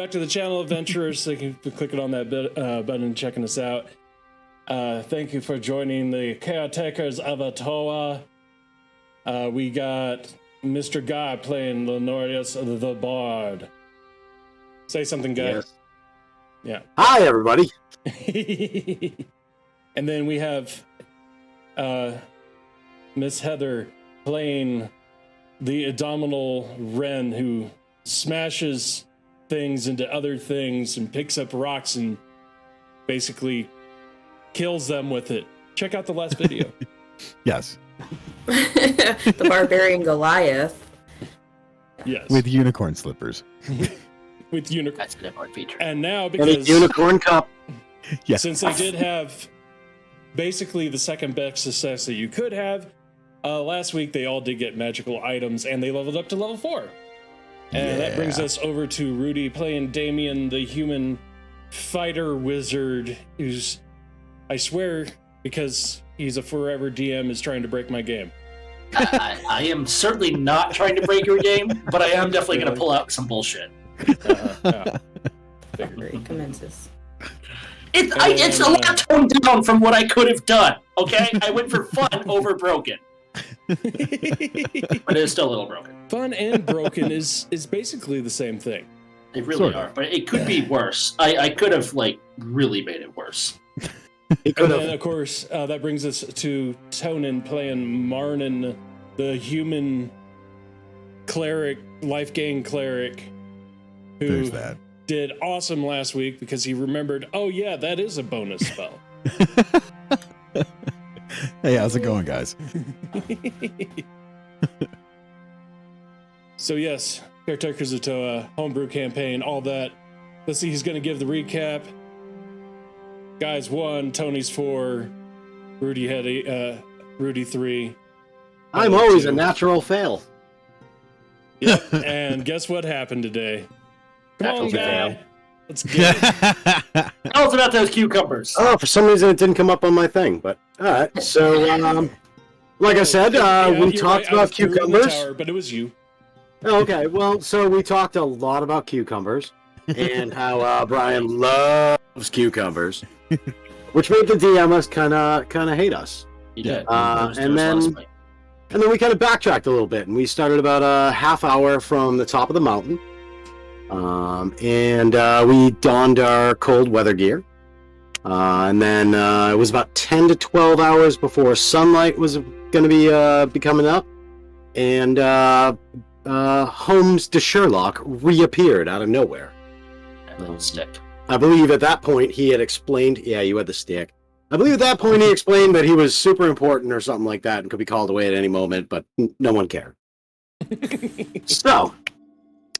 back to the channel, adventurers. Thank you for clicking on that button and checking us out. Thank you for joining the Caretakers of Atoa. We got Mr. Guy playing Lenorius the Bard. Say something, Guy. Yes. Yeah. Hi, everybody. And then we have Miss Heather playing the Abominable Wren who smashes things into other things and picks up rocks and basically kills them with it. Check out the last video. Yes. The Barbarian Goliath. Yes. With unicorn slippers. With unicorn. That's an important feature. And now, And a because unicorn cup. Yes. since they did have basically the second best success that you could have, last week they all did get magical items and they leveled up to level 4. And that brings us over to Rudy playing Damien, the human fighter wizard, who's, I swear, because he's a forever DM, is trying to break my game. I am certainly not trying to break your game, but I am definitely going to pull out some bullshit. It commences. It's a lot toned down from what I could have done, okay? I went for fun over broken. But it's still a little broken. Fun and broken is basically the same thing. They really Sort of. are, but it could be worse. I could have, really made it worse. He And could then, have. of course, that brings us to Tonin playing Marnin, the human cleric, life-gain cleric, who There's that. did awesome last week because he remembered, oh yeah, that is a bonus spell. Hey, how's it going, guys? So yes, Caretakers of Atoa, Homebrew campaign, all that. Let's see, he's going to give the recap. Guys 1, Tony's 4, Rudy had Rudy 3. I'm always a natural fail. Yep, and guess what happened today? Come on, Natural guy. Let's get it. Tell us about those cucumbers. Oh, for some reason it didn't come up on my thing, but all right. So, like I said, Yeah, we you're talked right, I was about through in the cucumbers. tower, but it was you. Okay, well, so we talked a lot about cucumbers and how Brian loves cucumbers, which made the DMs kind of hate us. You did. And then we kind of backtracked a little bit, and we started about a half hour from the top of the mountain. And we donned our cold weather gear. And then it was about 10 to 12 hours before sunlight was going to be coming up. And Holmes de Sherlock reappeared out of nowhere. Stick. I believe at that point he had explained... Yeah, you had the stick. I believe at that point he explained that he was super important or something like that and could be called away at any moment, but no one cared. So...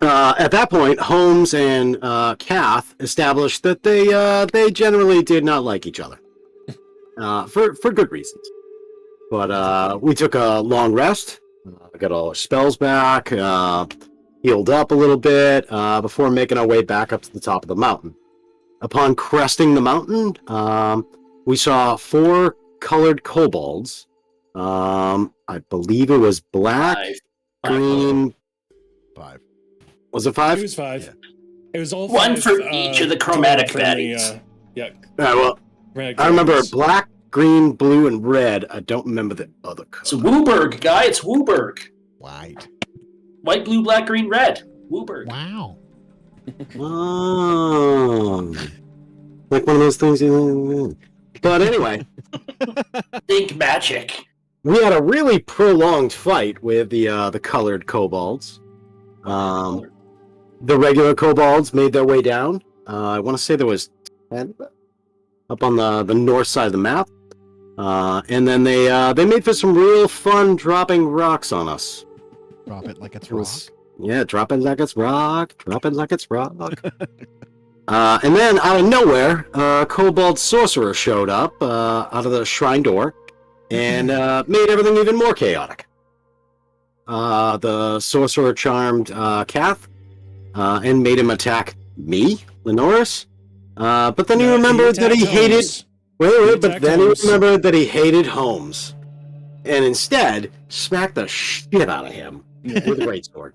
at that point, Holmes and Kath established that they generally did not like each other, for good reasons. But we took a long rest, got all our spells back, healed up a little bit before making our way back up to the top of the mountain. Upon cresting the mountain, we saw 4 colored kobolds. I believe it was black, green. 5. Was it It 5? was 5. Yeah. It was all 5. One for each of the chromatic friendly, baddies. Yeah. All right, well, chromatic I remember baddies. black, green, blue, and red. I don't remember the other It's color. Wooburg, guy. It's Wooburg. White. White, blue, black, green, red. Wooburg. Wow. Oh, like one of those things. But anyway, Think magic. we had a really prolonged fight with the colored kobolds. The regular kobolds made their way down. I want to say there was 10 up on the north side of the map. And then they made for some real fun dropping rocks on us. Drop it like it's It rock. was- Yeah, drop it like it's rock. Drop it like it's rock. And then out of nowhere, a kobold sorcerer showed up out of the shrine door and made everything even more chaotic. The sorcerer charmed Kath and made him attack me, Lenoris. But then he remembered that he hated... Holmes. Wait, but attacked then he Holmes. remembered that he hated Holmes. And instead, smacked the shit out of him with a greatsword.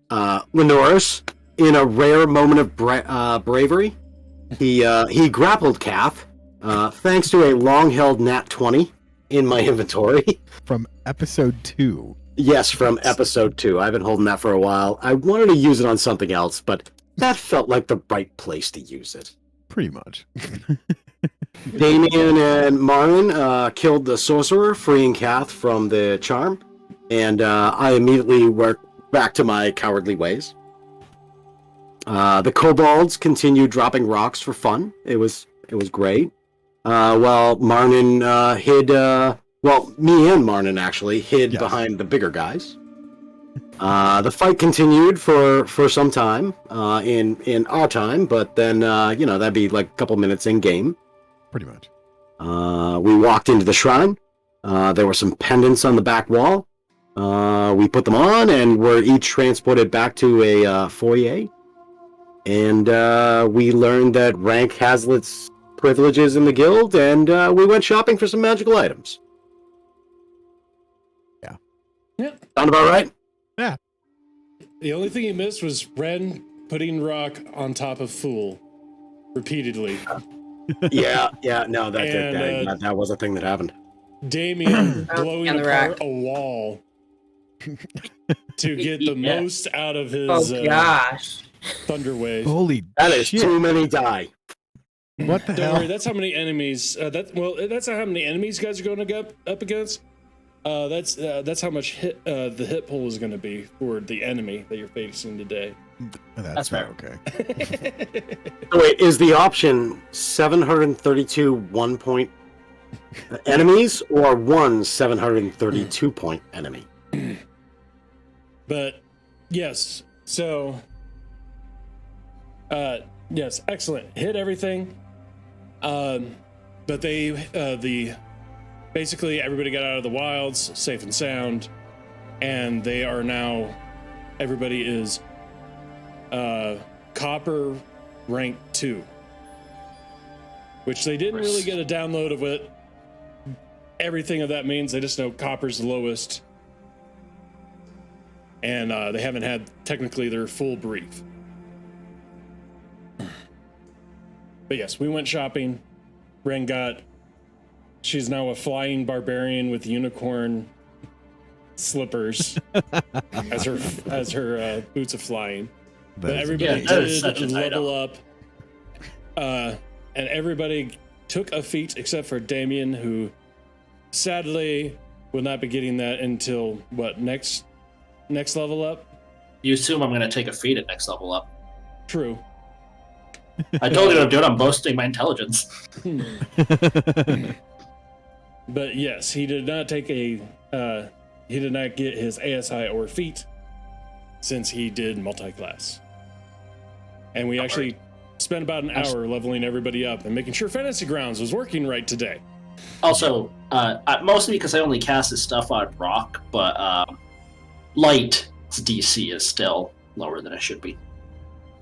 Lenoris, in a rare moment of bravery, he grappled Kath, thanks to a long-held nat 20 in my inventory. From episode 2. Yes, from episode 2. I've been holding that for a while. I wanted to use it on something else, but that felt like the right place to use it. Pretty much. Damien and Marlon killed the sorcerer, freeing Kath from the charm, and I immediately went back to my cowardly ways. The kobolds continued dropping rocks for fun. It was great. While Marlon hid, me and Marlon actually hid behind the bigger guys. The fight continued for some time in our time, but then that'd be like a couple minutes in game. Pretty much. We walked into the shrine. There were some pendants on the back wall. We put them on and were each transported back to a foyer. And we learned that rank has its privileges in the guild, and we went shopping for some magical items. Yeah. Sound about right? Yeah. The only thing you missed was Ren putting rock on top of Fool repeatedly. Yeah, no, that was a thing that happened. Damien blowing and the apart rack. a wall to get the most out of his Oh gosh. Thunder Wave. Holy That is shit. too many die. What the Don't hell? worry, that's how many enemies. That's not how many enemies you guys are going to go up against. That's how much the hit pool is going to be for the enemy that you're facing today. That's fair. Okay. So wait, is the option 732 1-point enemies or one 732-point enemy? But yes, so yes, excellent. Hit everything. But basically everybody got out of the wilds safe and sound, and they are now, everybody is copper rank 2, which they didn't really get a download of what everything of that means. They just know copper's the lowest, and they haven't had technically their full brief. But yes, we went shopping. Ren she's now a flying barbarian with unicorn slippers as her boots of flying. But everybody did level up, and everybody took a feat except for Damien, who sadly will not be getting that until next level up. You assume I'm going to take a feat at next level up. True. I told you to do it. I'm boasting my intelligence. But yes, he did not take he did not get his ASI or feat since he did multi-class. And we actually spent about an hour leveling everybody up and making sure Fantasy Grounds was working right today. Also, mostly because I only cast his stuff on rock, but light's DC is still lower than it should be.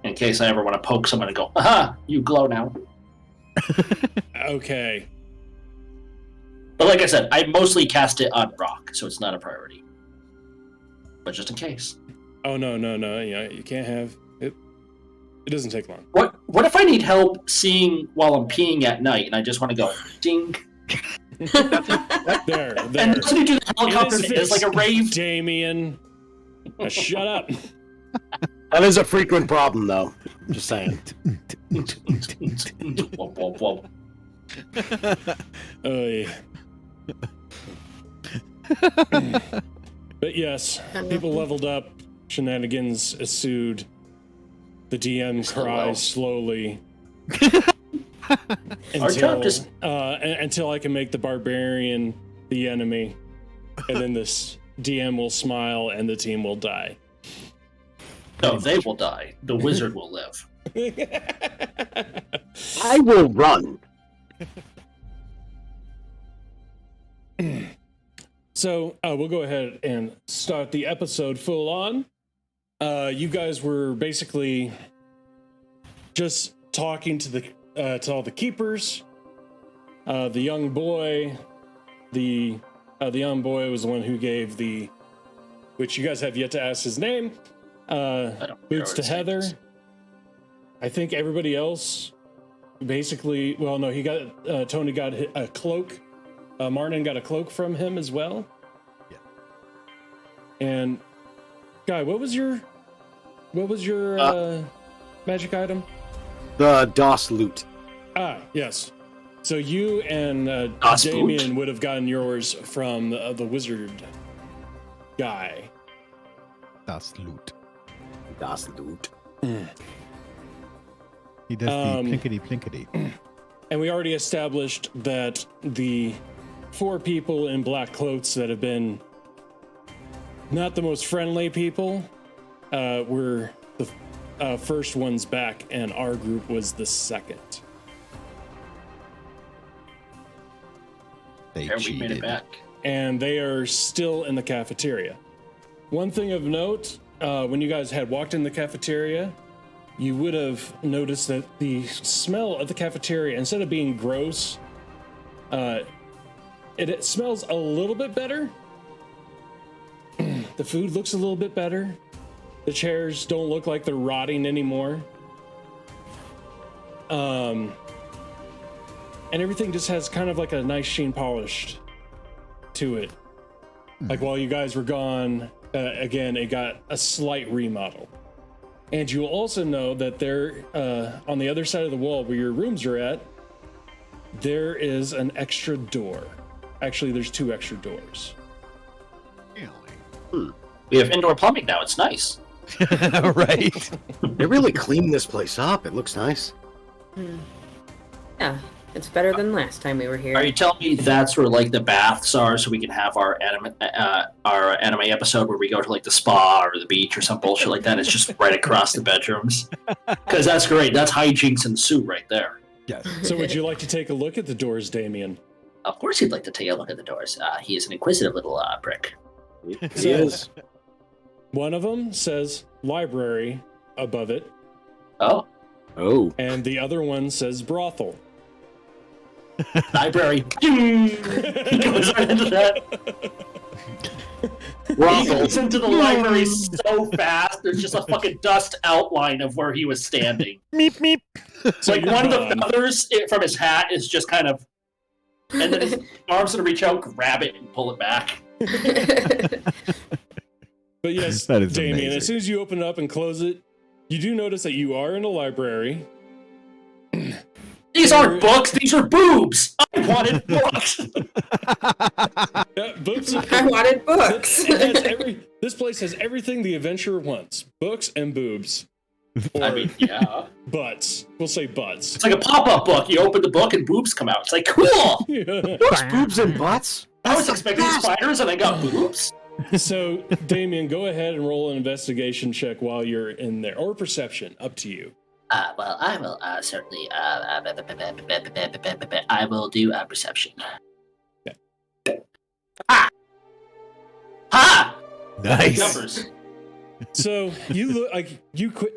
In case I ever want to poke someone and go, aha, you glow now. Okay. But like I said, I mostly cast it on rock, so it's not a priority. But just in case. Oh, no. Yeah, you can't have it. It doesn't take long. What if I need help seeing while I'm peeing at night and I just want to go ding? There. And that's when you do the helicopter thing. It's like a rave. Damien. Shut up. That is a frequent problem, though. Just saying. Whoa, whoa, whoa. Oh, yeah. But yes, people leveled up. Shenanigans ensued. The DM cries slowly until I can make the barbarian the enemy, and then this DM will smile and the team will die. No, they will die. The wizard will live. I will run. So we'll go ahead and start the episode full on. You guys were basically just talking to all the keepers. The young boy, the young boy was the one who gave which you guys have yet to ask his name. Boots to Heather. I think everybody else basically, well, no, he got, Tony got a cloak. Martin got a cloak from him as well. Yeah. And Guy, what was your magic item? The DOS loot. Ah, yes. So you and DOS Damien loot? would have gotten yours from the wizard guy. Das loot. DOS loot. He does the plinkety plinkety. And we already established that the 4 people in black cloaks that have been not the most friendly people were the first ones back, and our group was the second. They And we made it cheated. back. And they are still in the cafeteria. One thing of note, when you guys had walked in the cafeteria, you would have noticed that the smell of the cafeteria, instead of being gross, it smells a little bit better. The food looks a little bit better. The chairs don't look like they're rotting anymore. And everything just has kind of like a nice sheen polished to it. Like while you guys were gone, again, it got a slight remodel. And you'll also know that there, on the other side of the wall where your rooms are at, there is an extra door. Actually, there's 2 extra doors. Really? We have indoor plumbing now. It's nice. Right. They really cleaned this place up. It looks nice. Yeah, it's better than last time we were here. Are you telling me that's where like the baths are, so we can have our anime episode where we go to like the spa or the beach or some bullshit like that? It's just right across the bedrooms. Because that's great. That's hijinks ensue right there. Yes. So would you like to take a look at the doors, Damien? Of course, he'd like to take a look at the doors. He is an inquisitive little prick. He is. One of them says library above it, Oh, Oh. and the other one says brothel. library. He goes right into that. He Brothel. goes into the library so fast. There's just a fucking dust outline of where he was standing. Meep meep. So Like you're one of the gone. feathers from his hat is just kind of, and then his arm's gonna reach out, grab it, and pull it back. But yes, That is Damien, amazing. as soon as you open it up and close it, you do notice that you are in a library. These aren't books. These are boobs. I wanted books. Yeah, books. I wanted books. This place has everything the adventurer wants: books and boobs. Or I mean, yeah. butts. We'll say butts. It's like a pop-up book. You open the book and boobs come out. It's like, cool. Books, boobs, and butts? I was expecting spiders and I got boobs. So, Damien, go ahead and roll an investigation check while you're in there, or perception. Up to you. Well, I will certainly. I will do perception. Okay. Ha! Nice. Numbers. So you look like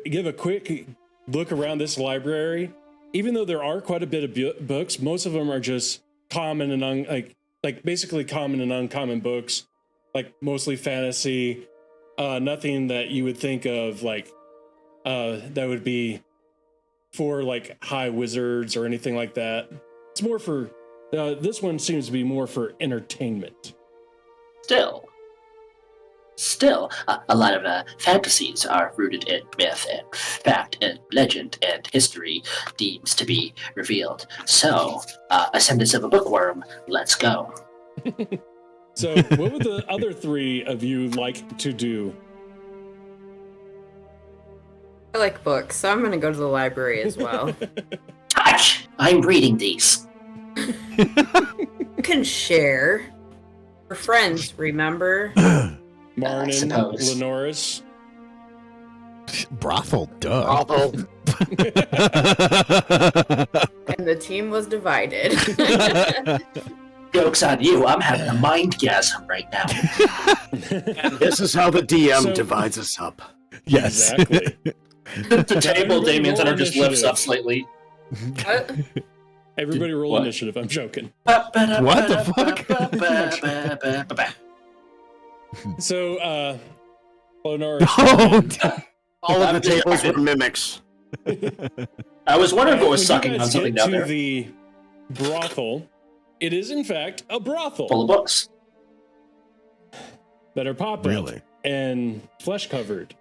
give a quick look around this library. Even though there are quite a bit of books, most of them are just common and like basically common and uncommon books, like mostly fantasy. Nothing that you would think of like that would be for like high wizards or anything like that. It's more for this one seems to be more for entertainment. Still, a lot of fantasies are rooted in myth and fact and legend, and history deems to be revealed. So, Ascendance of a Bookworm, let's go. So, what would the other 3 of you like to do? I like books, so I'm going to go to the library as well. Touch! I'm reading these. You can share. We're friends, remember? Martin, suppose. Lenoris. Brothel, duh. Brothel. And the team was divided. Joke's on you, I'm having a mindgasm right now. And this is how the DM So- divides us up. Yes. Exactly. The table, Everybody Damien's roll under just lifts initiative. up slightly. What? Everybody roll What? initiative. I'm joking. What the fuck? So, Lenoris. Oh, All of the I'm just- tables were mimics. I was wondering what was When sucking you on guys something get down to there. the brothel, it is in fact a brothel Full of books. that are popped Really? up and flesh covered.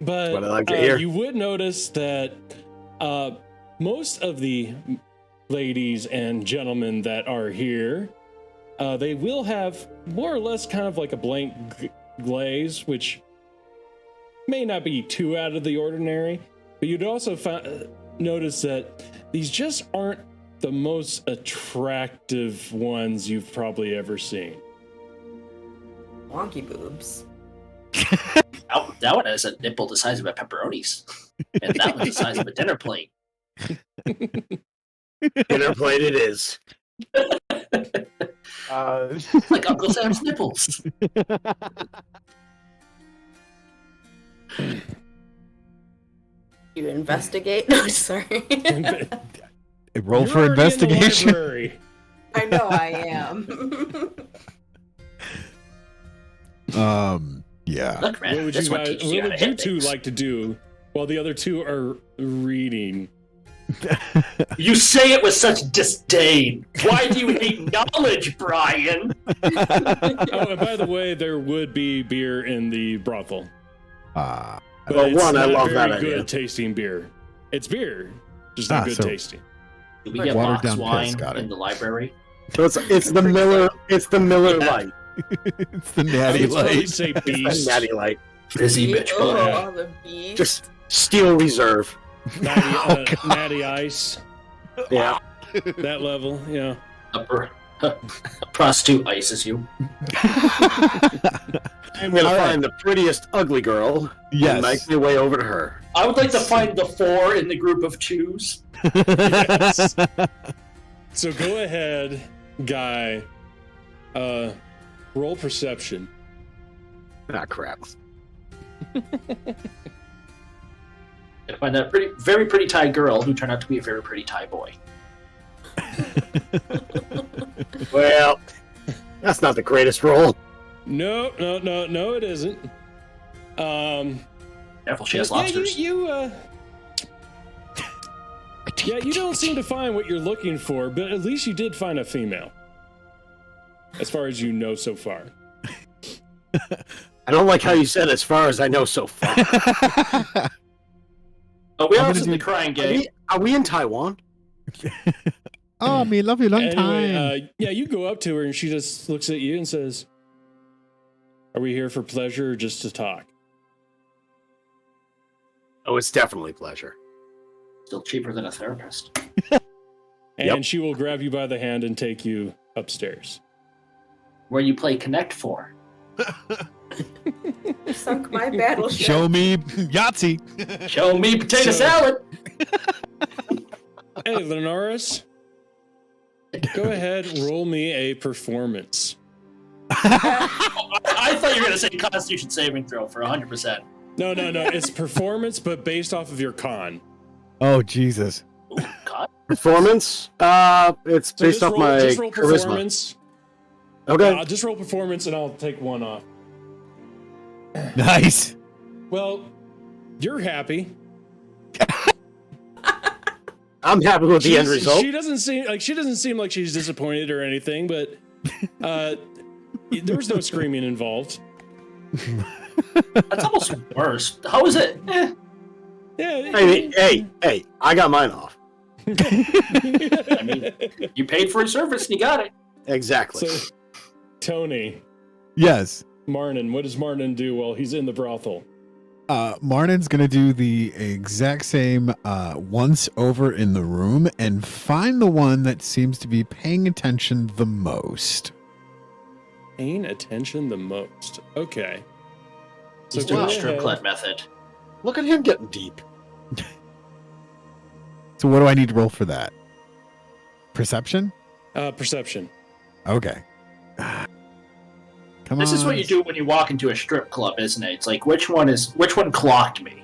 But What I like to hear. you would notice that most of the ladies and gentlemen that are here, they will have more or less kind of like a blank glaze, which may not be too out of the ordinary. But you'd also notice that these just aren't the most attractive ones you've probably ever seen. Wonky boobs. That one has a nipple the size of a pepperoni's. And that one's the size of a dinner plate. Dinner plate it is. Like Uncle Sam's nipples. You investigate? No, sorry. Roll You're for already in the investigation. library. I know I am. Yeah. Look, man, What would this you one guys? teaches you What how to would you hit two things. like to do while the other two are reading? You say it with such disdain. Why do you hate knowledge, Brian? Oh, and by the way, there would be beer in the brothel, Ah, but Well, it's one, I not love very that good idea. tasting beer. It's beer, just not good so- tasting. Do we get Watered box down wine piss, got it. in the library? So it's the Miller. It's the Miller Yeah. Light. it's the I natty would probably light. say It's the beast, Natty Light. Fizzy bitch boy. Oh, the beast. Just Steel Reserve. natty ice, Yeah. that level. Yeah. A prostitute ices you. I'm gonna All right. find the prettiest ugly girl. Yes. And make my way over to her. I would like to find the 4 in the group of 2s. Yes. So go ahead, guy. Roll perception. Ah, crap. And find that very pretty Thai girl who turned out to be a very pretty Thai boy. Well, that's not the greatest roll. No, it isn't. Careful, she has Yeah, lobsters. you don't seem to find what you're looking for, but at least you did find a female. As far as you know so far. I don't like how you said as far as I know so far. Oh, we I'm are gonna in the do- crying Are game. we in Taiwan? Oh, me love you long time. Anyway, yeah, you go up to her and she just looks at you and says, "Are we here for pleasure or just to talk?" Oh, it's definitely pleasure. Still cheaper than a therapist. And Yep. she will grab you by the hand and take you upstairs. Where you play Connect 4. You sunk my battleship. Show me Yahtzee. Show me potato So- salad. Hey, Lenoris, go ahead, roll me a performance. I thought you were going to say Constitution saving throw for 100%. No, it's performance, but based off of your con. Oh, Jesus. Ooh, God. Performance? It's So based off my just roll charisma. performance. Okay. Just roll performance, and I'll take one off. Nice. Well, you're happy. I'm happy with the end She's- result. She doesn't seem like she's disappointed or anything, but there was no screaming involved. That's almost worse. How is it? Yeah. Hey, I got mine off. I mean, you paid for a service and you got it. Exactly. So, Tony, Yes. Marnin, what does Marnin do while he's in the brothel? Marnin's gonna do the exact same once over in the room and find the one that seems to be paying attention the most. Paying attention the most. Okay. So He's go doing the ahead. strip club method. Look at him getting deep. So what do I need to roll for that? Perception? Perception. Okay. Come This on. is what you do when you walk into a strip club, isn't it? It's like, which one clocked me?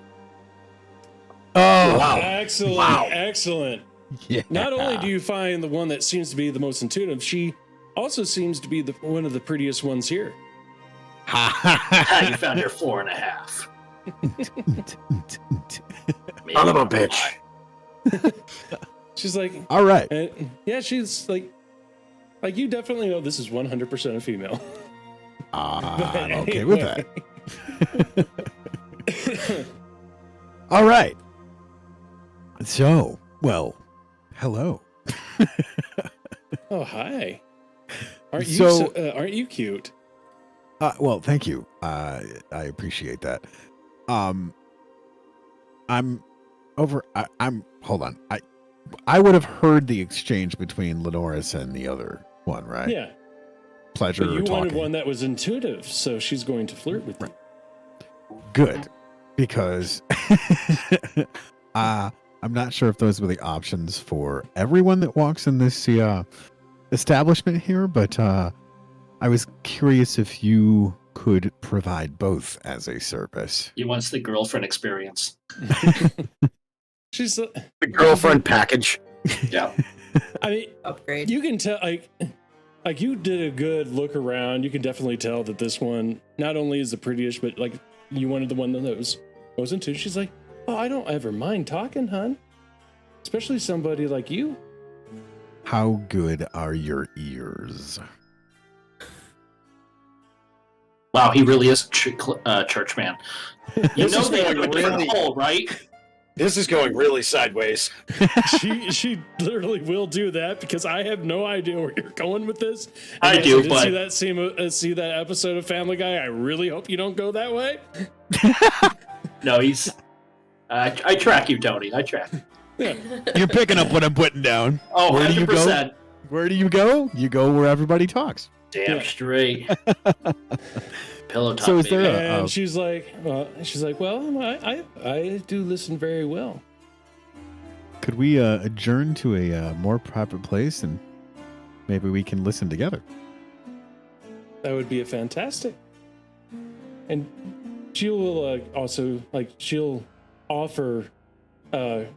Oh, Wow. Excellent. Wow. Excellent. yeah. Not only do you find the one that seems to be the most intuitive, she also seems to be one of the prettiest ones here. Ah, you found your 4.5. Son of a bitch. She's like, All right. yeah, she's like you definitely know this is 100% a female. I'm okay with that. All right. So, well, hello. Oh, hi. Aren't you cute? Well, thank you. I appreciate that. I'm hold on. I would have heard the exchange between Lenoris and the other one, right? Yeah. Pleasure But you talking. wanted one that was intuitive, so she's going to flirt with you. Good, because I'm not sure if those were the options for everyone that walks in this establishment here, but I was curious if you could provide both as a service. He wants the girlfriend experience. She's The girlfriend package. Yeah. I mean, Upgrade. you can tell, like you did a good look around. You can definitely tell that this one not only is the prettiest, but like you wanted the one that was into. She's like, oh, I don't ever mind talking, hon. Especially somebody like you. How good are your ears? Wow, he really is a church man. You This know is they have a going different really- hole, right? This is going really sideways. She literally will do that because I have no idea where you're going with this. I And yes, do, did but- see that episode of Family Guy. I really hope you don't go that way. No, he's. I track you, Tony. I track. Yeah. You're picking up what I'm putting down. Oh, Where do you go? 100%. Where do you go? You go where everybody talks. Damn Yeah. straight. Pillow top. So is there baby. a- And she's like, well, I do listen very well. Could we adjourn to a more private place and maybe we can listen together? That would be a fantastic. And she will also she'll offer her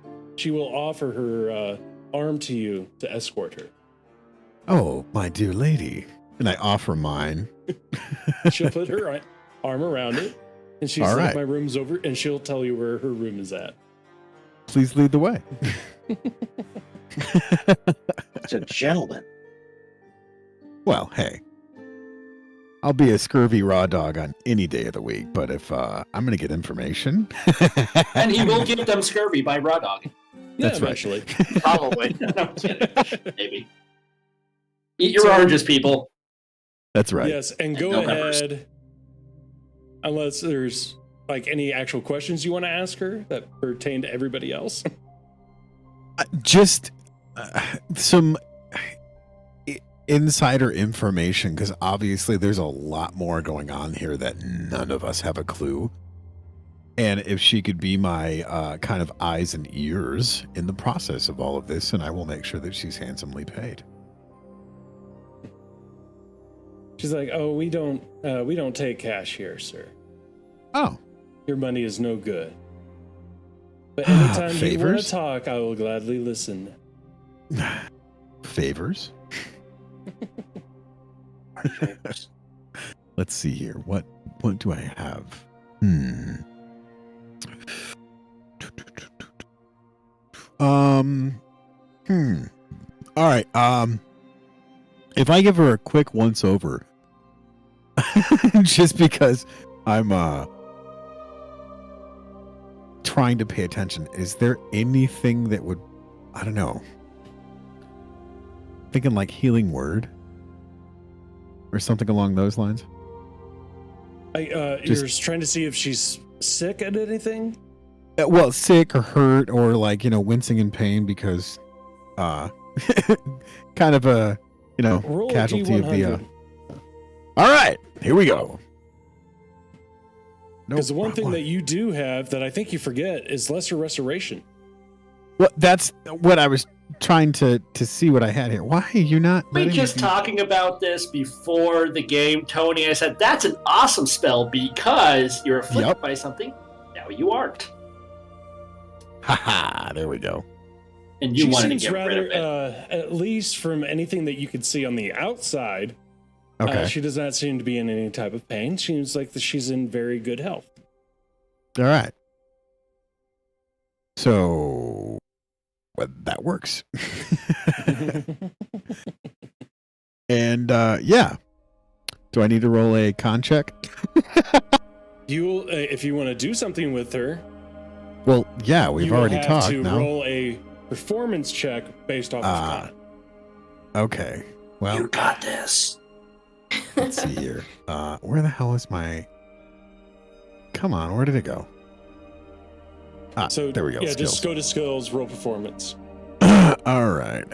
arm to you to escort her. Oh, my dear lady. And I offer mine. She'll put her arm around it, and she's All like, right. my room's over, and she'll tell you where her room is at. Please lead the way. It's a gentleman. Well, hey. I'll be a scurvy raw dog on any day of the week, but if I'm going to get information. And he will give them scurvy by raw dog. That's right. Eventually. Probably. No, I'm kidding. Maybe. Eat your oranges, people. That's right. Yes, and go No peppers. ahead. Unless there's any actual questions you want to ask her that pertain to everybody else. Just some insider information, because obviously there's a lot more going on here that none of us have a clue. And if she could be my kind of eyes and ears in the process of all of this, and I will make sure that she's handsomely paid. She's like, "Oh, we don't take cash here, sir. Oh, Your money is no good. But anytime you want Favors? to talk, I will gladly listen." favors. Let's see here. What do I have? All right. If I give her a quick once over, just because I'm trying to pay attention, is there anything that would, I don't know, thinking like healing word or something along those lines? You're just trying to see if she's sick at anything? Well, sick or hurt or wincing in pain because kind of a Roll a casualty of the D100. All right, here we go. Because the one thing that you do have that I think you forget is lesser restoration. Well, that's what I was trying to see what I had here. Why are you not We letting just me- talking about this before the game, Tony. I said that's an awesome spell because you're afflicted Yep. by something. Now you aren't, Haha, there we go. and you She wanted to seems get rather, rid of it. at least from anything that you could see on the outside, Okay. she does not seem to be in any type of pain. Seems like she's in very good health. All right. So, well, that works. And yeah. Do I need to roll a con check? You, if you want to do something with her, Well, yeah, we've you will already have talked to now. roll a performance check based off of con. Okay. Well, You got this. let's see here. Where the hell is my... Come on, where did it go? So there we go. Yeah, Skills. just go to skills, roll performance. All right.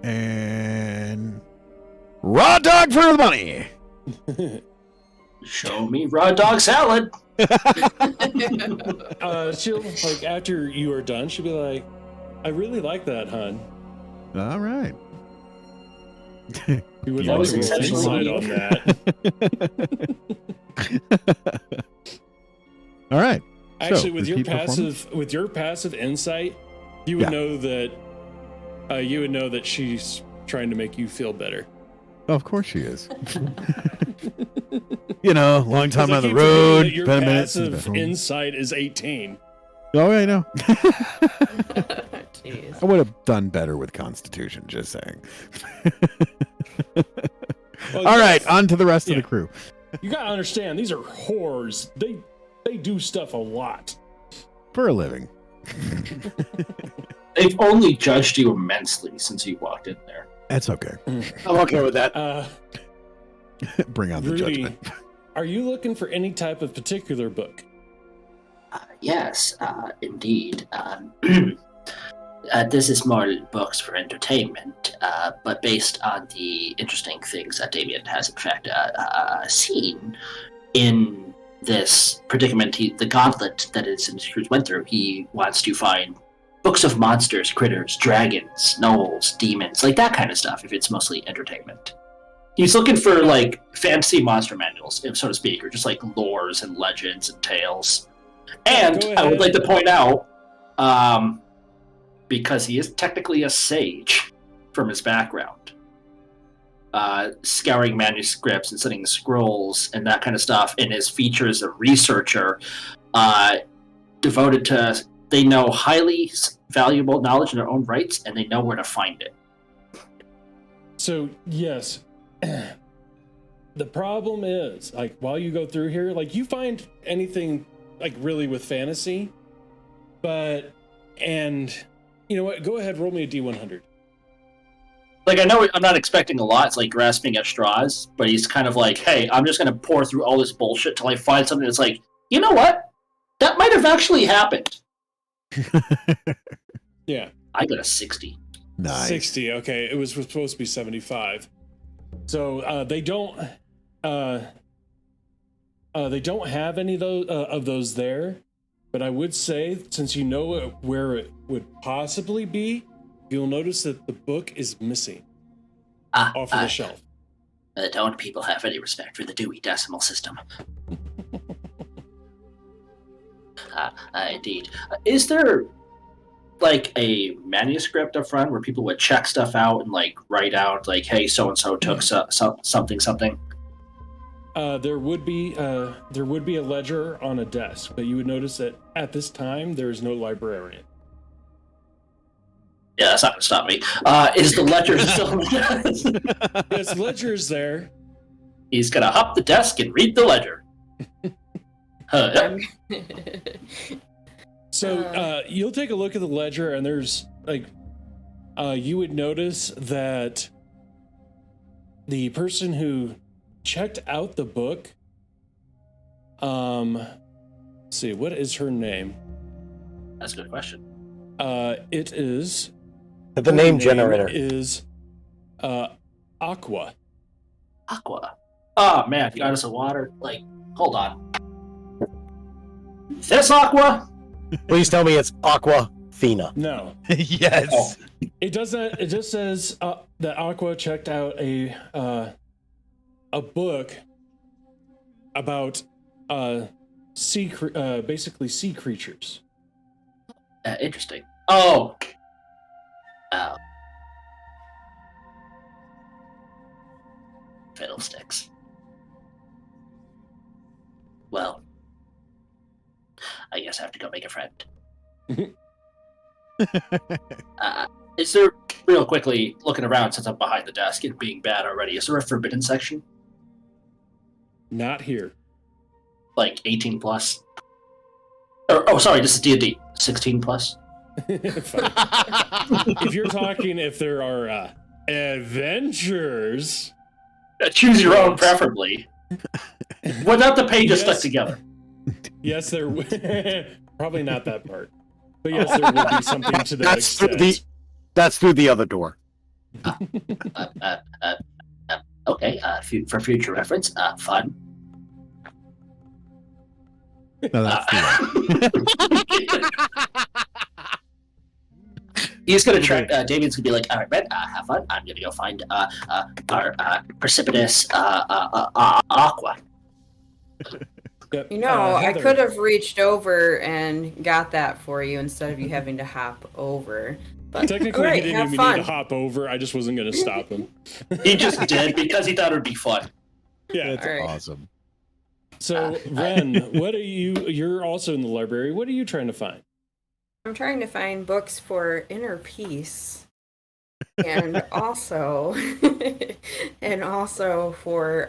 And... Raw dog for the money! Show me raw dog salad. She'll, like, after you are done, she'll be like, I really like that, hon. All right. We would That like was to roll exceptionally insight on that. All right. Actually, So, with your repeat passive insight, you would know that she's trying to make you feel better. Of course she is. Long time on the Keep forgetting road. that your Been a minute since passive I've been home. insight is 18. Oh, I know. Jeez. I would have done better with Constitution, just saying. Well, All right, on to the rest of the crew. You gotta understand, these are whores. They do stuff a lot. For a living. They've only judged you immensely since you walked in there. That's okay. I'm okay with that. Bring on the Rudy, judgment. are you looking for any type of particular book? Yes, indeed. This is more books for entertainment, but based on the interesting things that Damien has in fact seen in this predicament, the gauntlet that his crew went through. He wants to find books of monsters, critters, dragons, gnolls, demons, like that kind of stuff, if it's mostly entertainment. He's looking for, like, fantasy monster manuals, so to speak, or just, like, lores and legends and tales. And I would like to point out, because he is technically a sage from his background, scouring manuscripts and studying scrolls and that kind of stuff, and his feature as a researcher, devoted to... They know highly valuable knowledge in their own rights, and they know where to find it. So, yes. The problem is, like, while you go through here, like, you find anything, like, really with fantasy, and you know what? Go ahead, roll me a D100. Like, I know I'm not expecting a lot. It's like grasping at straws, but he's kind of like, hey, I'm just going to pour through all this bullshit till I find something that's like, you know what? That might have actually happened. Yeah. I got a 60. Nice. 60, okay. It was supposed to be 75. So they don't have any of those there, but I would say, since you know where it would possibly be, you'll notice that the book is missing off of the shelf. Don't people have any respect for the Dewey Decimal System? Indeed. Is there, like, a manuscript up front where people would check stuff out and, like, write out, like, hey, so-and-so took something? There would be a ledger on a desk, but you would notice that at this time there is no librarian. Yeah, that's not going to stop me. Is the ledger still on the desk? Yes, the ledger is there. He's going to hop the desk and read the ledger. So you'll take a look at the ledger, and there's, like, you would notice that the person who checked out the book, let's see, what is her name? That's a good question. It is... The name generator is Aqua. Aqua. Oh, man, goddess of water. Like, hold on. This Aqua? Please tell me it's Aquafina. No. Yes. Oh. It doesn't. It just says that Aqua checked out a book about basically sea creatures. Interesting. Oh. Fiddlesticks. Well, guess I have to go make a friend. Is there, real quickly, looking around since I'm behind the desk and being bad already, is there a forbidden section? Not here. Like 18 plus? Oh, sorry, this is D&D. 16 plus? If you're talking if there are adventures... Choose your own, preferably. Without the pages stuck Yes. together. Yes, there probably not that part. But yes, there will be something to that extent. That's through the other door. Okay, for future reference, fun. No, that's the He's gonna try. Damien's gonna be like, "All right, Red, have fun. I'm gonna go find our precipitous aqua." Yep. You know, I Heather, could have reached over and got that for you instead of you having to hop over. But Technically, all right, he didn't have even fun. need to hop over. I just wasn't going to stop him. He just did because he thought it would be fun. Yeah. That's All right. awesome. So, Ren, what are you? You're also in the library. What are you trying to find? I'm trying to find books for inner peace, and also, for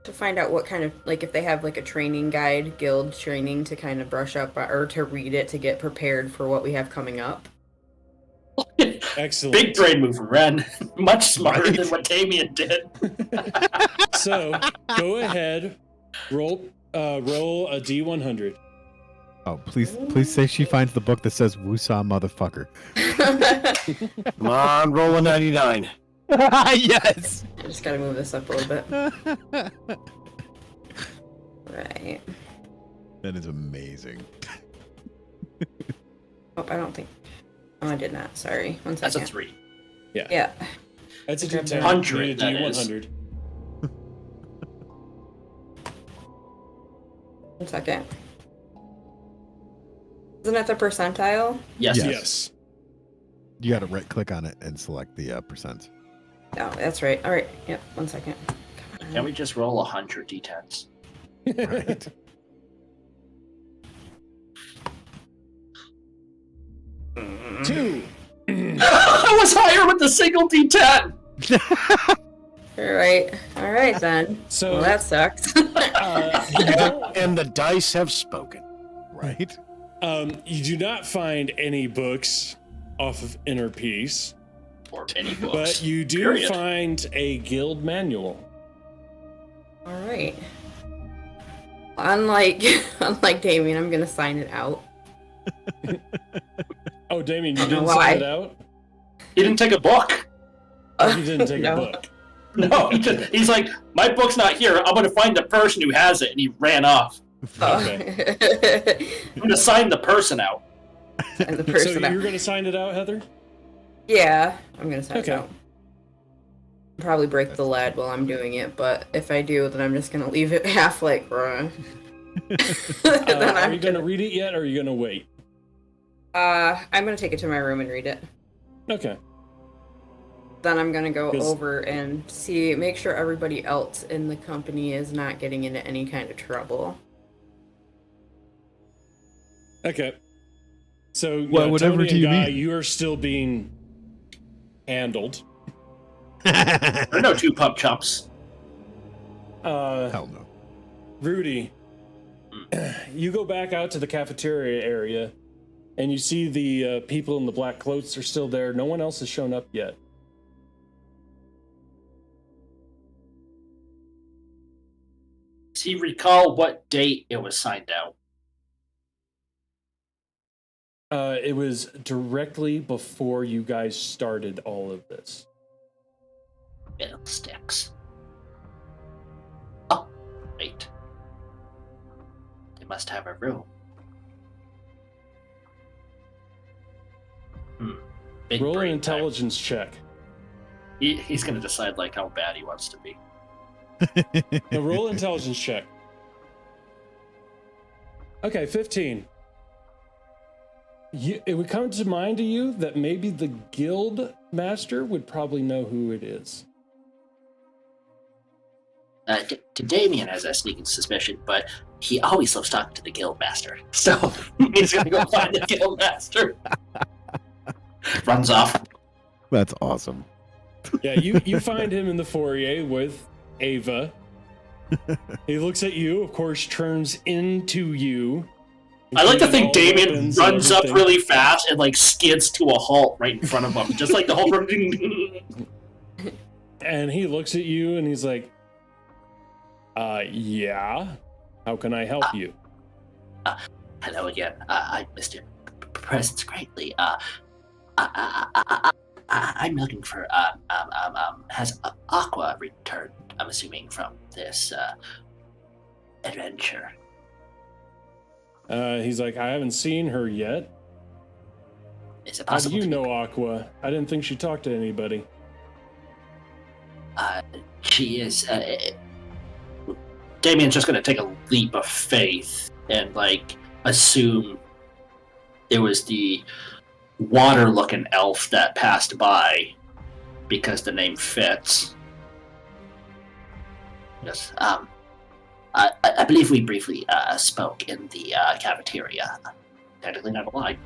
to find out what kind of, like, if they have like a training guide, guild training to kind of brush up or to read it to get prepared for what we have coming up. Excellent. Big brain move from Ren. Much smarter than what Damien did. So, go ahead, roll a D100. Oh, please say she finds the book that says "Woosah, motherfucker." Come on, roll a 99. Yes. I just gotta move this up a little bit. Right. That is amazing. Oh, I don't think. Oh, I did not. Sorry. One That's second. a 3. Yeah. That's a Okay. D10. 100, You need a that is. D100. One second. Isn't it the percentile? Yes. Yes. Yes. You got to right click on it and select the percent. No, that's right. All right. Yep. One second. Can we just roll 100 d10s? Right. Two. I was higher with the single d10. All right. All right then. So, Well, that sucks. And the dice have spoken. Right. you do not find any books off of Inner Peace, Or any books. but you do Period. find a guild manual. All right. Unlike Damien, I'm gonna sign it out. Oh, Damien, you I don't didn't know sign why. it out? He didn't take a book. Or you didn't take No. a book? No, he's like, my book's not here. I'm going to find the person who has it. And he ran off. Okay. I'm going to sign the person out. And the So person. you're going to sign it out, Heather? Yeah, I'm gonna sign Okay. it out. Probably break the lead while I'm doing it, but if I do, then I'm just gonna leave it half like. Then Are I'm you going to read it yet, or are you going to wait? I'm gonna take it to my room and read it. Okay. Then I'm gonna go 'Cause- over and make sure everybody else in the company is not getting into any kind of trouble. Okay. So, Well, yeah, whatever Tony do you and Guy, mean? you are still being handled. There are no 2 pub chumps. Hell no. Rudy, you go back out to the cafeteria area, and you see the people in the black cloaks are still there. No one else has shown up yet. Does he recall what date it was signed out? It was directly before you guys started all of this. Fiddlesticks. Oh, wait. They must have a room. Big Roll an brain time. intelligence check. He's going to decide like how bad he wants to be. Now roll an intelligence check. Okay, 15. It would come to mind to you that maybe the guild master would probably know who it is. Damien has a sneaking suspicion, but he always loves talking to the guild master. So he's gonna go find the guild master. Runs off. That's awesome. Yeah, you find him in the foyer with Ava. He looks at you, of course, turns into you. I like to think all Damien weapons runs and up everything. really fast and like skids to a halt right in front of him, just like the whole. And he looks at you and he's like, yeah, how can I help you? Hello again. I missed your presence greatly. I'm looking for has Aqua returned? I'm assuming from this adventure. He's like, I haven't seen her yet. Is it How do possible? you know Aqua? I didn't think she talked to anybody. She is. Damien's just gonna take a leap of faith and like assume it was the water-looking elf that passed by because the name fits. Yes. I believe we briefly spoke in the cafeteria. Technically not a lie.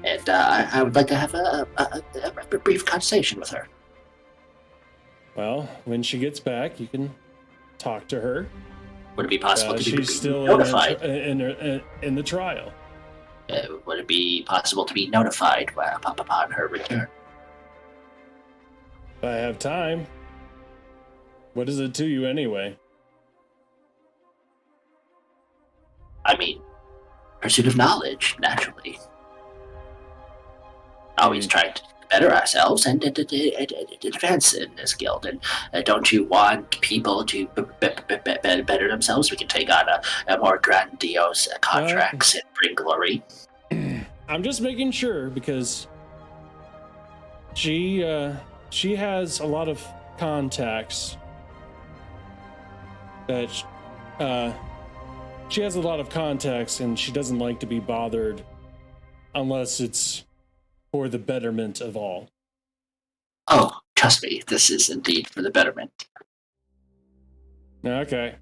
And I would like to have a brief conversation with her. Well, when she gets back, you can talk to her. Would it be possible to be She's still notified? in the trial. Would it be possible to be notified upon her return? If I have time. What is it to you anyway? I mean, pursuit of knowledge, naturally. Always trying to better ourselves and advance in this guild. And don't you want people to better themselves? We can take on a more grandiose contracts and bring glory. I'm just making sure because she has a lot of contacts that she has a lot of contacts and she doesn't like to be bothered unless it's for the betterment of all. Oh, trust me, this is indeed for the betterment. Okay.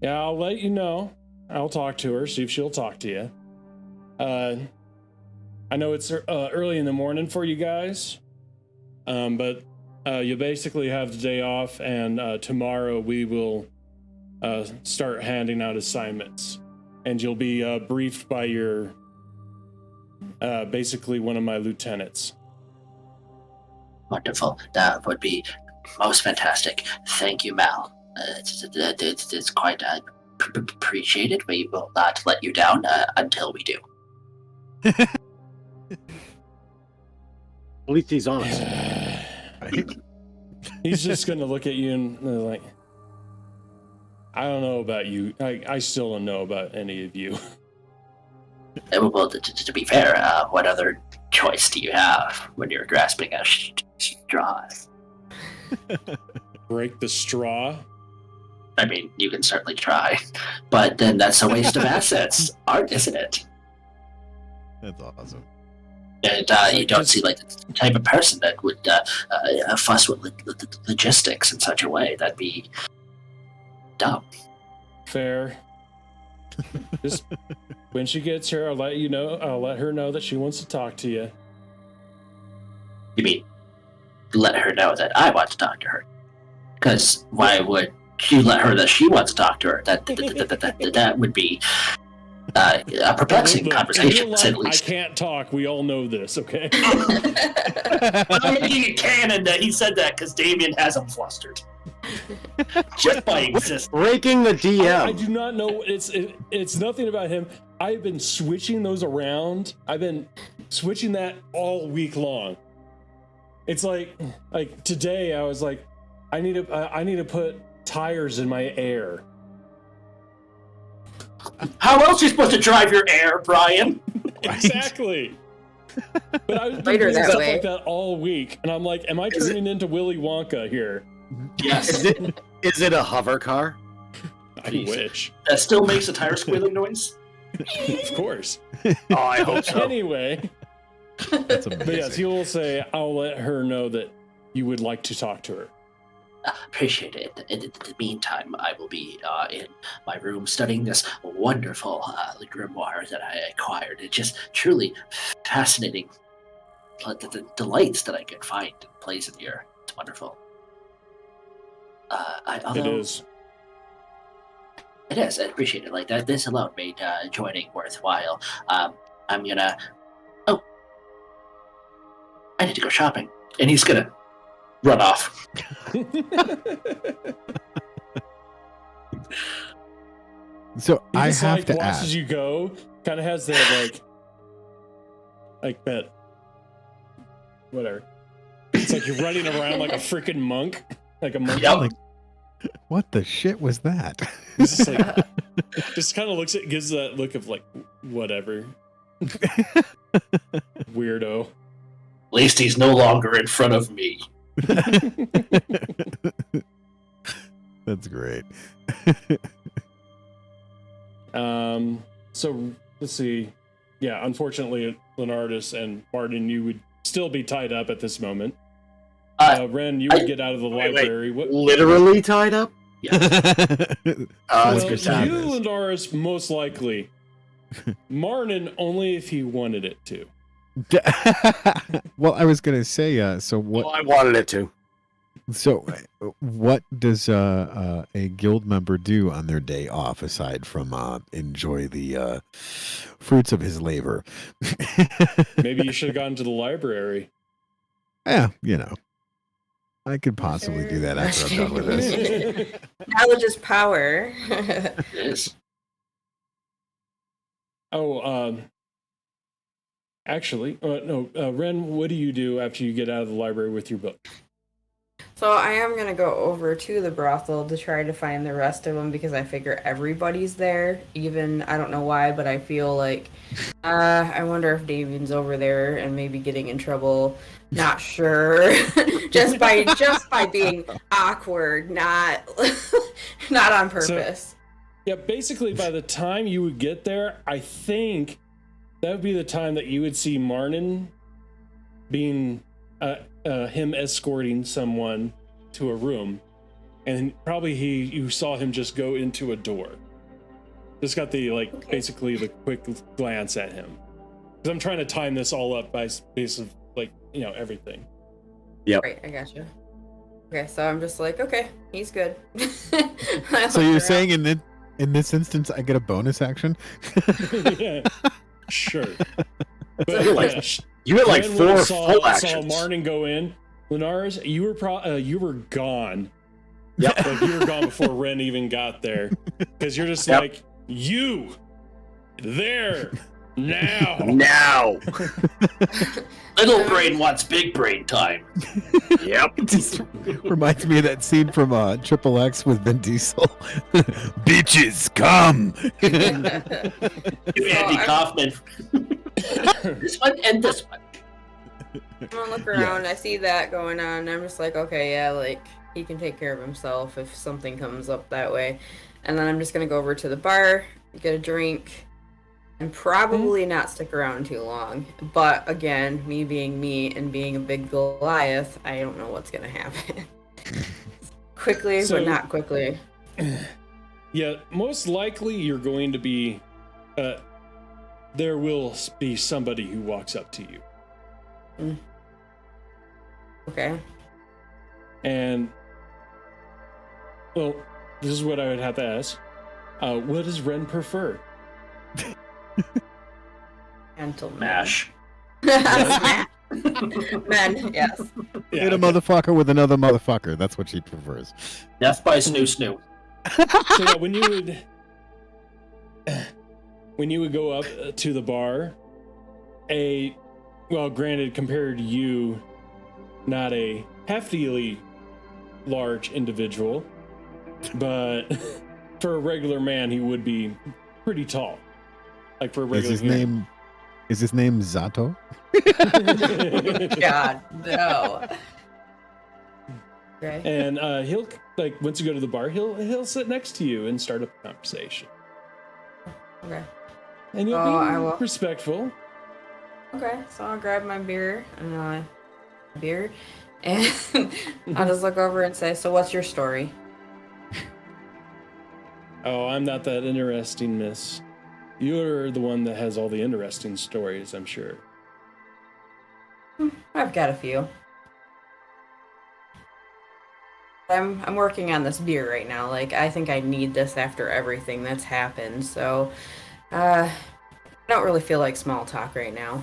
Yeah, I'll let you know. I'll talk to her, see if she'll talk to you. I know it's early in the morning for you guys, but you basically have the day off, and tomorrow we will start handing out assignments, and you'll be briefed by your basically one of my lieutenants. Wonderful. That would be most fantastic. Thank you, Mal. It's quite appreciated. We will not let you down until we do. At least he's honest. He's just gonna look at you and like, I don't know about you. I still don't know about any of you. Well, to be fair, what other choice do you have when you're grasping a straw? Break the straw. I mean, you can certainly try, but then that's a waste of assets, isn't it? That's awesome. And you don't seem like the type of person that would fuss with logistics in such a way. That'd be dumb. Fair. Just when she gets here, I'll let you know. I'll let her know that she wants to talk to you. You mean let her know that I want to talk to her? Because why would you let her that she wants to talk to her? That would be a perplexing Look, conversation, in real to say life, the least. I can't talk. We all know this, okay? I'm making it canon that he said that because Damien has him flustered. Just by existence. Breaking the DM. I do not know. It's nothing about him. I've been switching those around. I've been switching that all week long. It's like today I was like, I need to put tires in my air. How else are you supposed to drive your air, Brian? Exactly. But I've been Later doing that stuff way. like that all week, and I'm like, am I turning into Willy Wonka here? Yes. Is it a hover car? I Jeez. wish. That still makes a tire squealing noise? Of course. Oh, I hope so. Anyway, That's amazing. but yes, he will say, I'll let her know that you would like to talk to her. Appreciate it. In the meantime, I will be in my room studying this wonderful grimoire that I acquired. It's just truly fascinating. The delights that I could find in place in here. It's wonderful. It is. It is. I appreciate it. Like that. This alone made joining worthwhile. I'm gonna. Oh, I need to go shopping, and he's gonna run off. So He I just, have like, to watches ask. you go. Kind of has that like that. Whatever. It's like you're running around like a freaking monk, like a monkey. Yep. Like, what the shit was that? He's just like, just kind of looks at, gives that look of like, whatever, weirdo. At least he's no longer in front of me. That's great. So let's see. Yeah, unfortunately, Leonardus and Martin, you would still be tied up at this moment. Ren, you would get out of the library. What? Literally tied up? Yeah. That's Well, good you, sound. Leonardus, most likely. Martin, only if he wanted it to. Well, I was gonna say, so what? Well, I wanted it to. So, what does a guild member do on their day off aside from enjoy the fruits of his labor? Maybe you should have gone to the library. Yeah, I could possibly do that after I'm done with this. Knowledge is power. It is. Oh, actually, no, Ren, what do you do after you get out of the library with your book? So I am going to go over to the brothel to try to find the rest of them because I figure everybody's there. Even, I don't know why, but I feel like, I wonder if Davian's over there and maybe getting in trouble. Not sure. just by being awkward, not on purpose. Yeah, basically by the time you would get there, I think that would be the time that you would see Marnin being him escorting someone to a room, and probably you saw him just go into a door. Just got the basically the quick glance at him, because I'm trying to time this all up by base of everything. Yep. Right, I gotcha. Okay, so I'm just like, okay, he's good. So you're saying in this instance, I get a bonus action? Yeah, sure. But You had like Ren 4 saw full actions. Martin go in. Linares, you were gone. Yep. Like you were gone before Ren even got there, because you're just Yep. like, you there now. Now. Little brain wants big brain time. Yep. It just reminds me of that scene from Triple X with Vin Diesel. Bitches, come! Andy Kaufman. This one and this one. I'm gonna look around, I see that going on, and I'm just like, okay, yeah, like, he can take care of himself if something comes up that way. And then I'm just gonna go over to the bar, get a drink, and probably not stick around too long. But again, me being me and being a big Goliath, I don't know what's gonna happen. Quickly, So- but not quickly. Yeah, most likely you're going to be. There will be somebody who walks up to you. Okay. And, well, this is what I would have to ask. What does Ren prefer? Gentleman. Mash. Men, yes. Yeah, Hit a okay. motherfucker with another motherfucker. That's what she prefers. Death by snoo snoo. So yeah, when you would go up to the bar, granted, compared to you, not a heftily large individual, but for a regular man, he would be pretty tall. Like for a Is regular his name Zato? God, no. Okay. And he'll once you go to the bar, he'll sit next to you and start up a conversation. Okay. And you'll I be will. respectful. Okay, so I'll grab my beer, And I'll just look over and say, "So what's your story?" Oh, I'm not that interesting, miss. You're the one that has all the interesting stories, I'm sure. I've got a few. I'm working on this beer right now. Like, I think I need this after everything that's happened. So, I don't really feel like small talk right now.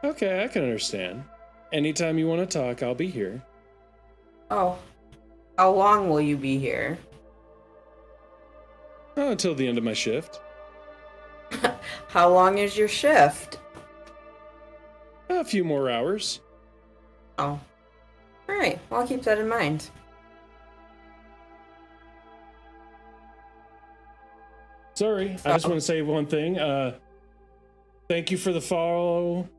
Okay, I can understand. Anytime you want to talk, I'll be here. Oh, how long will you be here? Oh, until the end of my shift. How long is your shift? A few more hours. Oh. Alright, well, I'll keep that in mind. Sorry, I just want to say one thing. Thank you for the follow.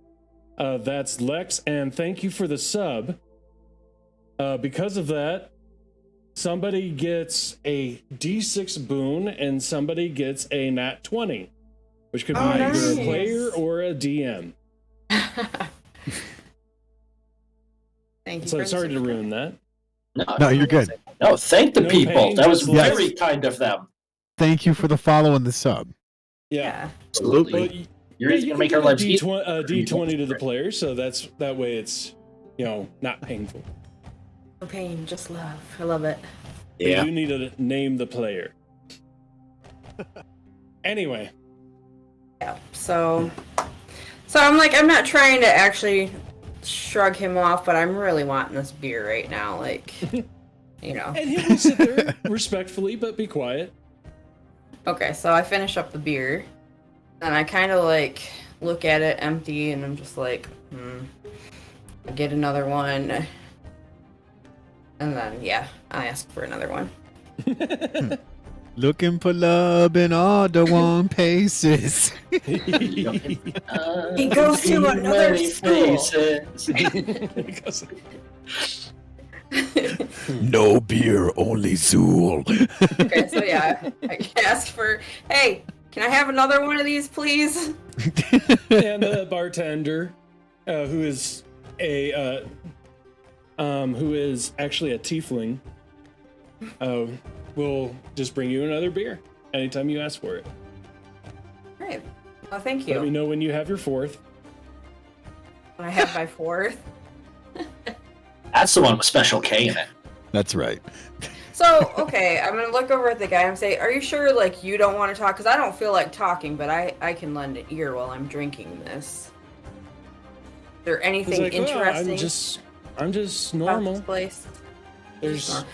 That's Lex, and thank you for the sub. Because of that, somebody gets a D6 boon, and somebody gets a nat 20, which could be either a player or a DM. Thank you. So sorry to ruin that. No, you're good. No, thank the No people. pain, That was just very love. kind of them. Thank you for the follow and the sub. Yeah. Absolutely. Well, You're you going to can make give our lives easy. D20 to the player, so that way it's, not painful. No pain, just love. I love it. But Yeah. you need to name the player. Anyway. Yeah. So I'm like, I'm not trying to actually shrug him off, but I'm really wanting this beer right now. Like, And he will sit there respectfully, but be quiet. Okay, so I finish up the beer, and I kind of like look at it empty, and I'm just like, I get another one, and then I ask for another one. Looking for love in all the one places. He goes to another school. No beer, only Zool. Okay, so I asked for, hey, can I have another one of these, please? And the bartender, who is actually a tiefling, will just bring you another beer anytime you ask for it. Right. Well, thank Let me you. know when you have your fourth. When I have my fourth. That's the one with Special K in it. That's right. So, okay, I'm gonna look over at the guy and say, are you sure, like, you don't want to talk? Because I don't feel like talking, but I can lend an ear while I'm drinking this. Is there anything He's like, "Well, interesting I'm just about normal. this place? There's,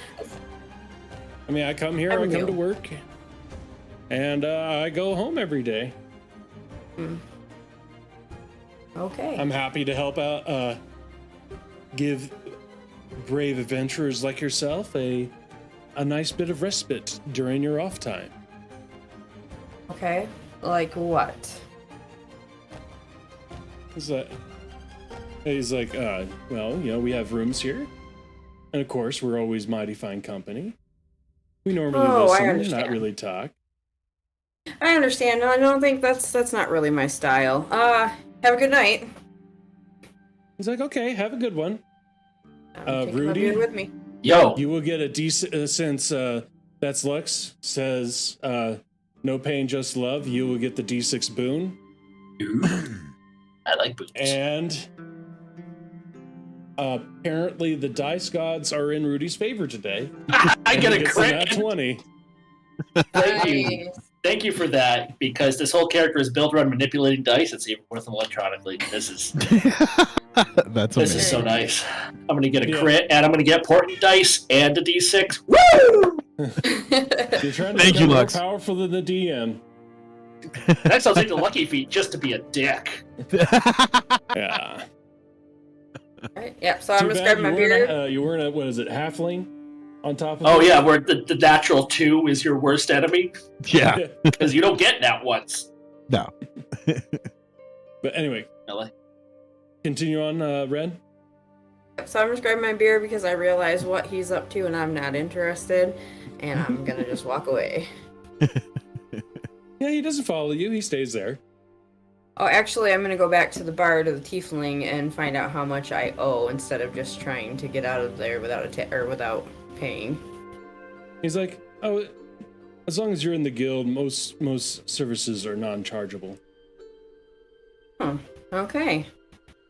I mean, I come here, I come to work, and I go home every day. Okay. I'm happy to help out, give brave adventurers like yourself a nice bit of respite during your off time. Okay. Like what? He's like, well, we have rooms here, and of course, we're always mighty fine company. We normally I listen, understand. not really talk. I understand. I don't think that's not really my style. Have a good night. He's like, okay, have a good one. Take my Rudy? beer with me. Yo, You will get a decent, since that's Lux says, no pain, just love, you will get the D6 boon. I like boots. And apparently the dice gods are in Rudy's favor today. I get a Nat crit. 20. Thank you. Nice. Thank you for that, because this whole character is built around manipulating dice and saving worth them electronically. This is That's this amazing. is so nice. I'm gonna get a Yeah. crit, and I'm gonna get portent dice and a D6. Woo! You're trying to Thank you, become more Lux. powerful than the DM. Next, I'll take the lucky feat just to be a dick. Yeah. Right. Yep. So Too I'm just bad grabbing my beer. you weren't a, what is it, halfling on top of Oh it? yeah, where the natural 2 is your worst enemy Yeah. because you don't get that once. No. But anyway, Really? continue on, Ren. So I'm just grabbing my beer because I realize what he's up to and I'm not interested, and I'm gonna just walk away. Yeah, he doesn't follow you. He stays there. Oh, actually, I'm gonna go back to the bar to the tiefling and find out how much I owe instead of just trying to get out of there without without paying. He's like, oh, as long as you're in the guild, most services are non-chargeable. Oh, okay.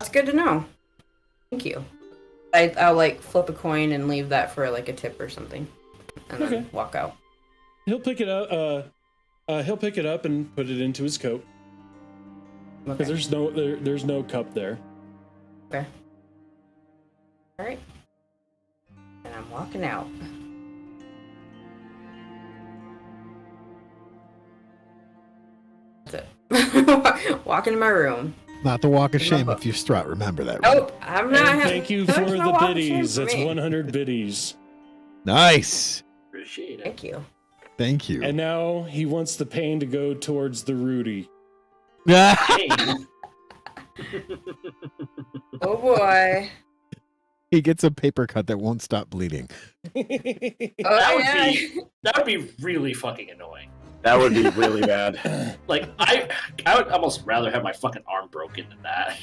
That's good to know. Thank you. I'll like flip a coin and leave that for like a tip or something, and then walk out. He'll pick it up. He'll pick it up and put it into his coat because there's no cup there. Okay. All right. And I'm walking out. That's it. Walking to my room. Not the walk of shame if you strut. Remember that. Nope, I'm not. And thank you for the biddies. That's 100 biddies. Nice. Appreciate it. Thank you. Thank you. And now he wants the pain to go towards the Rudy. Hey, Oh boy. He gets a paper cut that won't stop bleeding. Oh, that would be really fucking annoying. That would be really bad. Like I would almost rather have my fucking arm broken than that.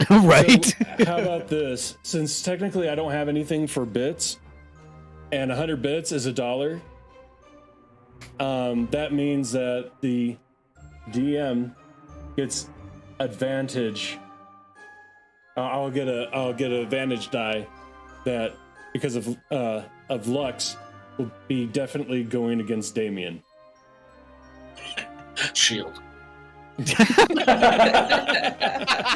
Right? So, how about this? Since technically I don't have anything for bits, and 100 bits is $1, that means that the DM gets advantage. I'll get an advantage die that because of Lux will be definitely going against Damien. Shield.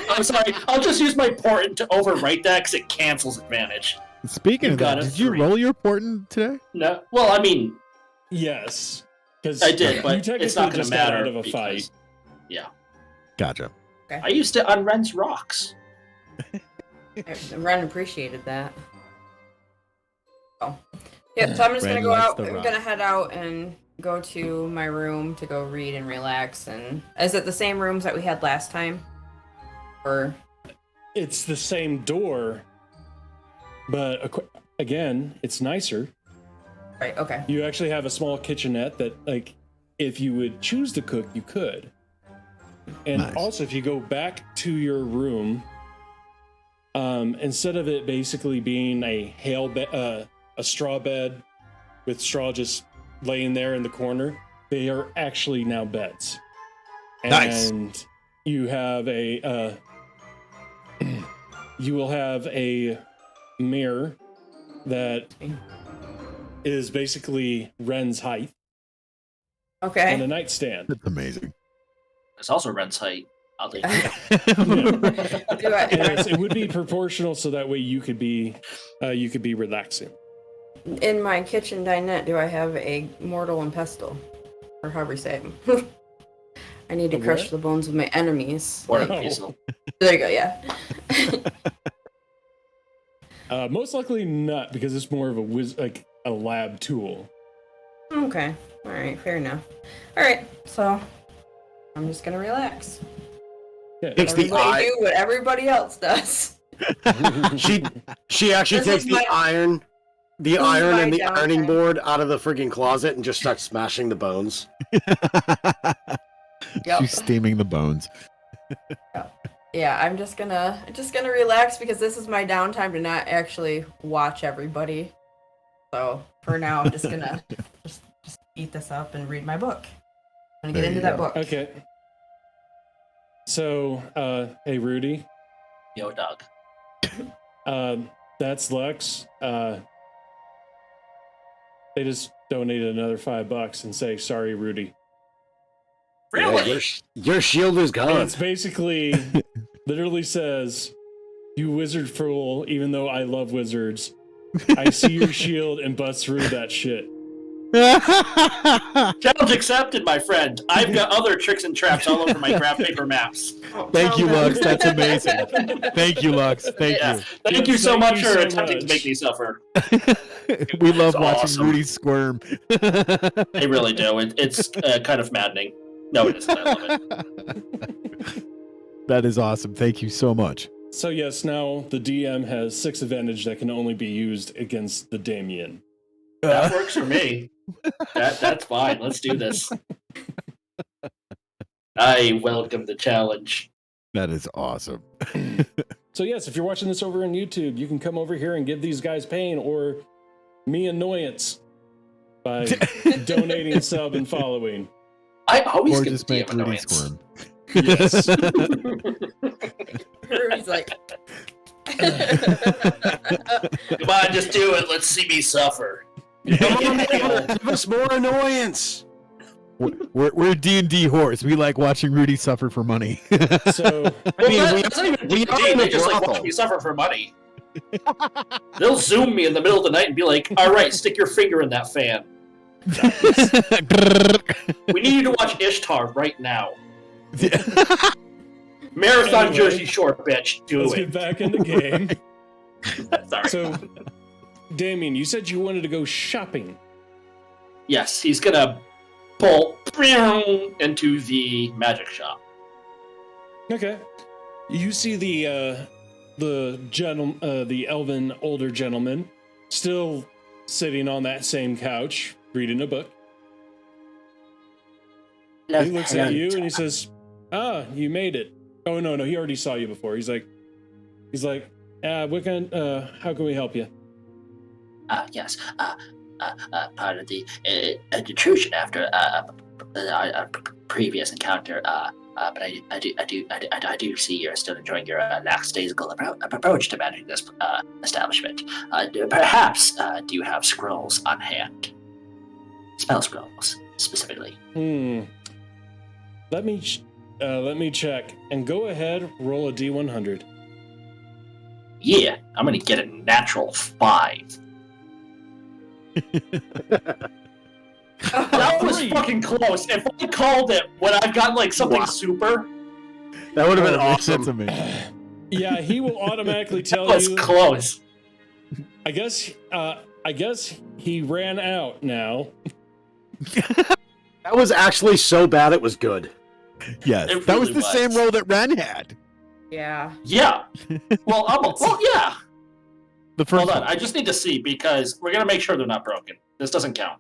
I'm sorry. I'll just use my portent to overwrite that because it cancels advantage. Speaking of that, did you roll your portent today? No. Well, I mean, yes, because I did, but you technically it's not going just to got matter out of a because- fight. Yeah. Gotcha. I used it on Ren's rocks. Ren appreciated that. Oh. Yep, so I'm just Ren gonna go likes out. the I'm rock. gonna head out and go to my room to go read and relax. And is it the same rooms that we had last time? Or It's the same door, but again, it's nicer. right? Okay. You actually have a small kitchenette that, like, if you would choose to cook, you could. And Nice. also, if you go back to your room, instead of it basically being a a straw bed with straw just laying there in the corner, they are actually now beds. Nice. And you have a you will have a mirror that is basically Ren's height and Okay. a nightstand. That's amazing. It's also Ren's height. Oddly. Do I- And it would be proportional, so that way you could be relaxing. in my kitchen dinette, do I have a mortal and pestle? Or however you say it. I need to A crush what? the bones of my enemies. Or No. a pistol. There you go, yeah. Most likely not, because it's more of like a lab tool. Okay. Alright, fair enough. Alright, so I'm just gonna relax. Yeah. Takes the Everybody eye. do what everybody else does. She actually This takes is the my- iron is and my the ironing downtime. board out of the freaking closet and just starts smashing the bones. Yep. She's steaming the bones. Yeah, I'm just gonna relax because this is my downtime to not actually watch everybody. So for now, I'm just gonna just eat this up and read my book. I'm gonna get There into you that go. book. Okay. So, hey Rudy, Yo, dog. that's Lex. They just donated another $5 and say sorry, Rudy. Really? Yeah, your shield is And gone. it's basically literally says, "You wizard fool! Even though I love wizards, I see your shield and bust through that shit." Challenge accepted, my friend. I've got other tricks and traps all over my graph paper maps. Thank you, Well done. Lux. That's amazing. Thank you, Lux. Thank Yeah. you. Thank you so Thank much you for so attempting to much. make me suffer. We love It's watching awesome. Rudy squirm. They really do. It's kind of maddening. No, it isn't. I love it. That is awesome. Thank you so much. So yes, now the DM has 6 advantage that can only be used against the Damien. That works for me. That's fine. Let's do this. I welcome the challenge. That is awesome. So yes, if you're watching this over on YouTube, you can come over here and give these guys pain or me annoyance by donating a sub and following. I always Or give just DM make Rudy annoyance. squirm. Yes. Rudy's like, Come on, just do it. Let's see me suffer. Come on, give us more annoyance. We're D&D horse. We like watching Rudy suffer for money. So Well, mean, that's not even we D&D. are in They a just like brothel. watch me suffer for money. They'll zoom me in the middle of the night and be like, "All right, stick your finger in that fan. We need you to watch Ishtar right now. Marathon Anyway, Jersey Shore, bitch. Do let's it." get back in the game. Sorry. So, Damien, you said you wanted to go shopping. Yes, he's gonna bolt into the magic shop. Okay. You see the elven older gentleman still sitting on that same couch reading a book. He looks at you and he says, "Ah, you made it." Oh no, he already saw you before. He's like, how can we help you? Yes. Part of the intrusion after our previous encounter. But I do see you're still enjoying your lackadaisical approach to managing this establishment. Perhaps do you have scrolls on hand? Spell scrolls, specifically. Let me check. And go ahead, roll a D100. Yeah, I'm gonna get a natural 5. That was 3. fucking close. If I called it when I've got like something Wow. super, That would have been Oh, man, awesome. That's amazing. Yeah, he will automatically that tell was you. close. I guess he ran out now. That was actually so bad it was good. Yes, It that was really the same was. role that Ren had. yeah. Yeah. Well, yeah. The first Hold on, one. I just need to see because we're gonna make sure they're not broken. This doesn't count.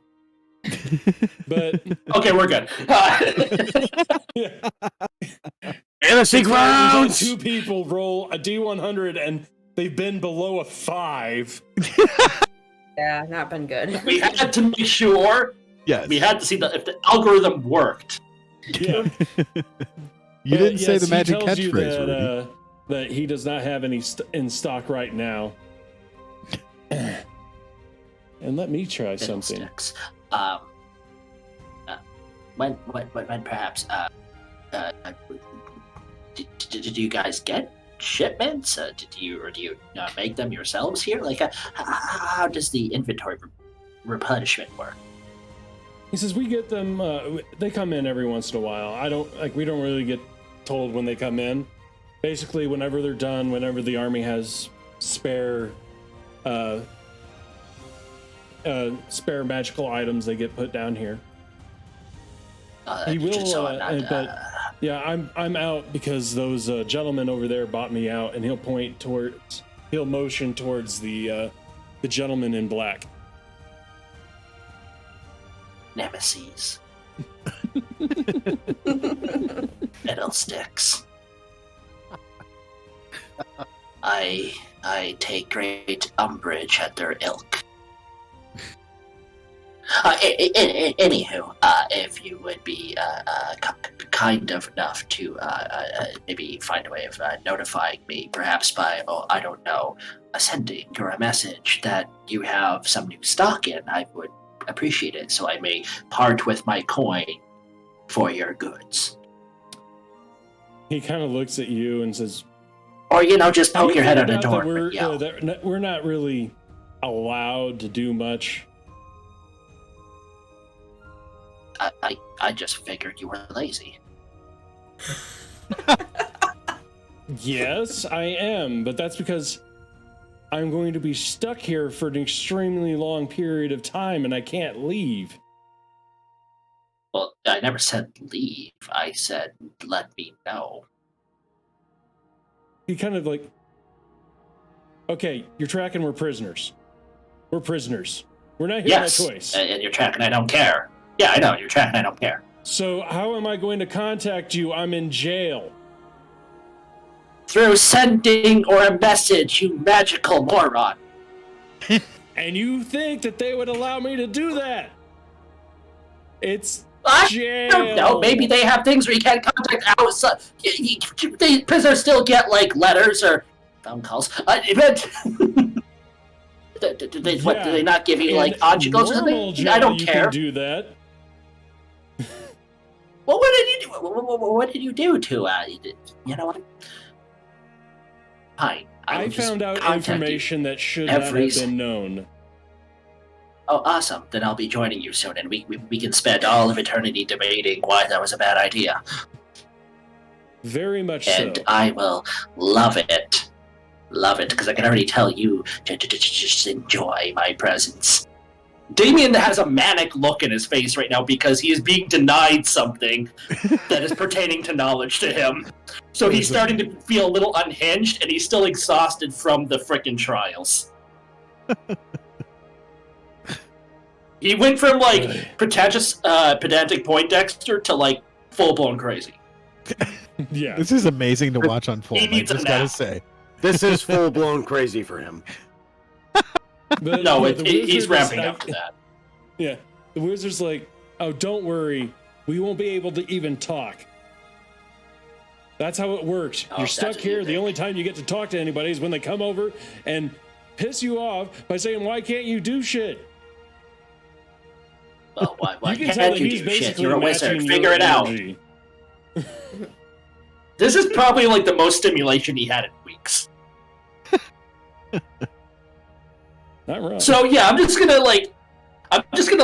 But Okay, we're good. yeah. Fantasy We've had grounds. 2 people roll a D100 and they've been below a 5. Yeah, not been good. We had to make sure. Yes. We had to see if the algorithm worked. Yeah. You didn't say Yes, the he magic tells you catchphrase, that, Rudy. that he does not have any in stock right now. And let me try something. Fiddlesticks. When perhaps did you guys get shipments? Do you make them yourselves here? Like, how does the inventory replenishment work? He says we get them. They come in every once in a while. We don't really get told when they come in. Basically, whenever they're done, whenever the army has spare magical items, they get put down here. He will, just so I'm not, but yeah, I'm out because those gentlemen over there bought me out, and he'll motion towards the gentleman in black. Nemesis. Fiddlesticks. I take great umbrage at their ilk. Anywho, if you would be kind enough to maybe find a way of notifying me, perhaps by, I don't know, sending or a message that you have some new stock in, I would appreciate it, so I may part with my coin for your goods. He kind of looks at you and says, Or, just poke your head out the That door. we're not really allowed to do much. I just figured you were lazy. Yes, I am, but that's because I'm going to be stuck here for an extremely long period of time and I can't leave. Well, I never said leave. I said let me know. He kind of like, okay, you're tracking, we're prisoners. We're prisoners. We're not here Yes, by choice. and you're tracking, I don't care. Yeah, I know, you're tracking, I don't care. So how am I going to contact you? I'm in jail. Through sending or a message, you magical moron. And you think that they would allow me to do that? It's I jail. don't know. Maybe they have things where you can't contact outside. The prisoners still get, like, letters or phone calls. Do they not give you, like, conjugals or something? I don't care. You can do that. Well, what did you do? What did you do to, you know what? Fine. I found out information that should not have been known. Oh, awesome. Then I'll be joining you soon, and we can spend all of eternity debating why that was a bad idea. Very much so. And I will love it. Love it, because I can already tell you to just enjoy my presence. Damien has a manic look in his face right now because he is being denied something that is pertaining to knowledge to him. So he's starting to feel a little unhinged, and he's still exhausted from the frickin' trials. He went from, like, pedantic Poindexter to, like, full-blown crazy. Yeah. This is amazing to watch unfold, I just gotta say. This is full-blown crazy for him. No, he's ramping up to that. Yeah. The wizard's like, oh, don't worry. We won't be able to even talk. That's how it works. Oh, You're stuck here. The only time you get to talk to anybody is when they come over and piss you off by saying, why can't you do shit? Well, why you can tell can't that you he's do shit? basically You're a wizard. matching Figure your it out. energy. This is probably, like, the most stimulation he had in weeks. Not wrong. So, yeah, I'm just gonna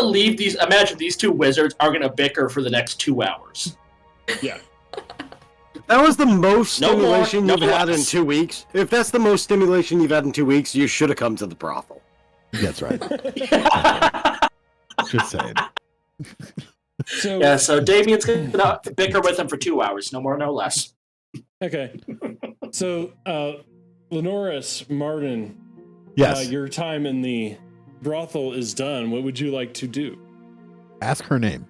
leave these. Imagine these two wizards are gonna bicker for the next 2 hours. Yeah. That was the most stimulation no you've had in less. 2 weeks. If that's the most stimulation you've had in 2 weeks, you should have come to the brothel. That's right. Just saying. So Damien's gonna bicker with him for 2 hours, no more, no less. Okay. So, Lenoris, Martin, Yes. your time in the brothel is done. What would you like to do? Ask her name.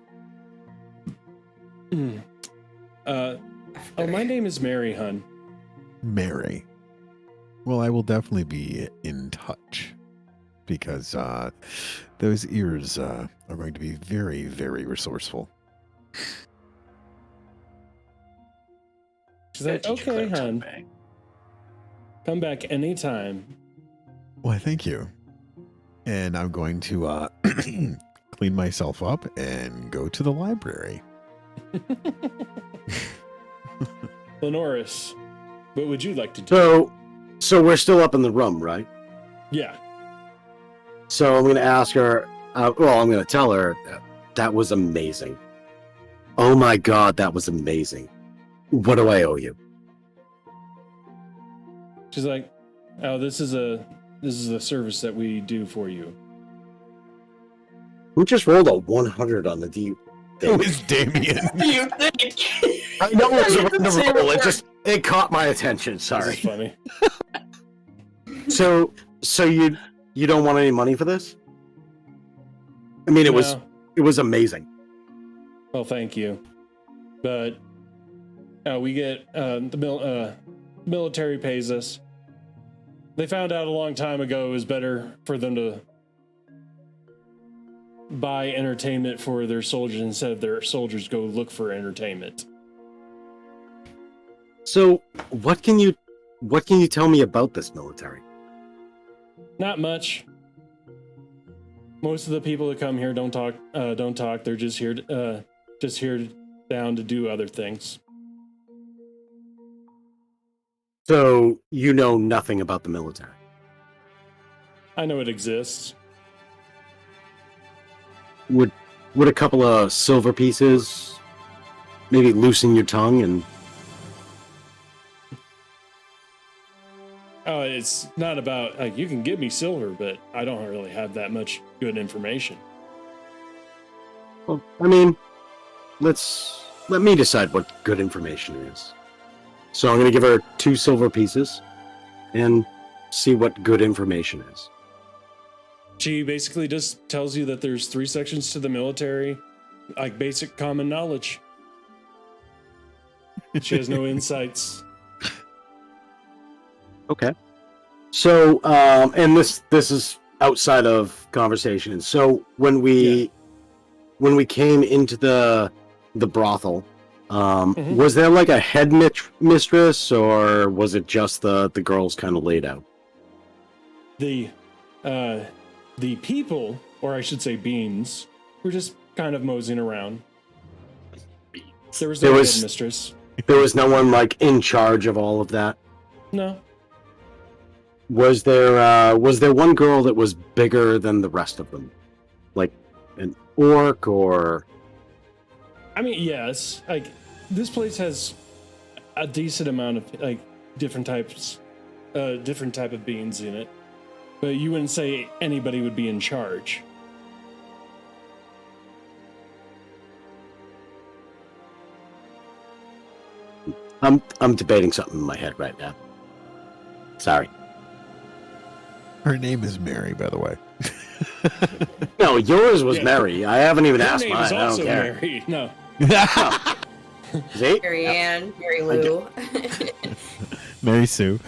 My name is Mary, hun. Mary. Well, I will definitely be in touch because those ears are going to be very, very resourceful. She's like, okay, hun. Come back anytime. Why, thank you. And I'm going to clean myself up and go to the library. Lenoris, what would you like to do? So we're still up in the room, right? Yeah. So I'm going to ask her, I'm going to tell her that was amazing. Oh my God, that was amazing. What do I owe you? She's like, oh, this is a service that we do for you. Who just rolled a 100 on the D? It was Damien. What do you think? I know it was a random roll. It caught my attention. Sorry. This is funny. So you don't want any money for this? I mean, it was amazing. Well, thank you, but we get the military pays us. They found out a long time ago it was better for them to buy entertainment for their soldiers instead of their soldiers go look for entertainment. So what can you tell me about this military? Not much. Most of the people that come here don't talk. They're just here down to do other things. So you know nothing about the military? I know it exists. Would a couple of silver pieces maybe loosen your tongue and... Oh, it's not about, like, you can give me silver, but I don't really have that much good information. Well, I mean, let me decide what good information is. So I'm going to give her 2 silver pieces and see what good information is. She basically just tells you that there's 3 sections to the military. like basic common knowledge. She has no insights. Okay. So, and this is outside of conversation. So when we came into the brothel, was there like a head mistress, or was it just the girls kind of laid out? The people, or I should say beans, were just kind of moseying around. There was no head mistress. There was no one like in charge of all of that. No. Was there one girl that was bigger than the rest of them, like an orc or? I mean, yes. Like this place has a decent amount of like different type of beings in it, but you wouldn't say anybody would be in charge. I'm debating something in my head right now. Sorry. Her name is Mary, by the way. No, yours was Mary. I haven't even asked name mine. is I don't also care. Mary. No. See? Mary Ann, Mary Lou. Mary Sue.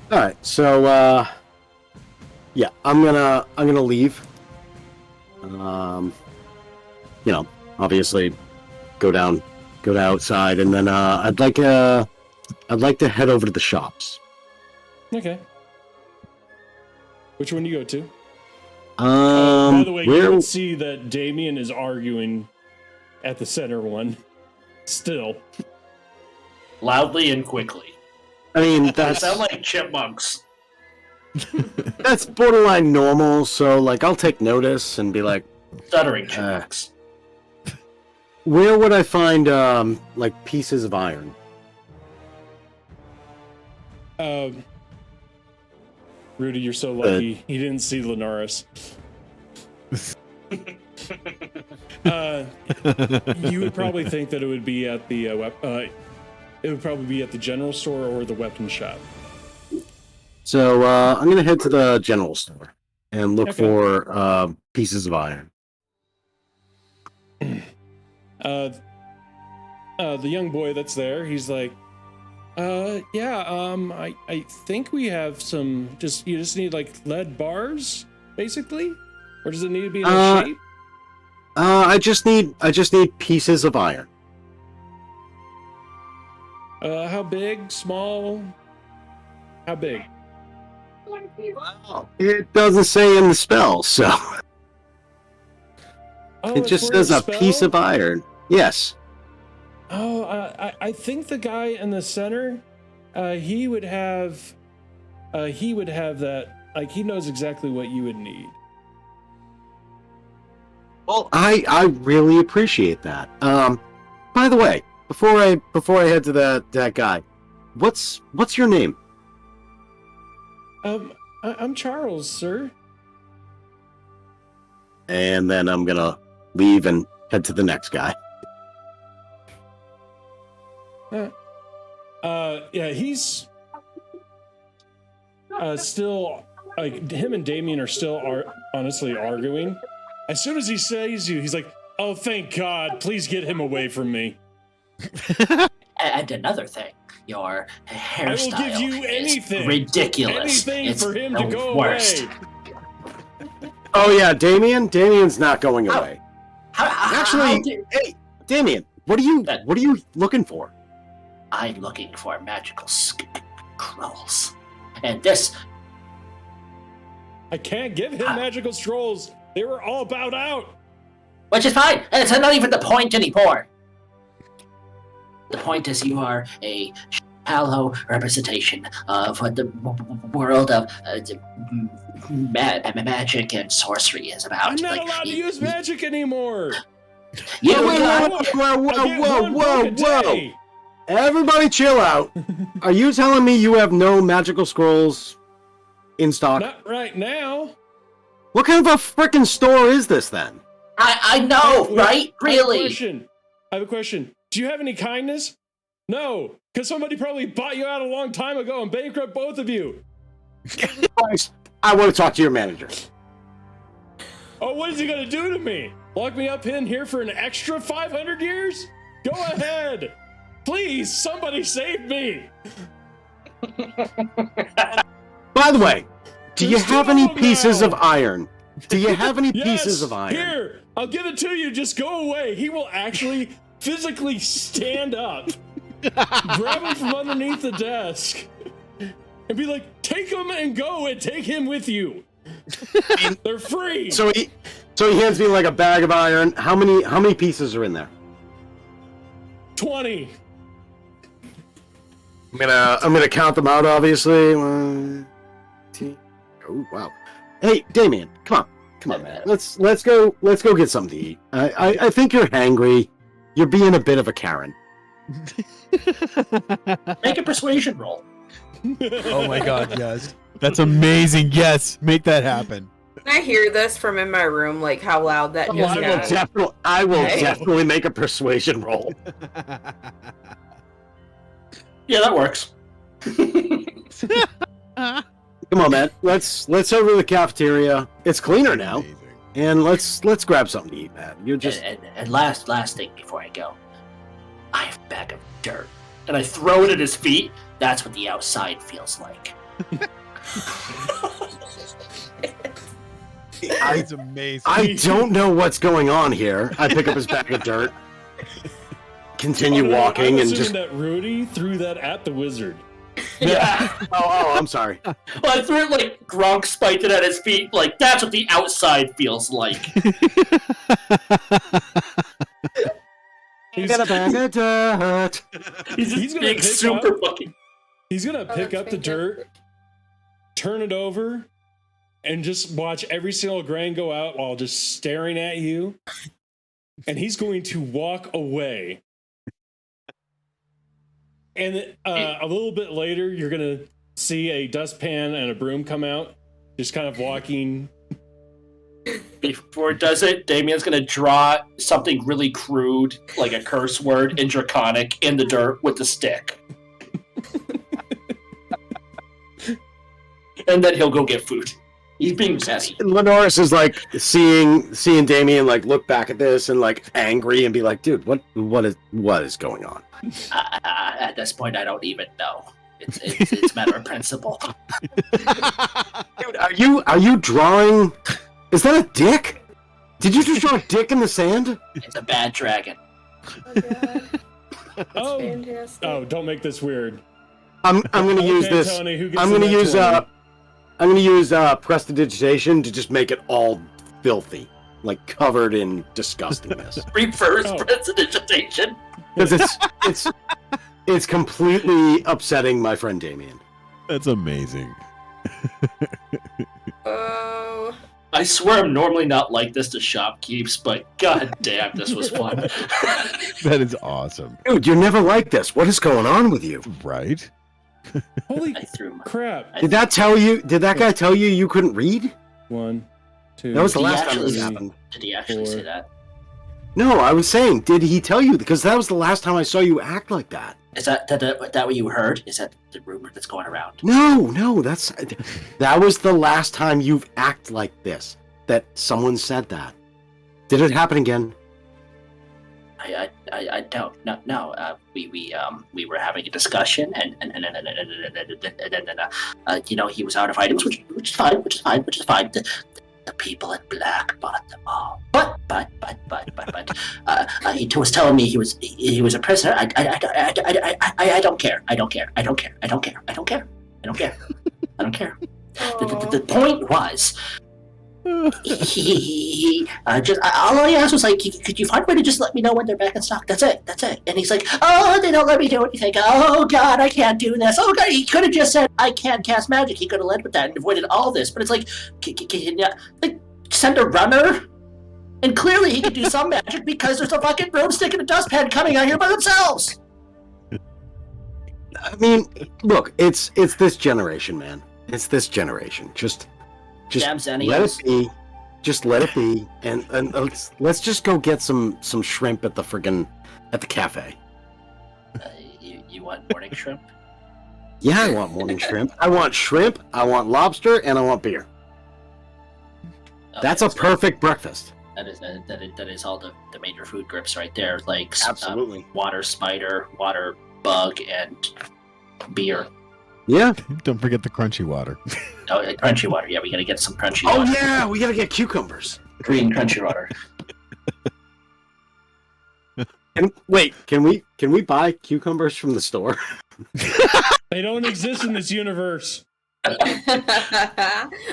All right, so yeah, I'm gonna leave. You know, obviously, go down outside, and then I'd like to head over to the shops. Okay. Which one do you go to? By the way, you can see that Damien is arguing at the center one. Still. Loudly and quickly. I mean, They that's sound like chipmunks. that's borderline normal. So, like, I'll take notice and be like, Stuttering chipmunks. where would I find like pieces of iron? Rudy, you're so lucky. He didn't see Linaris. You would probably think that it would be at the it would probably be at the general store or the weapon shop. So I'm gonna head to the general store and look for pieces of iron. The young boy that's there, he's like, I think we have some. You just need like lead bars, basically, or does it need to be in a shape? I just need pieces of iron. How big? Small? How big? Well, it doesn't say in the spell, so it just says a piece of iron. Yes. Oh, I think the guy in the center, he would have that. Like he knows exactly what you would need. Well, I really appreciate that. By the way, before I head to that guy, what's your name? I'm Charles, sir. And then I'm gonna leave and head to the next guy. Yeah, he's still like him and Damien are still honestly arguing. As soon as he sees you, he's like, "Oh, thank God! Please get him away from me." And another thing, your hairstyle I will give you anything, is ridiculous. Anything it's for him the to go worst. away. Oh yeah, Damien's not going away. Actually, hey, Damien, what are you looking for? I'm looking for magical scrolls, and this. I can't give him magical scrolls. They were all bowed out. Which is fine. It's not even the point anymore. The point is you are a shallow representation of what the world of magic and sorcery is about. I'm not allowed to use magic anymore. Whoa! Everybody chill out. Are you telling me you have no magical scrolls in stock? Not right now. What kind of a frickin' store is this then? I know, right? Really? I have a question. Do you have any kindness? No, because somebody probably bought you out a long time ago and bankrupt both of you. Christ, I want to talk to your manager. Oh, what is he gonna do to me? Lock me up in here for an extra 500 years? Go ahead. Please, somebody save me. By the way, do you There's have two any of them pieces now. of iron? Do you have any Yes, pieces of iron? Here, I'll give it to you. Just go away. He will actually physically stand up, grab him from underneath the desk, and be like, take him and go and take him with you. They're free. So he hands me like a bag of iron. How many pieces are in there? 20. I'm gonna count them out. Obviously. 1, 2. Oh wow. Hey, Damien, come on, man. Let's go get something to eat. I think you're hangry. You're being a bit of a Karen. Make a persuasion roll. Oh my god, yes. That's amazing. Yes, make that happen. Can I hear this from in my room, like how loud that just got? I will Hey. definitely make a persuasion roll. Yeah, that works. Come on, man. Let's over to the cafeteria. It's cleaner now, Amazing. and let's grab something to eat, man. You're just And last thing before I go, I have a bag of dirt, and I throw it at his feet. That's what the outside feels like. It's amazing. I don't know what's going on here. I pick up his bag of dirt, continue walking, I'm and assuming just. that Rudy threw that at the wizard. Yeah. Oh, I'm sorry. Well, I threw it like Gronk spiked it at his feet. Like, that's what the outside feels like. He's got a bag of dirt. He's He's just gonna being pick super up- fucking. He's gonna pick up the dirt, turn it over, and just watch every single grain go out while just staring at you. And he's going to walk away. And a little bit later, you're gonna see a dustpan and a broom come out, just kind of walking. Before it does it, Damien's gonna draw something really crude, like a curse word in Draconic, in the dirt with the stick. And then he'll go get food. He's being petty. Lenoris is like seeing Damien like look back at this and like angry and be like, dude, what is going on? At this point, I don't even know. It's a matter of principle. Dude, are you drawing? Is that a dick? Did you just draw a dick in the sand? It's a bad dragon. Oh, God. Oh, Fantastic. oh, don't make this weird. I'm gonna use Okay, this. Tony, who gets I'm the gonna nat use 20? I'm gonna use prestidigitation to just make it all filthy, like covered in disgustingness. Reverse Oh. prestidigitation. Because it's completely upsetting my friend Damien. That's amazing. Oh. I swear I'm normally not like this to shopkeeps, but god damn, this was fun. That is awesome. Dude, you're never like this. What is going on with you? Right? Holy I threw my... crap. Did that guy tell you couldn't read? 1, 2. That was the He last time actually- this happened. Did he actually say that? No, I was saying, did he tell you? Because that was the last time I saw you act like that. Is that what you heard? Is that the rumor that's going around? No, that was the last time you've acted like this. That someone said that. Did it happen again? I don't no. We were having a discussion and you know, he was out of items, which is fine. The people at Black bought them all. But he was telling me he was a prisoner. I don't care. The point was, he just all I asked was like, could you find a way to just let me know when they're back in stock? That's it. And he's like, oh, they don't let me do anything. Oh God, I can't do this. Oh God, he could have just said I can't cast magic. He could have led with that and avoided all this. But it's like, can you like send a runner? And clearly he could do some magic because there's a fucking broomstick and a dustpan coming out here by themselves. I mean, look, it's this generation, man. It's this generation. Just Damn Xennials. let it be. Just let it be, and let's just go get some shrimp at the cafe. You want morning shrimp? Yeah, I want morning shrimp. I want shrimp. I want lobster, and I want beer. That's a perfect breakfast. That is all the major food groups right there, like Absolutely. water spider, water bug, and beer. Yeah. Don't forget the crunchy water. Oh, crunchy water. Yeah, we gotta get some crunchy Oh water. yeah, we gotta get cucumbers. Green crunchy water. And wait, can we buy cucumbers from the store? They don't exist in this universe.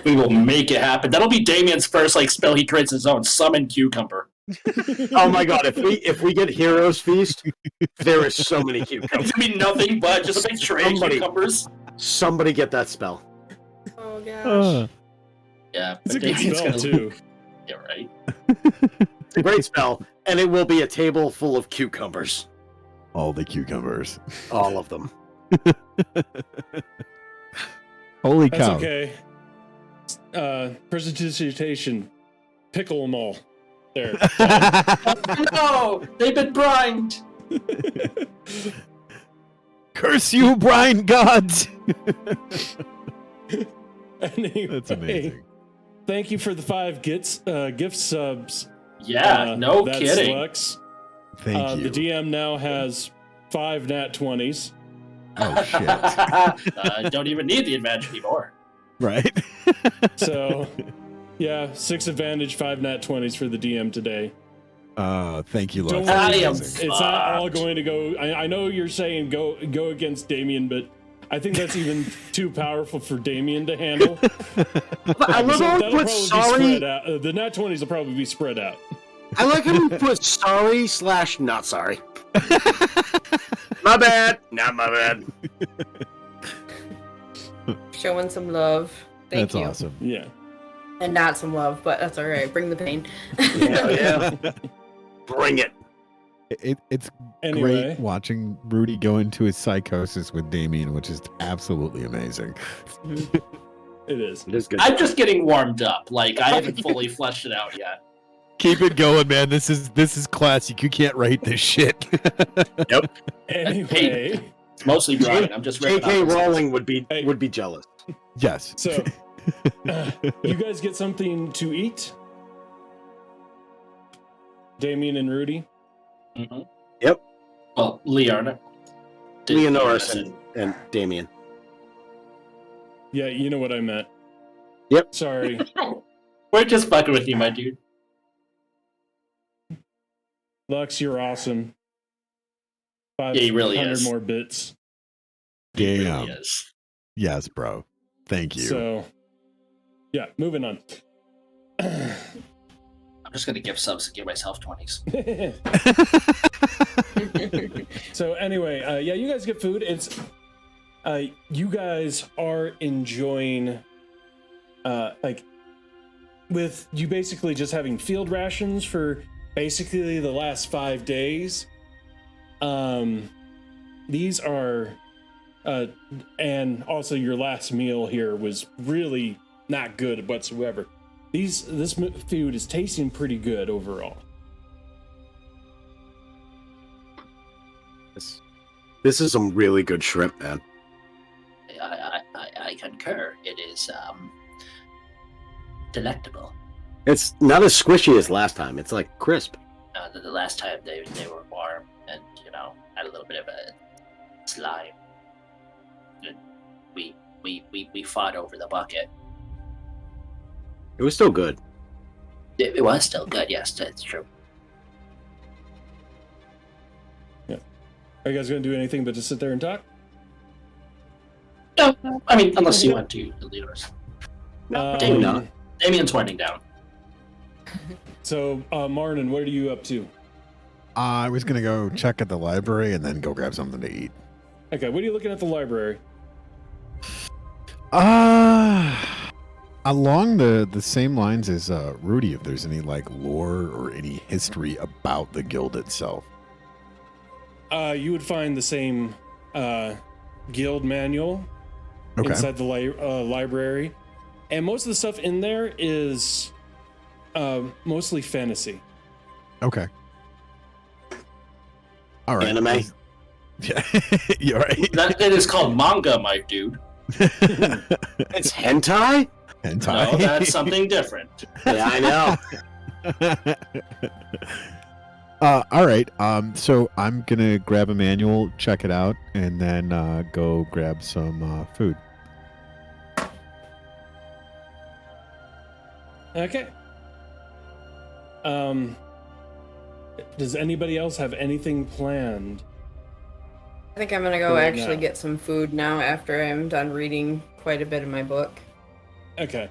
We will make it happen. That'll be Damien's first spell. He creates his own summon cucumber. Oh my god, if we get Heroes Feast, there is so many cucumbers. It's gonna be nothing but just a big tray of cucumbers. Somebody get that spell. Oh gosh. Yeah, It's a but good Damien's spell, too. Yeah, right. It's a great spell, and it will be a table full of cucumbers. All the cucumbers. All of them. Holy That's cow. okay. Prestidigitation. Pickle them all. There. No, they've been brined. Curse you, brine gods! Anyway, That's amazing. Thank you for the 5 gift subs. Yeah, no that's kidding. Lux. Thank you. The DM now has 5 nat 20s. Oh, shit. Don't even need the advantage anymore. Right? So, yeah, 6 advantage, 5 nat 20s for the DM today. Thank you, Don't Lux. worry, I am it's not all fucked. going to go. I know you're saying go against Damien, but I think that's even too powerful for Damien to handle. I love how he That'll put probably be sorry. spread out. The nat 20s will probably be spread out. I like how he put sorry / not sorry. My bad. Not my bad. Showing some love. Thank That's you. awesome. Yeah. And not some love, but that's all right. Bring the pain. Yeah. Bring it. It's Anyway. great watching Rudy go into his psychosis with Damien, which is absolutely amazing. It is. It is good. I'm just getting warmed up. I haven't fully fleshed it out yet. Keep it going, man. This is classic. You can't write this shit. Anyway, It's mostly Brian. I'm just ripping J.K. off his- Rowling would be jealous. Yes. so you guys get something to eat? Damien and Rudy? Mhm. Yep. Well, Leonor. Leonoris and Damien. Yeah, you know what I meant. Yep. Sorry. We're just fucking with you, my dude. Lux, you're awesome. Yeah, he really 500 is. more bits. He Damn. really is. Yes, bro. Thank you. So, yeah, moving on. I'm just gonna give subs and give myself 20s. So anyway, yeah, you guys get food. It's you guys are enjoying with you basically just having field rations for basically the last 5 days. These are and also your last meal here was really not good whatsoever. This food is tasting pretty good overall. This is some really good shrimp, man. I concur. It is delectable. It's not as squishy as last time. It's like crisp. The last time they were warm and had a little bit of a slime. And we fought over the bucket. It was still good. It was still good. Yes, that's true. Are you guys going to do anything but just sit there and talk? No, I mean, unless you want to lead us. Maybe not. Damien's winding down. So, Martin, what are you up to? I was going to go check at the library and then go grab something to eat. Okay, what are you looking at the library? Along the same lines as Rudy, if there's any lore or any history about the guild itself. You would find the same guild manual inside the library, and most of the stuff in there is mostly fantasy. Okay. All right. Anime? Yeah, you're right. It is called manga, my dude. It's hentai? Hentai. No, that's something different. Yeah, I know. All right. So I'm gonna grab a manual, check it out, and then go grab some food. Okay. Does anybody else have anything planned? I think I'm gonna go Right actually now. get some food now after I'm done reading quite a bit of my book. Okay.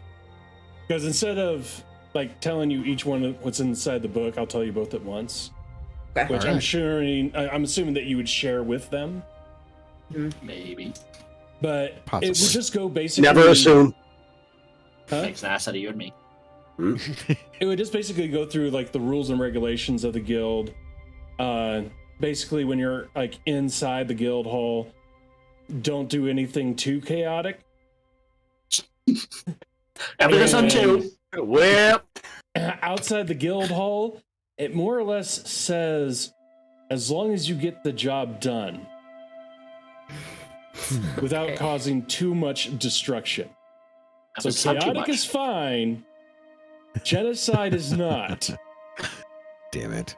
Because instead of like telling you each one of what's inside the book, I'll tell you both at once. Okay. Which I'm I'm assuming that you would share with them. Maybe. But it Possibly. would just go basically. Never assume. Huh? Makes an ass out of you and me. It would just basically go through like the rules and regulations of the guild. Basically, when you're like inside the guild hall, don't do anything too chaotic. Evidence on two. Well, Outside the guild hall, it more or less says, as long as you get the job done, without Okay. causing too much destruction. So It's not too chaotic much. is fine. Genocide is not. Damn it.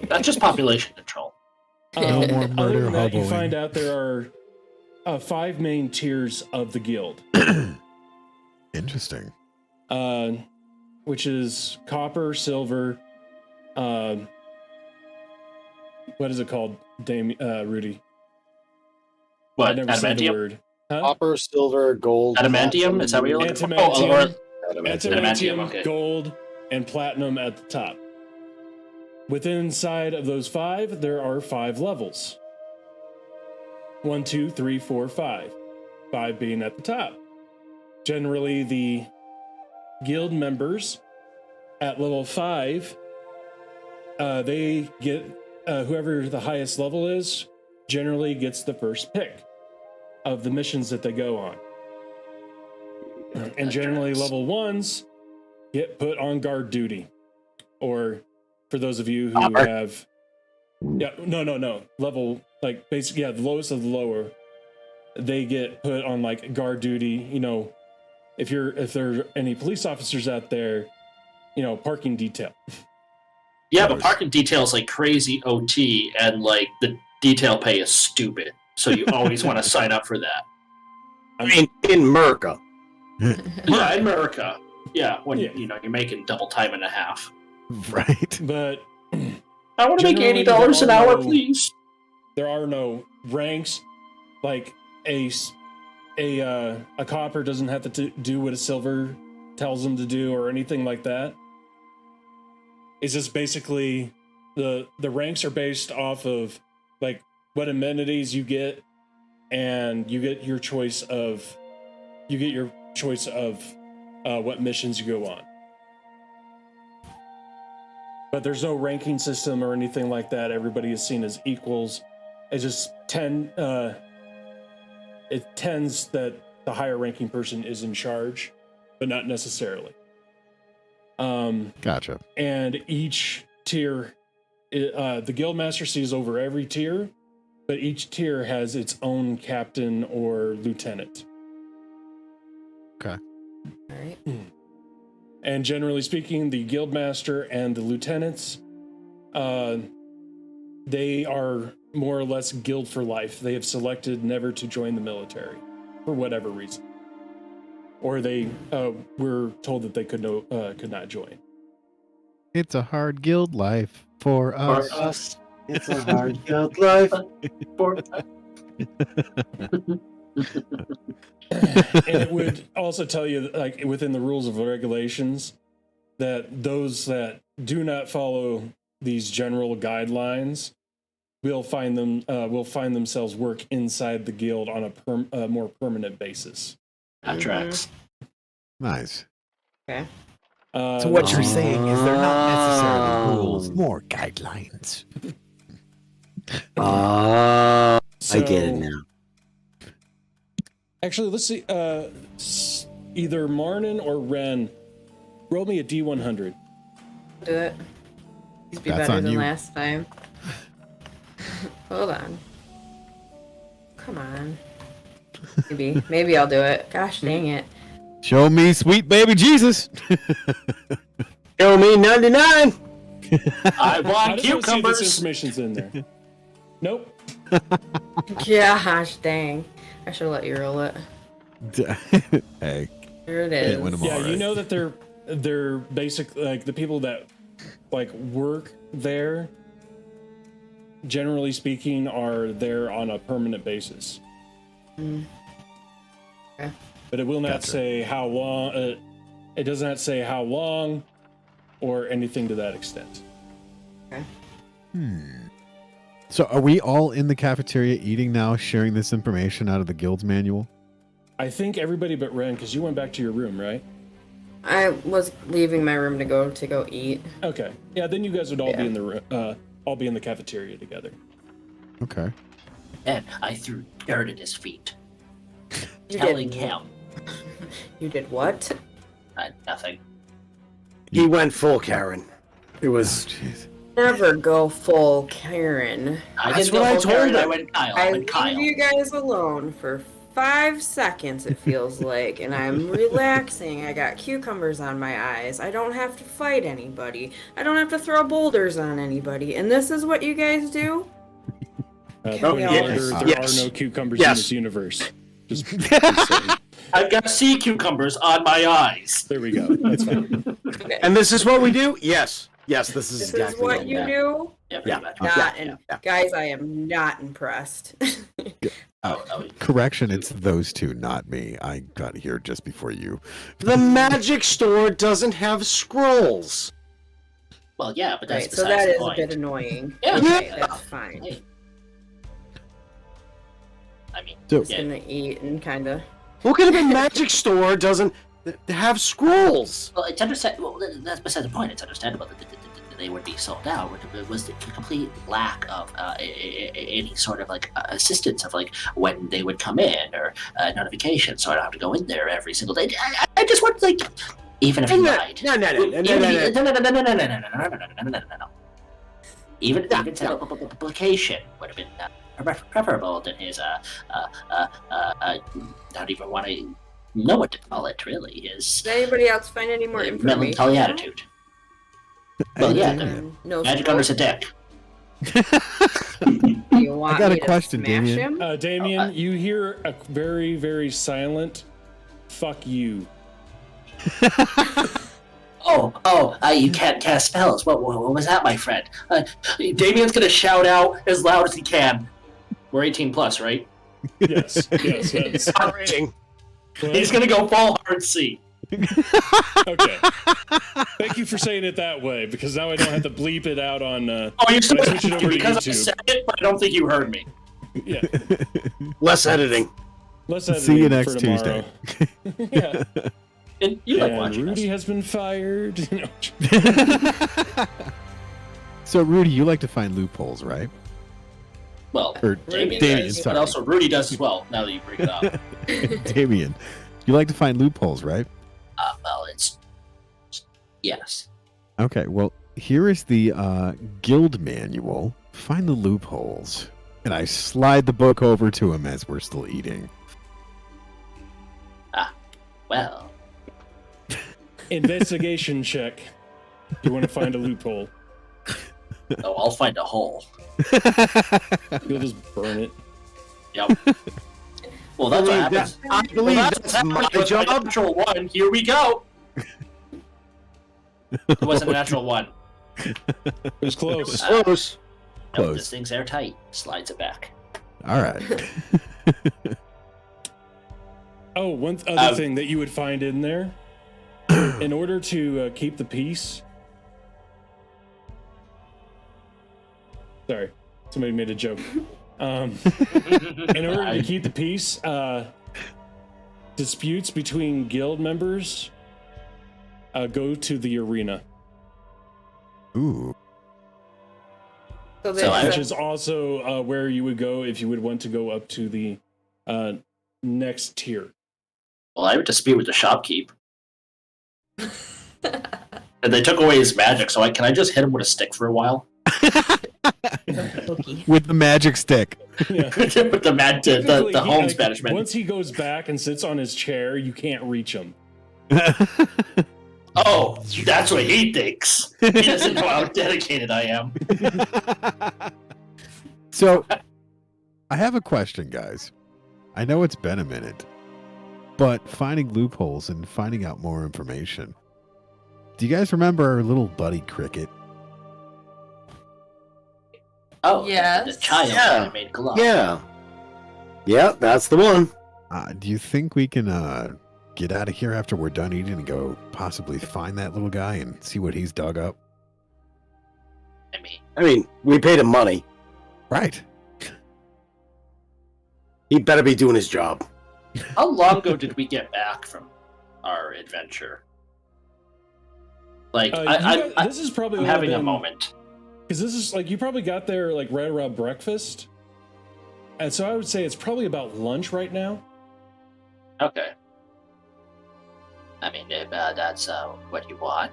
That's just population control. No more Other murder than that, you hoboing. find out there are 5 main tiers of the guild, Interesting. which is copper, silver. What is it called, Rudy? I What? never said the Adamantium? word. Huh? copper, silver, gold. Adamantium? Is that what you're looking for? Adamantium. Adamantium. Adamantium, okay. gold, and platinum at the top. Within inside of those 5, there are 5 levels. 1, 2, 3, 4, 5. 5 being at the top. Generally, the guild members at level 5, they get whoever the highest level is, generally gets the first pick of the missions that they go on. And generally, level 1s get put on guard duty. Or for those of you who Copper. have. Yeah, no. Level, like, basically, yeah, the lowest of the lower, they get put on, like, guard duty. You know, if there are any police officers out there, you know, parking detail. Yeah, but parking detail is like crazy OT, and like the detail pay is stupid. So you always want to sign up for that. I mean, in America. Yeah, in America. Yeah, when Yeah. you know you're making double time and a half. Right. But I want to make Generally, $80 an there are hour, no- please. there are no ranks. Like a copper doesn't have to do what a silver tells them to do or anything like that. It's just basically the ranks are based off of like what amenities you get, and you get your choice of what missions you go on. But there's no ranking system or anything like that. Everybody is seen as equals. It just tends that the higher ranking person is in charge, but not necessarily. Gotcha. And each tier, the guildmaster sees over every tier, but each tier has its own captain or lieutenant. Okay. All right. And generally speaking, the guildmaster and the lieutenants, they are more or less guild for life. They have selected never to join the military for whatever reason, or they were told that they could not join. It's a hard guild life for us. For us. It's a hard guild life. For And it would also tell you, like within the rules of regulations, that those that do not follow these general guidelines will find themselves work inside the guild on a more permanent basis. that tracks. Nice. Okay. So what you're saying is they're not necessarily rules, more guidelines. I get it So- now. Actually, let's see. Either Marnin or Ren, roll me a D100. Do it. Please be That's better on than you. last time. Hold on. Come on. Maybe I'll do it. Gosh dang it. Show me sweet baby Jesus. Show me 99. I I want just want to see if this cucumbers. information's in there. Nope. Gosh dang. I should let you roll it. Hey, Here it can't win is. 'em all, Yeah, you right? know that they're basically like the people that like work there. Generally speaking, are there on a permanent basis. Okay. But it will not Gotcha. say how long. It does not say how long, or anything to that extent. So are we all in the cafeteria eating now, sharing this information out of the guild's manual? I think everybody but Ren, because you went back to your room, right? I was leaving my room to go eat. Okay. Yeah, then you guys would all be Yeah. in the all be in the cafeteria together. Okay. And I threw dirt at his feet, You telling did him You did what? nothing. He went full Karen. It was. Jeez. Never go full Karen. I That's didn't what I go told Karen, I him. went Kyle. I I went leave Kyle. you guys alone for 5 seconds, it feels like, and I'm relaxing. I got cucumbers on my eyes. I don't have to fight anybody. I don't have to throw boulders on anybody. And this is what you guys do? Point yeah. order, there Yes. are no cucumbers Yes. in this universe. Just saying. I've got sea cucumbers on my eyes. There we go. That's fine. Okay. And this is what we do? Yes. Yes, this is This exactly is what you we do? Yeah, Yeah. pretty much. Not yeah. Guys, I am not impressed. Oh, Correction, it's those two, not me. I got here just before you. The magic store doesn't have scrolls. well, yeah, but that's Right, so besides that the is a point. bit annoying. Yeah. Okay, Yeah. that's fine. Hey. I mean, So- Just gonna eat and kind of. What kind of a magic store doesn't have scrolls? well, it's understandable. Well, that's beside the point. It's understandable that they would be sold out. It was the complete lack of any sort of like assistance of like when they would come in or notification, so I don't have to go in there every single day. I just want like, even if you lied. No. Even set up a publication would have been preferable than his not even want to know what to call it. Really, his Did anybody else find any more information? melancholy attitude. Well, yeah, No Magic scrolls? Under's a dick. Do you want I got me a to question, smash Damien. him? Damien, you hear a very, very silent "fuck you." You can't cast spells. What was that, my friend? Damien's gonna shout out as loud as he can. We're 18 plus, right? Yes, yes. Rating. He's gonna go full hard C. Okay. Thank you for saying it that way, because now I don't have to bleep it out on. Oh, you're I supposed switched it to over to because I YouTube. said it, but I don't think you heard me. Yeah. Less editing. Let's See you editing next for tomorrow. Tuesday. Yeah. And you like And watching Rudy us. has been fired. No. So, Rudy, you like to find loopholes, right? Well, Or Damien Damien, does, sorry. but also Rudy does as well. Now that you bring it up, Damien, you like to find loopholes, right? well, it's yes. Okay, well, here is the guild manual. Find the loopholes. And I slide the book over to him as we're still eating. Well, Investigation check. You want to find a loophole. I'll find a hole. You'll just burn it. Yep. Well, that's what happens. I believe Well, that's what my happens with a job. Natural one. Here we go. It wasn't a natural one. It was close. Close. No, Close. this thing's airtight. Slides it back. All right. Oh, one other thing that you would find in there, in order to keep the peace. Sorry, somebody made a joke. In order to keep the peace, disputes between guild members go to the arena, Ooh. So So there's which a- is also where you would go if you would want to go up to the next tier. Well, I would dispute with the shopkeep. And they took away his magic, so can I just hit him with a stick for a while? Cookie. With the magic stick. Yeah. With the Technically, the he- home like, Spanish man. Once he goes back and sits on his chair, you can't reach him. Oh, that's what he thinks. He doesn't know how dedicated I am. So, I have a question, guys. I know it's been a minute, but finding loopholes and finding out more information. Do you guys remember our little buddy Cricket? Oh, Yes. the child Yeah. that I made glove. Yeah. Yeah, that's the one. Do you think we can get out of here after we're done eating and go possibly find that little guy and see what he's dug up? I mean, We paid him money. Right. He better be doing his job. how long ago did we get back from our adventure? Like, This is probably I'm having a moment. because this is like you probably got there like right around breakfast, and so I would say it's probably about lunch right now. Okay. I mean, if that's what you want,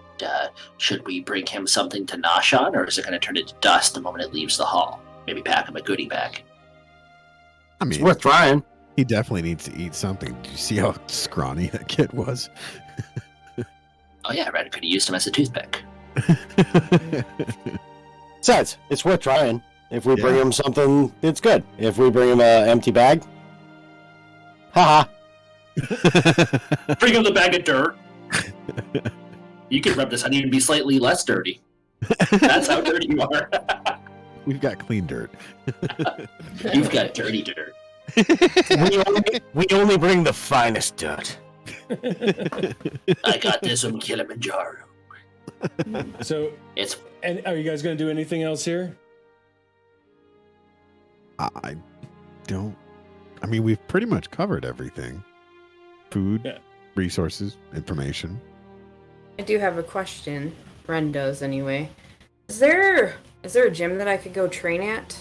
should we bring him something to nosh on, or is it going to turn into dust the moment it leaves the hall? Maybe pack him a goodie bag. I It's mean, worth trying. he definitely needs to eat something. Do you see how scrawny that kid was? Oh yeah, Red could have used him as a toothpick. Besides, it's worth trying. If we bring Yeah. him something, it's good. If we bring him an empty bag, haha. Bring him the bag of dirt. You can rub this on even be slightly less dirty. That's how dirty you are. We've got clean dirt. You've got dirty dirt. we only bring the finest dirt. I got this from Kilimanjaro. So, It's and are you guys going to do anything else here? I don't. I mean, we've pretty much covered everything. Food, Yeah. resources, information. I do have a question. Ren does anyway. Is there a gym that I could go train at?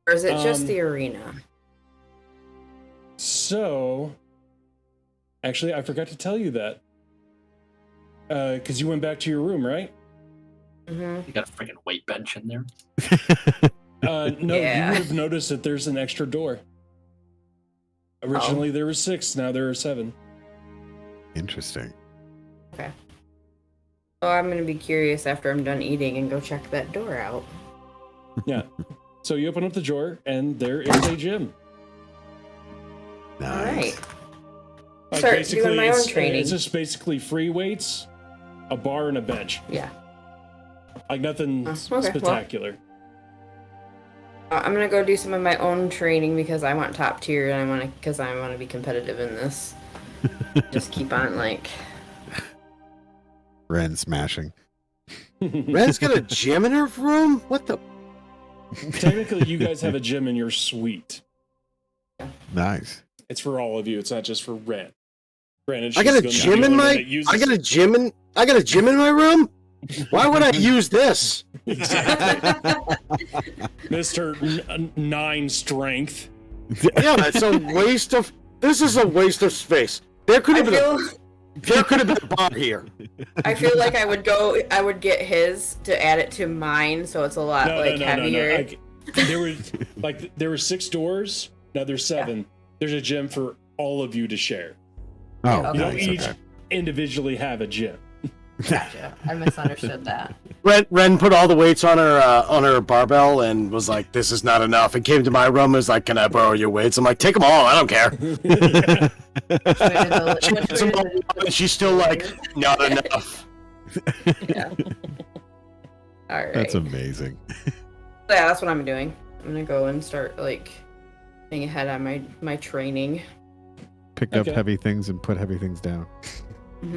Or is it just the arena? So, actually, I forgot to tell you that. Because you went back to your room, right? Mm-hmm. you got a freaking weight bench in there. No, Yeah. you would have noticed that there's an extra door. Originally there were 6, now there are 7. Interesting. Oh, I'm gonna be curious after I'm done eating and go check that door out. Yeah. So you open up the drawer, and there is a gym. Nice. All right. Like, Start basically, doing my own it's training. It's just basically free weights, a bar, and a bench. Yeah. Like nothing okay, well. spectacular. I'm gonna go do some of my own training because I want top tier and I want to be competitive in this. Just keep on like. Ren smashing. Ren's got a gym in her room? What the? Technically, you guys have a gym in your suite. Nice. It's for all of you. It's not just for Ren. Granted, I got a she's gonna be gym the in only one my. that uses- I got a gym in my room. Why would I use this? Mr. 9 strength. Yeah, that's a waste of. This is a waste of space. There could have been a bar here. I feel like I would get his to add it to mine, so it's a lot heavier. There were 6 doors. Now there's 7. There's a gym for all of you to share. Oh, You don't nice. each Okay. individually have a gym. Gotcha. I misunderstood that. Ren put all the weights on her barbell and was like, "This is not enough." And came to my room and was like, "Can I borrow your weights?" I'm like, "Take them all. I don't care." And she's still like, "Not enough." Yeah. All right. That's amazing. Yeah, that's what I'm doing. I'm gonna go and start getting ahead on my training. Picked up Okay. heavy things and put heavy things down.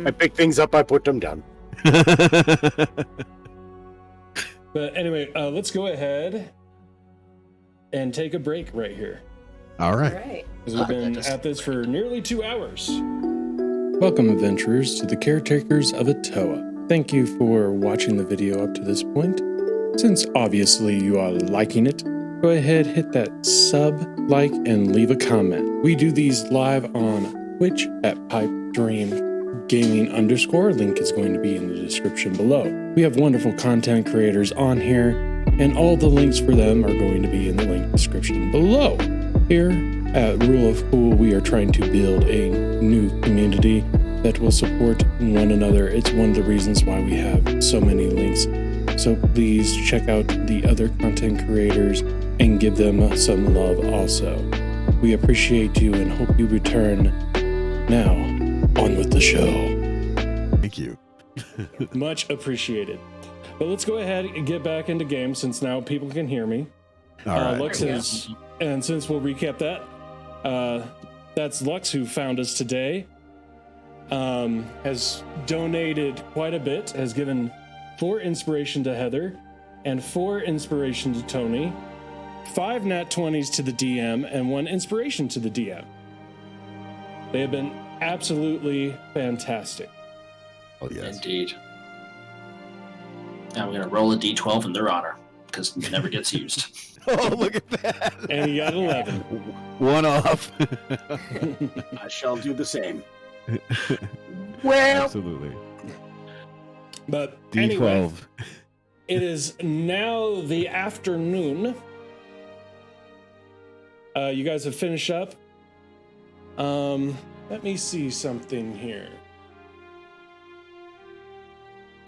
I pick things up, I put them down. But anyway, let's go ahead and take a break right here. All All right. right. Because we've been at this for nearly 2 hours. Welcome, adventurers, to the Caretakers of Atoa. Thank you for watching the video up to this point. Since obviously you are liking it, go ahead, hit that sub, like, and leave a comment. We do these live on Twitch at pipe.dream.mtga. Gaming _. Link is going to be in the description below. We have wonderful content creators on here, and all the links for them are going to be in the link description below. Here, At Rule of Cool, we are trying to build a new community that will support one another. It's one of the reasons why we have so many links. So please check out the other content creators and give them some love also. We appreciate you and hope you return. Now, on with the show. Thank you. Much appreciated. But let's go ahead and get back into game since now people can hear me. All right. Lux is, and since we'll recap that, that's Lux who found us today. Has donated quite a bit, has given 4 inspiration to Heather and 4 inspiration to Tony, 5 nat 20s to the DM, and 1 inspiration to the DM. They have been absolutely fantastic. Oh, yes. Indeed. Now I'm going to roll a d12 in their honor, because it never gets used. Oh, look at that. And he got 11. One off. I shall do the same. Well, Absolutely. But D12. anyway, it is now the afternoon. You guys have finished up. Let me see something here.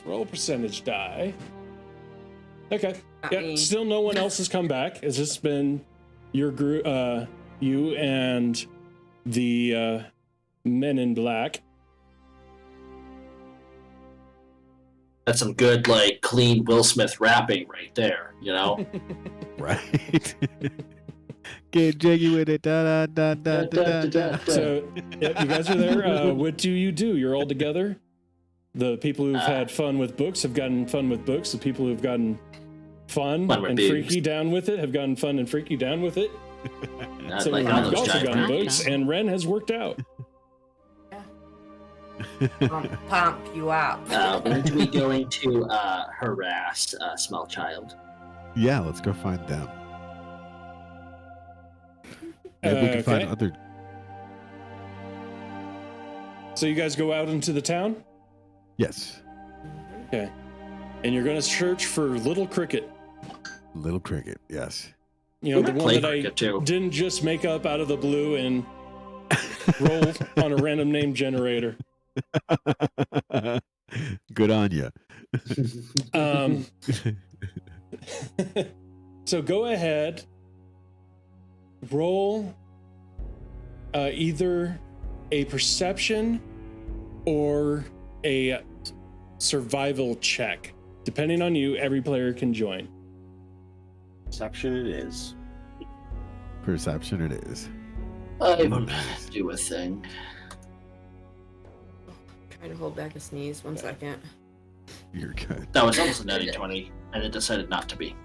Roll a percentage die. Okay. Yeah, still no one else has come back. It's just been your group, you and the men in black. That's some good, like, clean Will Smith rapping right there, you know? Right. Get jiggy with it. Da, da, da, da, da, da. So, yep, you guys are there. What do? You're all together. The people who've had fun with books have gotten fun with books. The people who've gotten fun Fun with and boobs. freaky down with it have gotten fun and freaky down with it. Not So like we've all those also giant gotten boobies. books, and Ren has worked out. pump you out. When are we going to harass a small child? Yeah, let's go find them. Maybe we can find Okay. other. So you guys go out into the town, Yes. and you're going to search for Little Cricket. Little cricket. Yes. You know, the one Play that I cricket, too. didn't just make up out of the blue and roll on a random name generator. Good on you. So go ahead, roll either a perception or a survival check. Depending on you, every player can join. Perception it is. Perception it is. I will Nice. do a thing. Trying to hold back a sneeze. 1 second. You're good. That was almost a natty 20, and it decided not to be.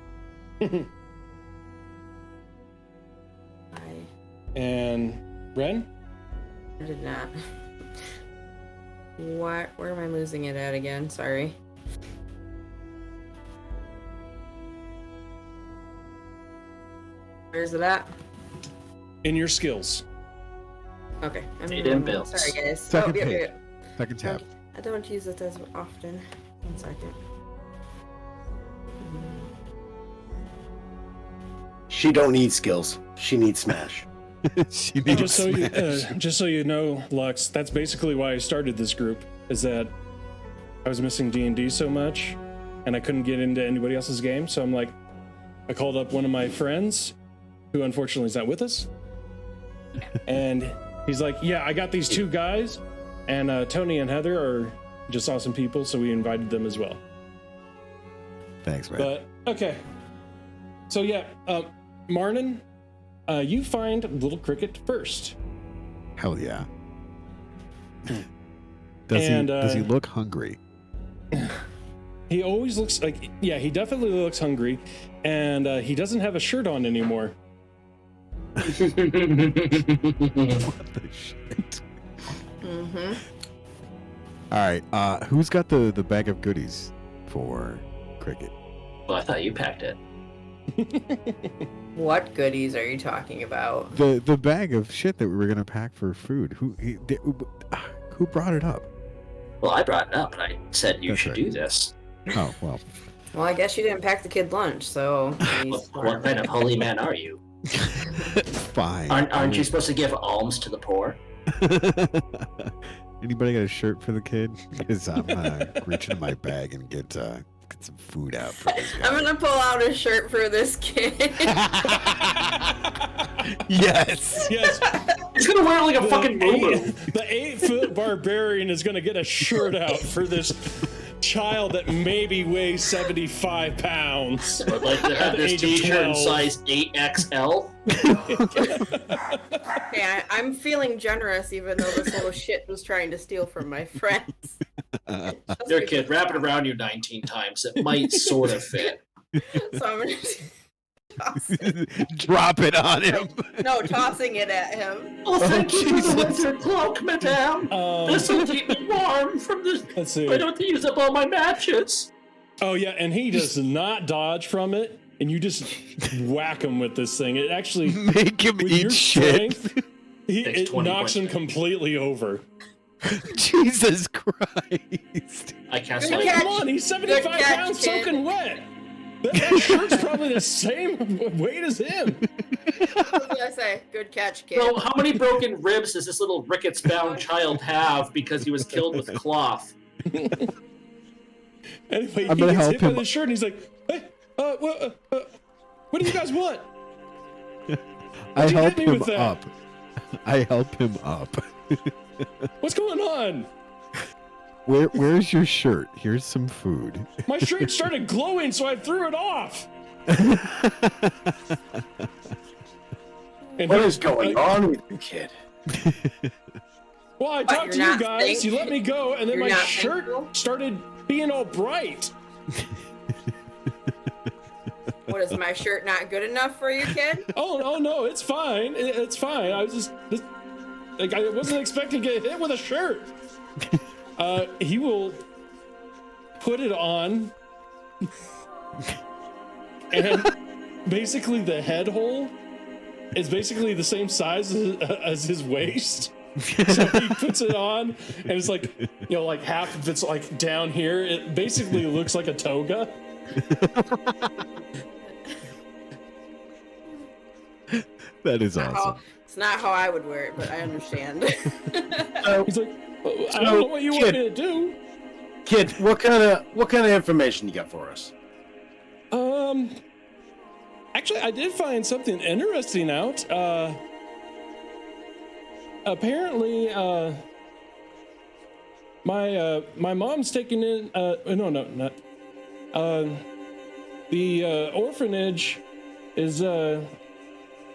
And Ren? I did not. What? Where am I losing it at again? Sorry. Where's it at? In your skills. Okay. Made in builds. Sorry, guys. Second yep, page. yep. Second tab. I don't use it as often. 1 second. She don't need skills. She needs smash. She And needs just so you know, Lux, that's basically why I started this group, is that I was missing D&D so much, and I couldn't get into anybody else's game, so I'm like, I called up one of my friends, who unfortunately is not with us, and he's like, yeah, I got these 2 guys, and Tony and Heather are just awesome people, so we invited them as well. Thanks, man. But, okay. So yeah, Marnin, you find Little Cricket first. Hell yeah. Does he look hungry? He always looks like, yeah, he definitely looks hungry, and he doesn't have a shirt on anymore. What the shit? Mm-hmm. All right. Who's got the bag of goodies for cricket? Well, I thought you packed it. What goodies are you talking about? The bag of shit that we were gonna pack for food. Who brought it up? Well, I brought it up, and I said you That's should right. do this. Oh well. Well, I guess you didn't pack the kid lunch, so. What kind of holy man are you? Fine. Aren't you supposed to give alms to the poor? Anybody got a shirt for the kid? Because I'm gonna reach into my bag and get some food out for this guy. I'm gonna pull out a shirt for this kid. Yes. Yes. He's gonna wear like a fucking moo-moo. The 8-foot barbarian is going to get a shirt out for this child that maybe weighs 75 pounds. I'd like to have this t-shirt in size 8XL. Yeah, I'm feeling generous even though this little shit was trying to steal from my friends. Here, kid, wrap it around you 19 times. It might sort of fit. So I'm gonna toss it. Drop it on him. No, tossing it at him. Oh, thank you for the Jesus. winter cloak, madame. This will keep me warm from the... Let's see. I don't have to use up all my matches. Oh, yeah, and he does not dodge from it, and you just whack him with this thing. It actually, Make him with eat your shit. strength, it 20 knocks him points. completely over. Jesus Christ. I can't Good say... catch. Come on, he's 75 Good catch, pounds kid. soaking wet. That shirt's probably the same weight as him. What did I say? Good catch, kid. So, how many broken ribs does this little rickets-bound child have because he was killed with cloth? Anyway, I'm he gonna gets help hit by him. the shirt, and he's like, "Hey, what do you guys want?" I you help hit me him with that? up. I help him up. What's going on? Where's your shirt? Here's some food. My shirt started glowing, so I threw it off. And What he- is going on with you, kid? Well, I What, talked you're to you not guys. You let me go, and then You're my not shirt thankful? started being all bright. What, is my shirt not good enough for you, kid? Oh no, it's fine. It's fine. I was just like I wasn't expecting to get hit with a shirt. He will put it on, and basically the head hole is basically the same size as his waist. So he puts it on, and it's like, like half of it's like down here. It basically looks like a toga. That is Not awesome. how- it's not how I would wear it, but I understand. He's like, I don't know what you want me to do. Kid, what kind of information you got for us? Actually, I did find something interesting out. Apparently, my mom's taking in. No, not. The orphanage is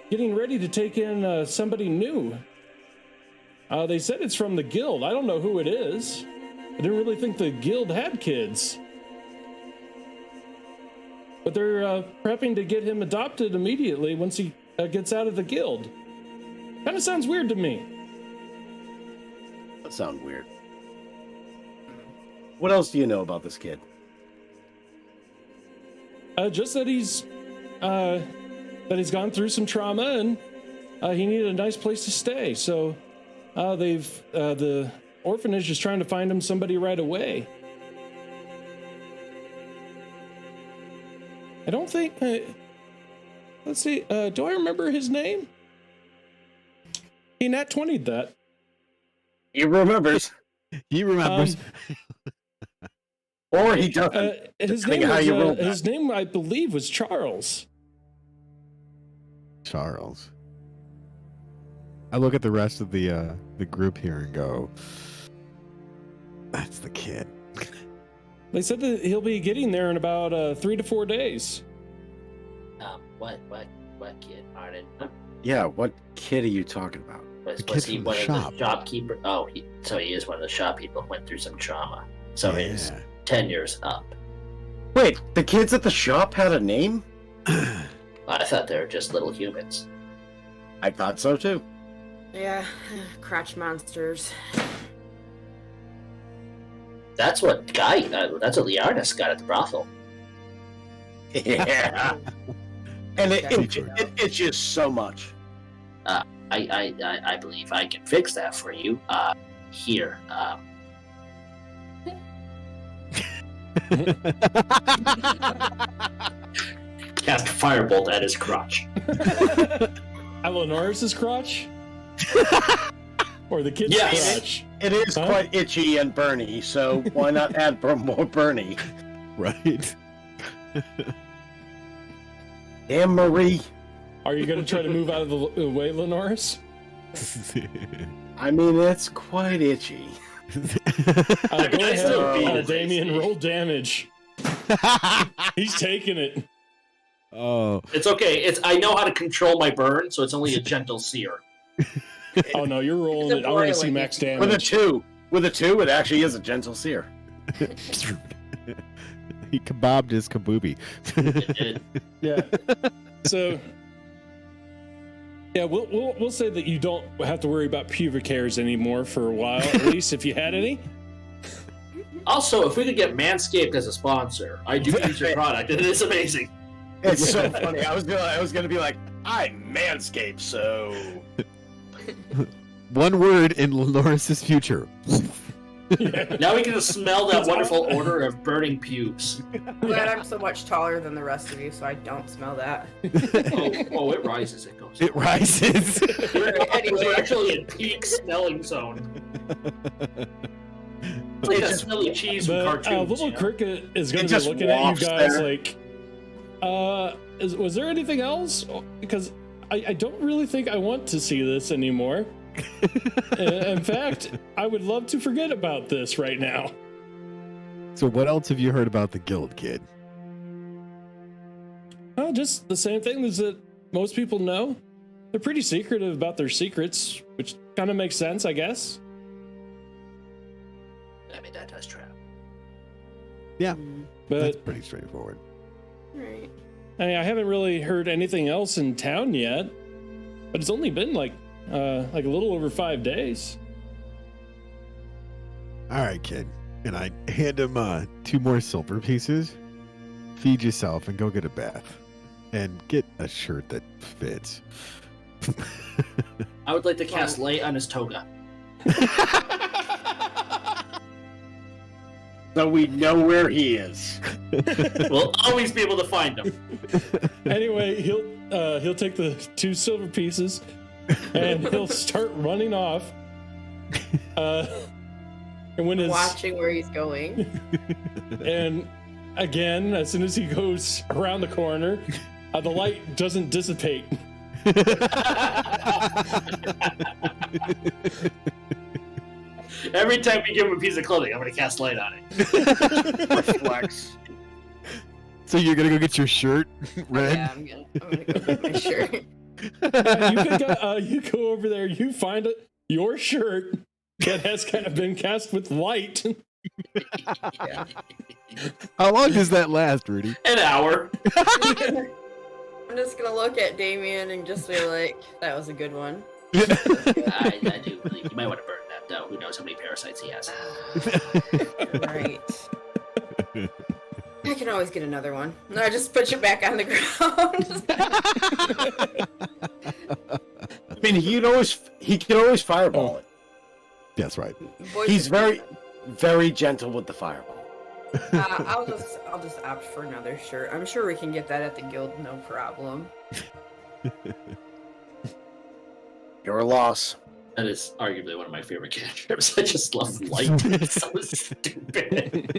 getting ready to take in somebody new. They said it's from the guild. I don't know who it is. I didn't really think the guild had kids. But they're prepping to get him adopted immediately once he gets out of the guild. Kind of sounds weird to me. That sounds weird. What else do you know about this kid? Just that he's gone through some trauma and he needed a nice place to stay. So the orphanage is trying to find him somebody right away. I don't think. Let's see. Do I remember his name? He nat 20'd that. He remembers, He remembers. or he doesn't. His depending name on how you roll was, that. his name, I believe, was Charles. Charles. I look at the rest of the group here and go, "That's the kid." They said that he'll be getting there in about 3 to 4 days. What kid, Arden? Yeah, what kid are you talking about? Was kid he from one the of shop. the shopkeeper? Oh, so he is one of the shop people who went through some trauma. So his Yeah. tenure's up. Wait, the kids at the shop had a name? I thought they were just little humans. I thought so too. Yeah, crotch monsters. That's what that's what Liarnus got at the brothel. Yeah. And Okay. it's just so much. I believe I can fix that for you. Here. Cast firebolt at his crotch. Eleanor's crotch? Or the kid's Yes. crotch? It is Huh? quite itchy and burny, so why not add more burny? Right. Damn, Marie. Are you going to try to move out of the way, Lenoris? I mean, it's quite itchy. Go I ahead, still beat it, Damien, AC. roll damage. He's taking it. Oh, It's okay. I know how to control my burn, so it's only a gentle sear. Oh no, you're rolling It's it. a I want to see boiling max it. With a damage. 2. With a 2, it actually is a gentle sear. he kebabbed his kabooby. Yeah. So, yeah, we'll say that you don't have to worry about pubic hairs anymore for a while, at least if you had any. Also, if we could get Manscaped as a sponsor, I do use your product, and it is amazing. It's so funny. I was gonna be like, I'm Manscaped, so One word in Loris's future. Yeah. Now we can just smell that wonderful odor of burning pubes. Glad I'm so much taller than the rest of you, so I don't smell that. Oh, it rises. It goes. It rises. We're actually in peak smelling zone. It's like that smelly cheese from The cartoons. little you know? cricket is going It to be just looking at you wafts guys there. like, was there anything else? Because I don't really think I want to see this anymore. In fact, I would love to forget about this right now. So what else have you heard about the guild, kid? Just the same thing as that most people know. They're pretty secretive about their secrets, which kind of makes sense, I guess. I mean, that does trap. That's But pretty straightforward. Right. I mean, I haven't really heard anything else in town yet. But it's only been like a little over 5 days. All right, kid. And I hand him 2 more silver pieces. Feed yourself and go get a bath. And get a shirt that fits. I would like to cast light on his toga. so we know where he is. We'll always be able to find him. Anyway, he'll take the 2 silver pieces and he'll start running off. And when his Watching where he's going. and again, as soon as he goes around the corner, the light doesn't dissipate. Every time we give him a piece of clothing, I'm going to cast light on it. Flex. So you're going to go get your shirt, Red? Yeah, I'm gonna go get my shirt. You go over there, you find your shirt that has kind of been cast with light. Yeah. How long does that last, Rudy? An hour. I'm just gonna look at Damien and just be like, that was a good one. I do believe you might want to burn that, though. Who knows how many parasites he has. Right. I can always get another one. No, I just put you back on the ground. I mean, he can always fireball it. That's right. Boys He's are very, fun. very gentle with the fireball. I'll just opt for another shirt. I'm sure we can get that at the guild, no problem. Your loss. That is arguably one of my favorite cantrips. I just love light. It's so stupid.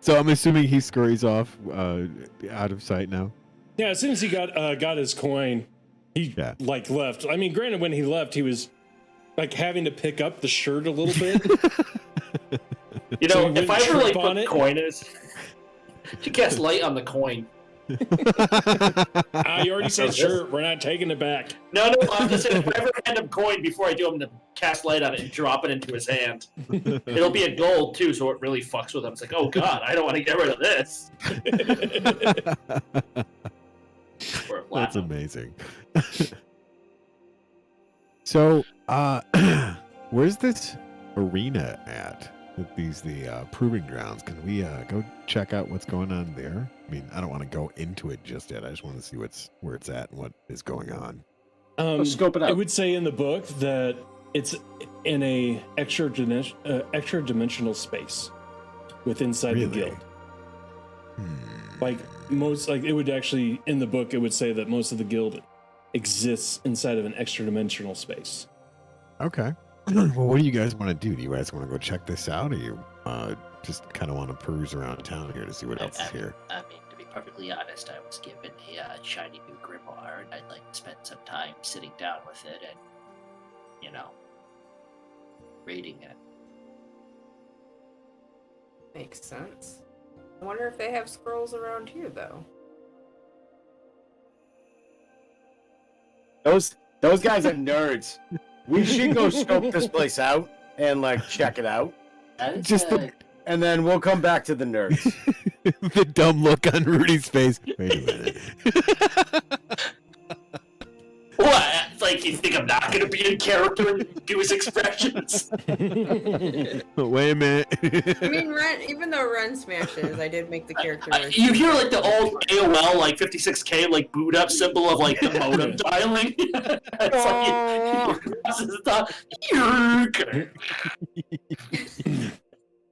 So I'm assuming he scurries off out of sight now. Yeah, as soon as he got his coin, he Yeah. left. I mean, granted, when he left, he was like having to pick up the shirt a little bit. You So know, you if I wouldn't ever like trip on put it? coin in his... To cast light on the coin. You already said shirt. We're not taking it back. No, I'm just saying, if I ever hand him coin before I do him to cast light on it and drop it into his hand, it'll be a gold too, so it really fucks with him. It's like, oh god, I don't want to get rid of this. Or a That's platinum. amazing. So, where's this arena at? The proving grounds. Can we go check out what's going on there? I mean, I don't want to go into it just yet. I just want to see where it's at and what is going on. Scope it out. I would say in the book that it's in a extra dimensional space with inside the Really? guild. Hmm. like most, like it would actually in the book it would say that most of the guild exists inside of an extra dimensional space. Okay. Well, what do you guys want to do? Do you guys want to go check this out, or you just kind of want to peruse around town here to see what else is here? I mean, to be perfectly honest, I was given a shiny new grimoire, and I'd like to spend some time sitting down with it and, reading it. Makes sense. I wonder if they have scrolls around here, though. Those guys are nerds. We should go scope this place out and like check it out. And then we'll come back to the nerds. The dumb look on Rudy's face. Wait a minute. What? It's like you think I'm not going to be in character and do his expressions? Wait a minute. I mean, even though Ren smashes, I did make the character. You hear like the old AOL like 56K like boot up symbol of like the modem dialing. It's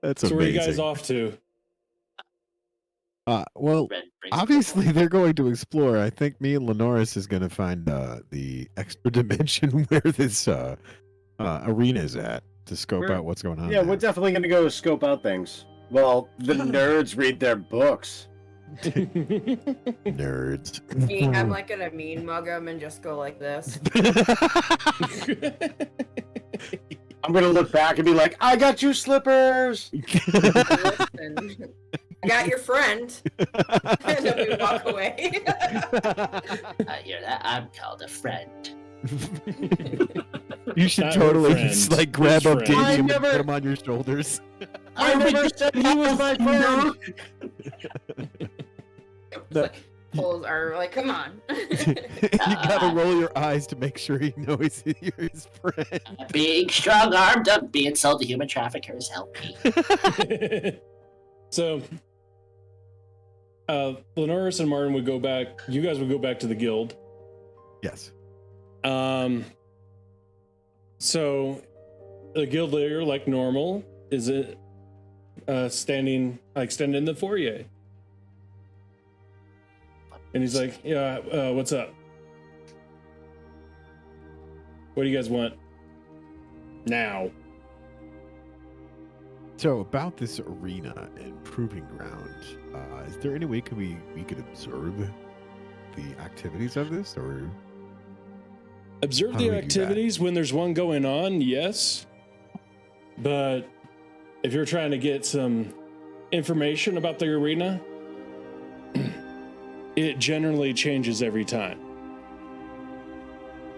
That's so amazing. where are you guys off to? Well, obviously they're going to explore. I think me and Lenoris is going to find the extra dimension where this arena is at to scope out what's going on. Yeah, we're definitely going to go scope out things. Well, the nerds read their books. Nerds. I'm like gonna mean mug him and just go like this. I'm going to look back and be like, I got you slippers. Listen, I got your friend. And then we walk away. I hear that. I'm called a friend. You should Not totally your just friend. like grab His up friend. Davey and I put never- him on your shoulders. I never said he was my friend. Pulls are like, come on. You gotta roll your eyes to make sure he knows you're his friend. Being strong-armed, I'm being sold to human traffickers. Help me. So, Lenoris and Martin would go back. You guys would go back to the guild. Yes. So, the guild leader, like normal, is it standing in the foyer, and he's like, "Yeah, what's up? What do you guys want now?" So about this arena and proving ground, is there any way we could observe the activities of this, or Observe How do the we do activities when there's one going on, yes. But if you're trying to get some information about the arena, it generally changes every time.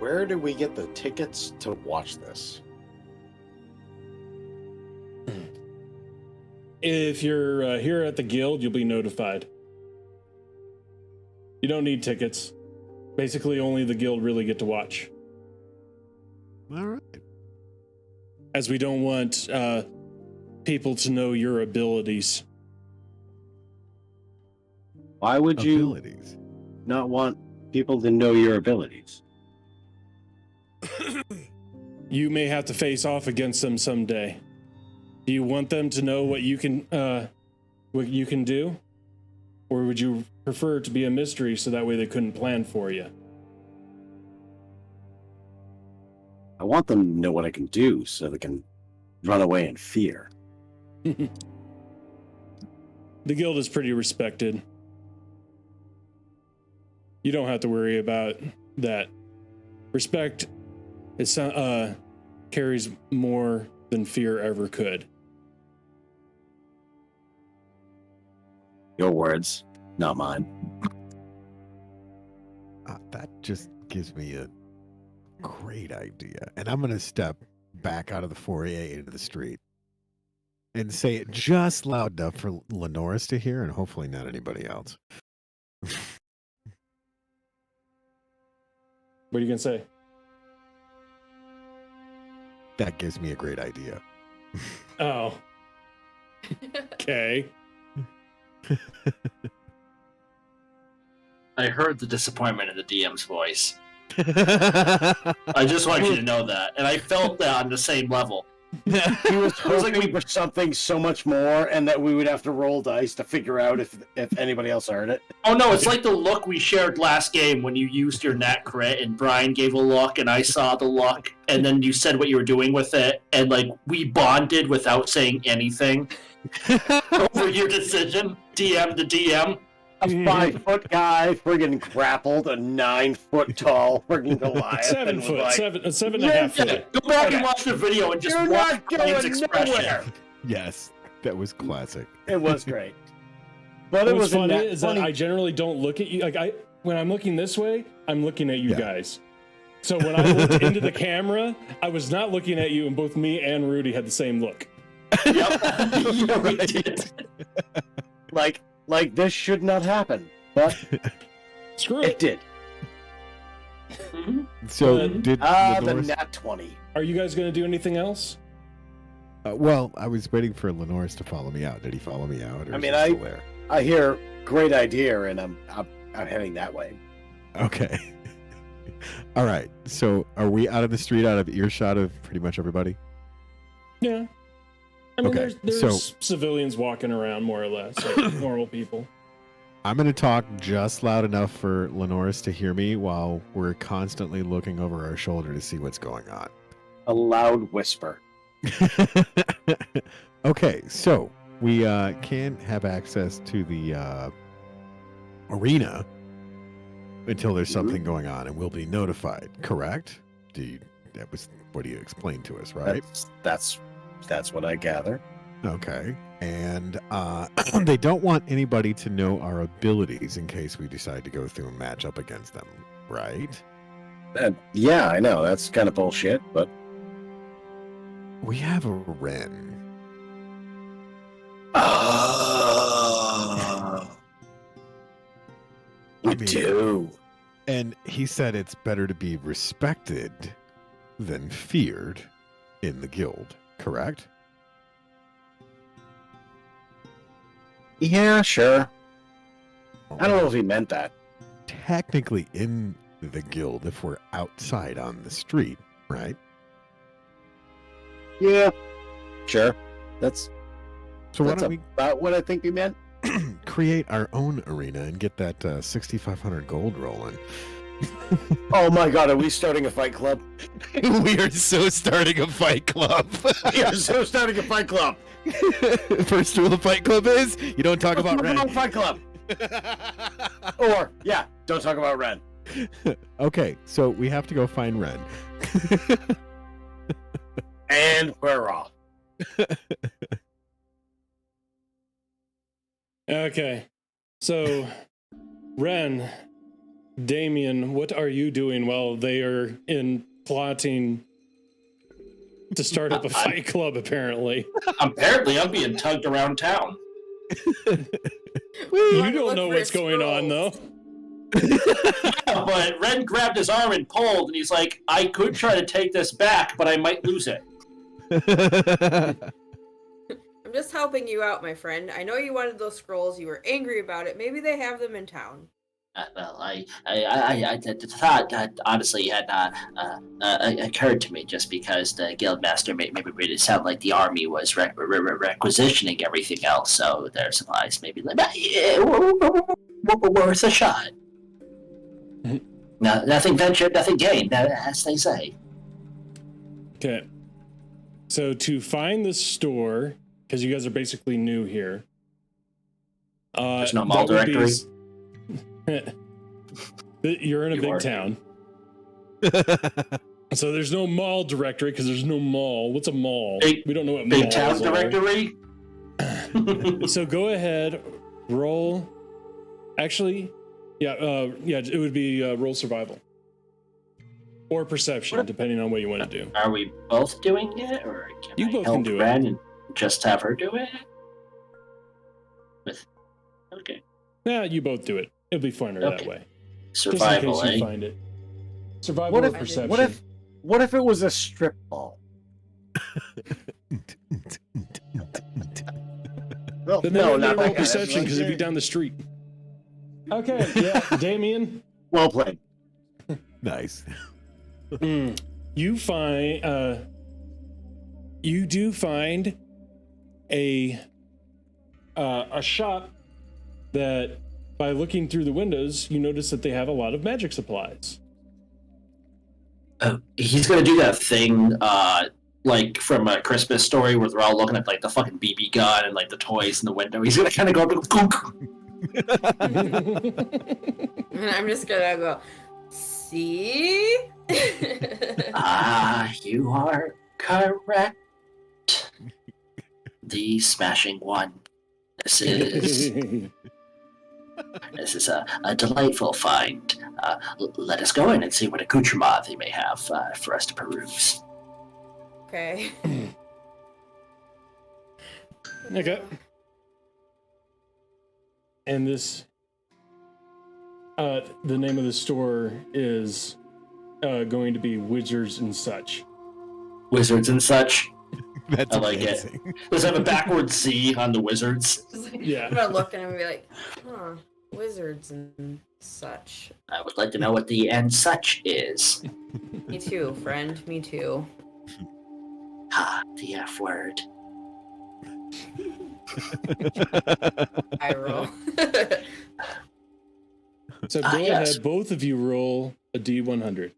Where do we get the tickets to watch this? If you're here at the guild, you'll be notified. You don't need tickets. Basically, only the guild really get to watch. all right? As we don't want people to know your abilities. Why would you Abilities. not want people to know your abilities? You may have to face off against them someday. Do you want them to know what you can do? Or would you prefer it to be a mystery so that way they couldn't plan for you? I want them to know what I can do so they can run away in fear. The guild is pretty respected. You don't have to worry about that. Respect is carries more than fear ever could. Your words, not mine. That just gives me a great idea, and I'm gonna step back out of the foyer into the street and say it just loud enough for Lenoris to hear, and hopefully not anybody else. What are you gonna say? That gives me a great idea. Oh. Okay. I heard the disappointment in the DM's voice. I just want you to know that. And I felt that on the same level. He was hoping for something so much more, and that we would have to roll dice to figure out if anybody else heard it. Oh no, it's like the look we shared last game when you used your nat crit and Brian gave a look and I saw the look and then you said what you were doing with it and like we bonded without saying anything over your decision, DM to DM. A 5-foot guy friggin' grappled a 9-foot tall friggin' Goliath. 7 and was foot, like, 7.5 foot. Go back and watch the video and just You're watch not Brian's going expression. nowhere. Yes, that was classic. It was great. But it What's was funny is that I generally don't look at you. Like when I'm looking this way, I'm looking at you guys. So when I looked into the camera, I was not looking at you, and both me and Rudy had the same look. Yep. Yeah, we did. Like this should not happen, but Screw it it. did. So did The Lenore... nat 20. Are you guys going to do anything else? well, I was waiting for Lenore's to follow me out. Did he follow me out? Or I is mean, he still there? I hear great idea, and I'm heading that way. Okay. All right. So are we out of the street, out of earshot of pretty much everybody? Yeah. I mean, Okay, there's so- civilians walking around more or less, like normal people. I'm going to talk just loud enough for Lenore's to hear me while we're constantly looking over our shoulder to see what's going on. A loud whisper. Okay, so we can't have access to the arena until there's something going on, and we'll be notified. Correct? That was what you explained to us, right? That's what I gather. Okay, and they don't want anybody to know our abilities in case we decide to go through a match up against them, right? Yeah, I know that's kind of bullshit, but We have a Wren. we do. And he said it's better to be respected than feared in the guild, correct? Yeah, sure. I don't know if he meant that. Technically in the guild if we're outside on the street, right? Yeah, sure. That's So why don't about what I think he meant. we create our own arena and get that 6,500 gold rolling? Oh my god, are we starting a fight club? We are so starting a fight club. We are so starting a fight club. First rule of Fight Club is you don't talk about Ren. Ren. Fight club. Or yeah, don't talk about Ren. Okay, so we have to go find Ren. And we're off. Okay. So, Ren, Damien, what are you doing while they are plotting to start up a fight club, apparently? Apparently, I'm being tugged around town. You don't know what's going on, though. Yeah, but Ren grabbed his arm and pulled, and he's like, I could try to take this back, but I might lose it. I'm just helping you out, my friend. I know you wanted those scrolls. You were angry about it. Maybe they have them in town. Well, I thought that honestly had occurred to me just because the guildmaster made it sound like the army was requisitioning everything else, so their supplies maybe worth a shot. No, nothing ventured, nothing gained, as they say. Okay. So, to find the store, because you guys are basically new here. There's no mall directory. You're in a big town. So there's no mall directory because there's no mall. What's a mall? We don't know what big malls town are. directory. So go ahead, roll. Actually, it would be roll survival or perception, depending on what you want to do. Are we both doing it, or can You I both help can do Ren it. and just have her do it? Okay. Yeah, you both do it. It'll be funner that Okay. way. Survival, Just in case you eh? find it. Survival What or if- perception. What if it was a strip mall? Well, Then no, no, not roll that perception because it'd be down the street. Okay, yeah, Damien. Well played. Nice. You find you do find a shop that, by looking through the windows, you notice that they have a lot of magic supplies. He's gonna do that thing, like from A Christmas Story, where they're all looking at like the fucking BB gun and like the toys in the window. He's gonna kind of go up and And I'm just gonna go, see? you are correct. The smashing one. This is a delightful find. Let us go in and see what accoutrement they may have for us to peruse. Okay. Okay. And this, the name of the store is going to be Wizards and Such. Wizards and Such. That's I like amazing. it. Does it have a backwards Z on the Wizards? Yeah. I'm gonna look and I'm gonna be like, huh, Wizards and Such. I would like to know what the and such is. Me too, friend. Me too. The F word. I roll. So go yes. ahead, both of you roll a D100.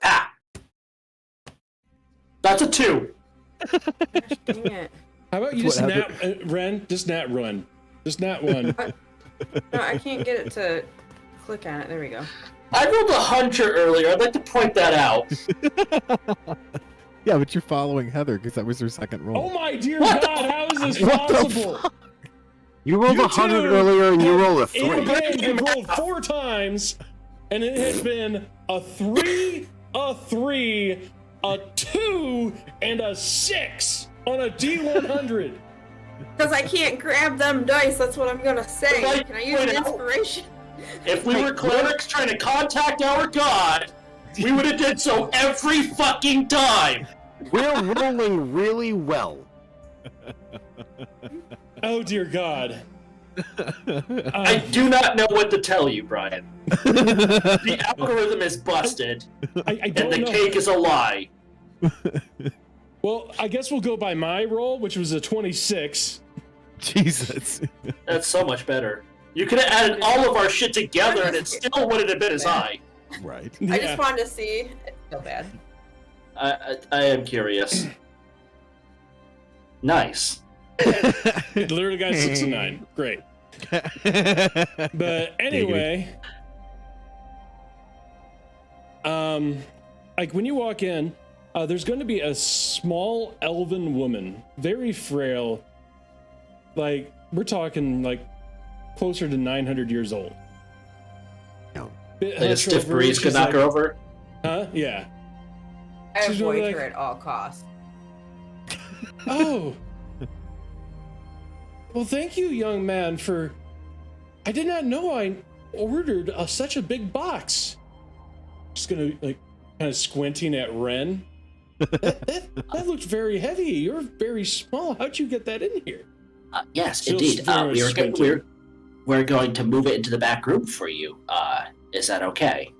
Ah! That's a 2. Gosh, dang it. How about you What just Ren? Just nat run. Just nat one. No, I can't get it to click on it. There we go. I rolled a hunter earlier. I'd like to point that out. Yeah, but you're following Heather because that was her second roll. Oh my dear God, how is this possible? You rolled You 100 two earlier and you rolled a 3. In game, you rolled 4 times, and it has been a 3, a 3, a 2, and a 6 on a D100. Because I can't grab them dice, that's what I'm gonna say. Can I use an inspiration? If we were clerics trying to contact our god, we would have did so every fucking time. We're rolling really well. Oh dear God. I do not know what to tell you, Brian. The algorithm is busted, I and don't the know. cake is a lie. Well, I guess we'll go by my roll, which was a 26. Jesus. That's so much better. You could have added all of our shit together, and it still wouldn't have been as high. Right. I just wanted to see. It's so bad. I am curious. Nice. It literally got 6 and 9. Great. But anyway, like when you walk in, there's going to be a small elven woman, very frail. Like we're talking like closer to 900 years old. No. Bit Like a hunched stiff over, breeze she's could knock like, her over. Huh? Yeah. I She's avoid like- her at all costs. Oh. Well, thank you, young man, for... I did not know I ordered such a big box. Just gonna, like, kind of squinting at Ren. That looked very heavy. You're very small. How'd you get that in here? Yes, Still indeed. very squinting. We're going to move it into the back room for you. Is that okay?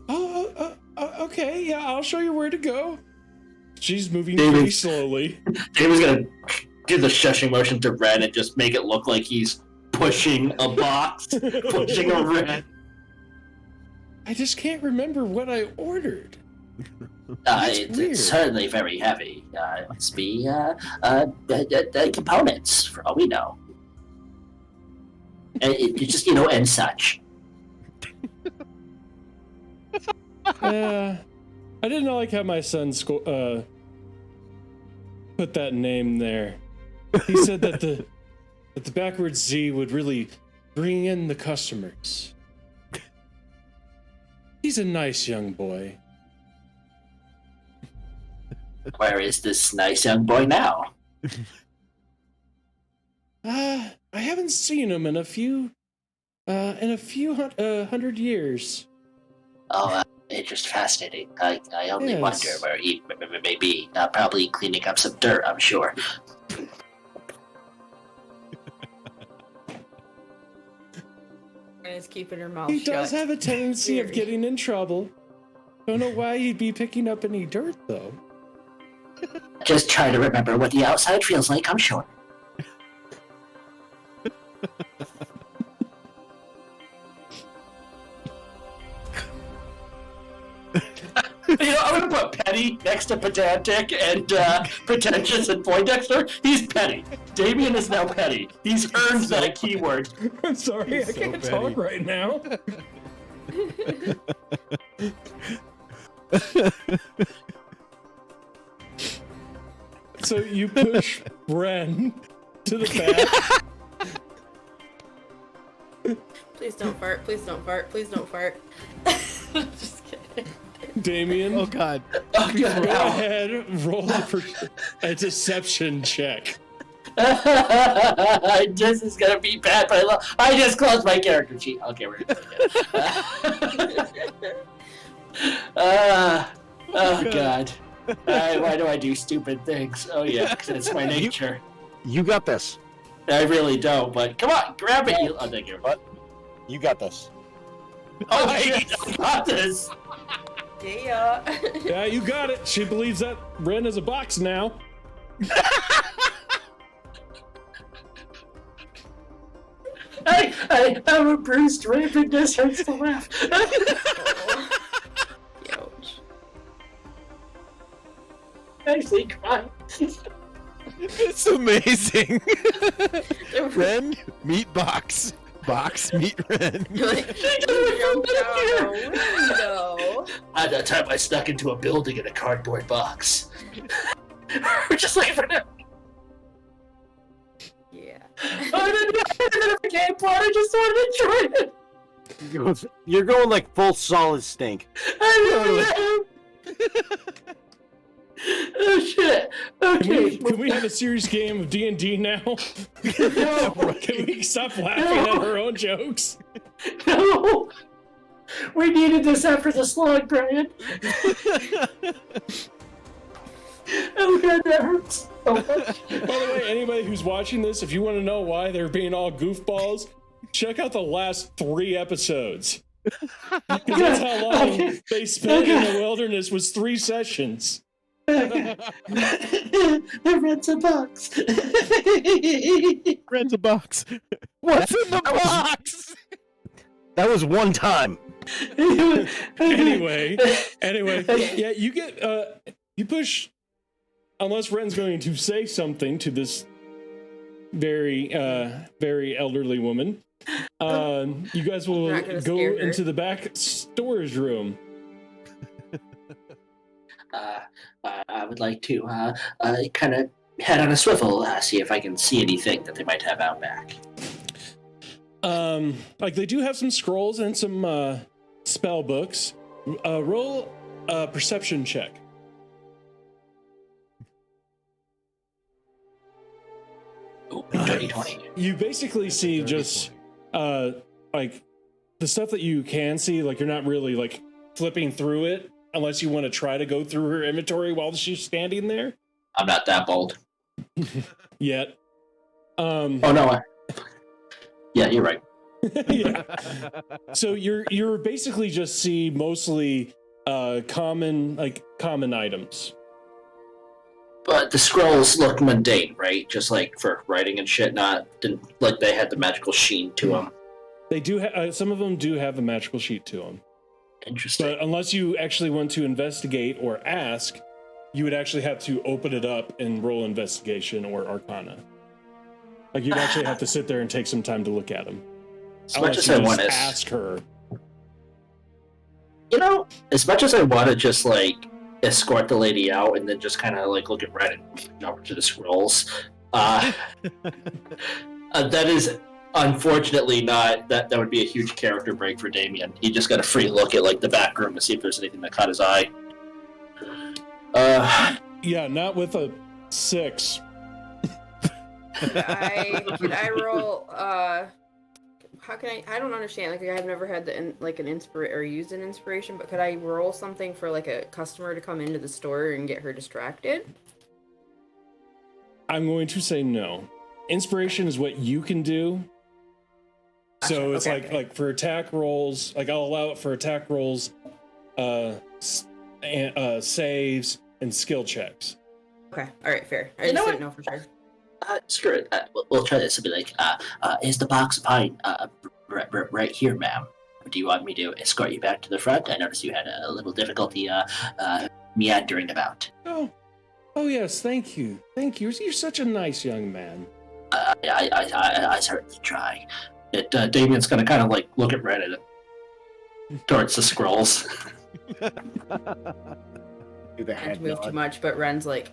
Oh, okay. Yeah, I'll show you where to go. She's moving David. pretty slowly. David's gonna do the shushing motion to Ren and just make it look like he's pushing a box, pushing a Ren. I just can't remember what I ordered. That's weird. It's certainly very heavy. It must be components, for all we know. It just, and such. I didn't like how my son put that name there. He said that the backwards Z would really bring in the customers. He's a nice young boy. Where is this nice young boy now? I haven't seen him in a few hundred years. Oh, it's just fascinating. I only Yes. wonder where he may be. Probably cleaning up some dirt, I'm sure. And is keeping her mouth He shut. does have a tendency of getting in trouble. Don't know why you'd be picking up any dirt, though. Just try to remember what the outside feels like, I'm sure. I'm gonna put petty next to pedantic and pretentious and Poindexter. He's petty. Damien is now petty. He's earned that keyword. I'm sorry, I so can't petty. talk right now. So you push Bren to the back. Please don't fart. Please don't fart. Please don't fart. Just kidding. Damien, Oh God. Oh, go God. ahead, roll a deception check. This is gonna be bad, but I just closed my character sheet. Okay, we're gonna take it. Oh God. Why do I do stupid things? Oh yeah, 'cause it's my nature. You got this. I really don't, but come on, grab it. Oh, thank you. What? You got this. Oh shit, I got this. Yeah. Yeah, you got it. She believes that Bren is a box now. I have a bruised rib and this hurts to laugh. Ouch. Actually, crying. It's amazing. Ren, meat box. Box, meat Ren. Like, you jumped out a window. At that time, I snuck into a building in a cardboard box. We're just looking for them. Yeah. I didn't know that it became part. I just wanted to enjoy it. You're going like full solid stink. I really am. Oh shit. Okay. Can we have a serious game of D&D now? No. Can we stop laughing at her own jokes? No. We needed this after the slug, Brian. Oh god, that hurts so much. By the way, anybody who's watching this, if you want to know why they're being all goofballs, check out the last 3 episodes. Because that's how long they spent in the wilderness was 3 sessions. The rent's a box. Ren's a box. What's in the box? That was one time. Anyway, yeah, you get you push, unless Ren's going to say something to this very very elderly woman. You guys will Not gonna go scare her. into the back storage room. I would like to kind of head on a swivel, see if I can see anything that they might have out back. Like they do have some scrolls and some spell books. Roll a perception check. Ooh, 2020. You basically see just like the stuff that you can see, like you're not really like flipping through it unless you want to try to go through her inventory while she's standing there. I'm not that bold. Yet. Oh no. Yeah, you're right. Yeah. So you're basically just see mostly common items. But the scrolls look mundane, right? Just like for writing and shit, didn't like they had the magical sheen to them. They do some of them do have a magical sheet to them. Interesting. But unless you actually want to investigate or ask, you would actually have to open it up and roll investigation or arcana. Like you'd actually have to sit there and take some time to look at them. As much as I want to ask her. As much as I want to just like escort the lady out and then just kind of like look at Red and over to the scrolls, that is unfortunately not that would be a huge character break for Damien. He just got a free look at like the back room to see if there's anything that caught his eye. Yeah, not with a 6. Could I roll? How can I don't understand. Like I've never had an inspiration or used an inspiration, but could I roll something for like a customer to come into the store and get her distracted? I'm going to say no. Inspiration is what you can do. So it's Okay. like for attack rolls, like I'll allow it for attack rolls, saves, and skill checks. Okay. All right. Fair. I You know just what? didn't know for sure. Screw it. We'll try this. It'll be like, is the box of pine right here, ma'am? Do you want me to escort you back to the front? I noticed you had a little difficulty meandering about. Oh yes, thank you. You're such a nice young man. I certainly try. Damien's gonna kind of like look at Reddit towards the scrolls. Do the Not head to move too nod. much, but Ren's like,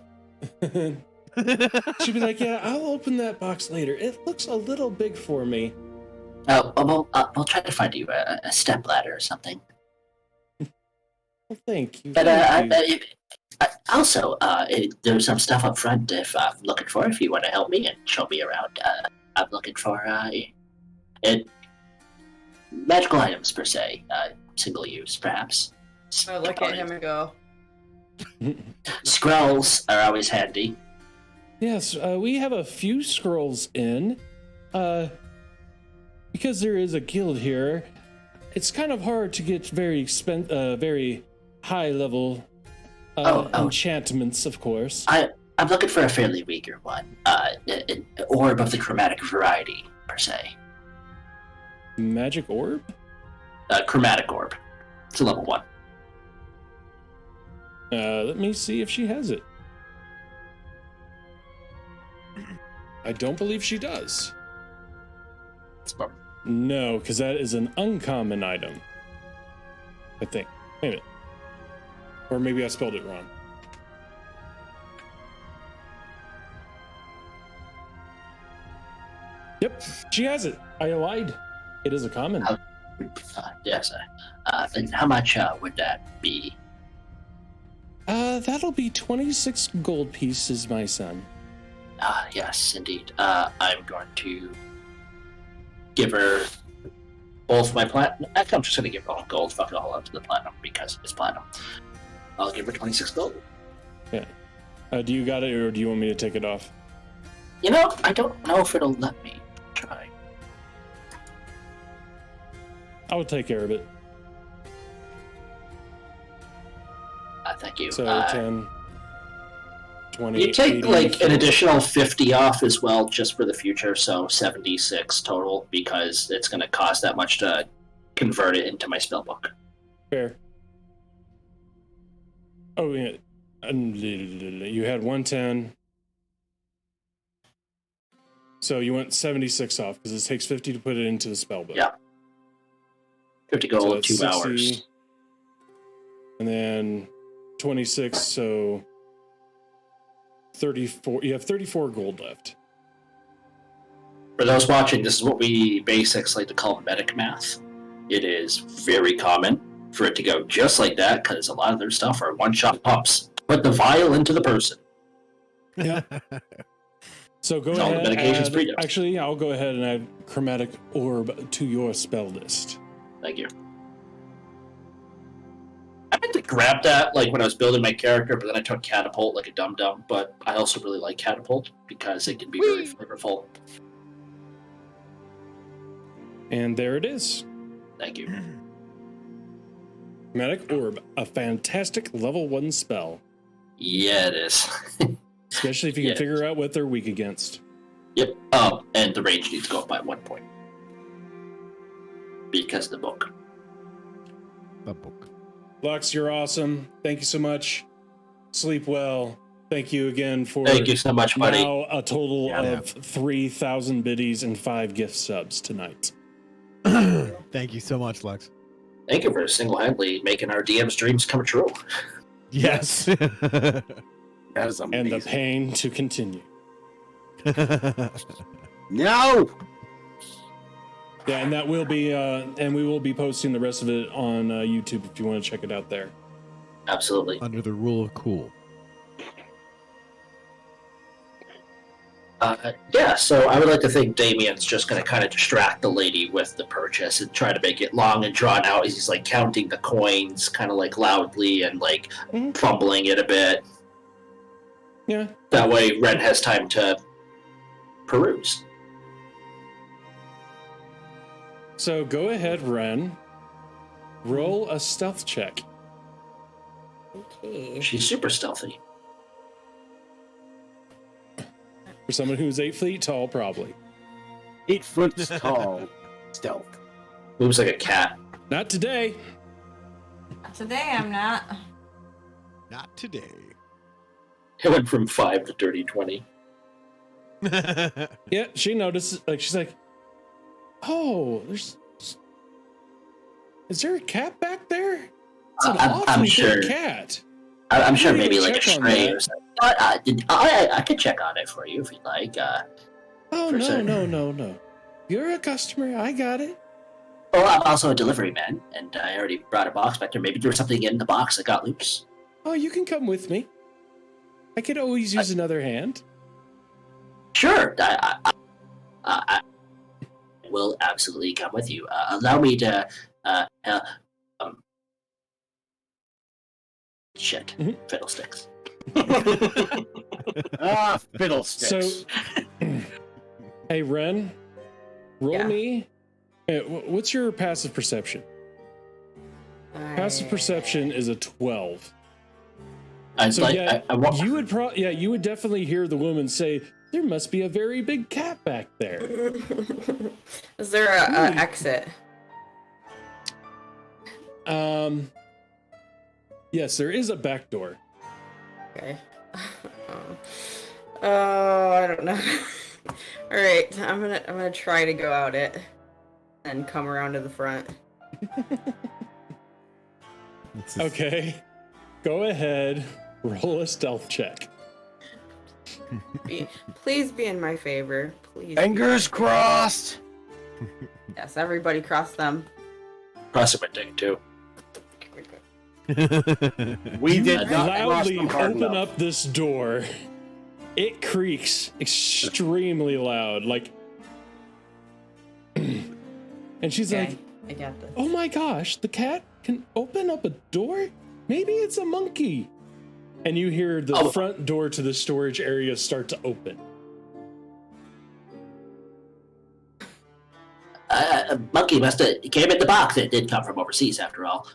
She'd be like, "Yeah, I'll open that box later. It looks a little big for me." We'll try to find you a step ladder or something. Well, thank you. But thank you. also, there's some stuff up front if I'm looking for. If you want to help me and show me around, I'm looking for magical items per se, single use perhaps. I look at him and go, Scrolls are always handy. Yes, we have a few scrolls in. Because there is a guild here, it's kind of hard to get very high level enchantments, of course. I'm looking for a fairly weaker one. An orb of the chromatic variety, per se. Magic orb? Chromatic orb. It's a level 1. Let me see if she has it. I don't believe she does. No, because that is an uncommon item. I think. Wait a minute. Or maybe I spelled it wrong. Yep, she has it. I lied. It is a common. Yes. And how much would that be? That'll be 26 gold pieces, my son. Yes, indeed. I'm going to give her both my platinum. Actually, I'm just going to give her all gold. Fuck it all up to the platinum because it's platinum. I'll give her 26 gold. Yeah. Do you got it, or do you want me to take it off? You know, I don't know if it'll let me try. I will take care of it. Thank you. So 10, 20. You take 80, like an additional 50 off as well, just for the future, so 76 total, because it's going to cost that much to convert it into my spellbook. Fair. Oh, yeah. You had 110. So you went 76 off, because it takes 50 to put it into the spellbook. Yeah. 50 So gold, that's 2 60, hours. And then 26, so 34. You have 34 gold left. For those watching, this is what we basics like to call medic math. It is very common for it to go just like that, because a lot of their stuff are one-shot pumps. Put the vial into the person. Yeah. So go All the ahead. medications pre-dosed. Actually, I'll go ahead and add chromatic orb to your spell list. Thank you. I meant to grab that like when I was building my character, but then I took catapult like a dum-dum. But I also really like catapult because it can be very flavorful. And there it is. Thank you. Chromatic orb, a fantastic level 1 spell. Yeah, it is. Especially if you can Yeah. figure out what they're weak against. Yep. And the range needs to go up by 1 point because of the book. The book. Lux, you're awesome. Thank you so much. Sleep well. Thank you again for Thank you so much, buddy. now a total Yeah. of 3,000 biddies and 5 gift subs tonight. Thank you so much, Lex. Thank you for single-handedly making our DM's dreams come true. Yes. That is amazing. And the pain to continue. No! Yeah, and that will be, and we will be posting the rest of it on YouTube if you want to check it out there. Absolutely. Under the rule of cool. Yeah, so I would like to think Damien's just going to kind of distract the lady with the purchase and try to make it long and drawn out as he's like counting the coins kind of like loudly and like fumbling it a bit. Yeah. That way Ren has time to peruse. So go ahead, Ren. Roll a stealth check. Okay. She's super stealthy. For someone who's 8 feet tall, probably. 8 foot tall. Stealth. Moves like a cat. Not today. Today I'm not. Not today. It went from 5 to dirty 20. Yeah, she notices. Like she's like, "Oh, is there a cat back there? It's an I'm awfully sure. big cat." I'm sure Maybe maybe we'll like a check on stray that. or something. I could check on it for you if you'd like. Oh For no, certain. no! You're a customer. I got it. Oh, I'm also a delivery man, and I already brought a box back there. Maybe there was something in the box that got loose. Oh, you can come with me. I could always use another hand. Sure, I will absolutely come with you. Allow me to. Shit, Mhm. fiddlesticks. Fiddlesticks. So, hey Ren, roll Yeah. me. What's your passive perception? Passive perception is a 12. I'd So like. yeah, I want. you would you would definitely hear the woman say, "There must be a very big cat back there." Is there a exit? Yes, there is a back door. Okay. Oh, I don't know. All right, I'm gonna try to go out it and come around to the front. Okay, go ahead, roll a stealth check. Please be in my favor. Please. Fingers crossed. Yes, everybody cross them. Cross it with dick too. We did not cross Loudly them hard open enough. up this door. It creaks extremely loud, like. And she's Okay, like, I got this. "Oh my gosh, the cat can open up a door? Maybe it's a monkey." And you hear the front door to the storage area start to open. Monkey must have came in the box. It did come from overseas, after all.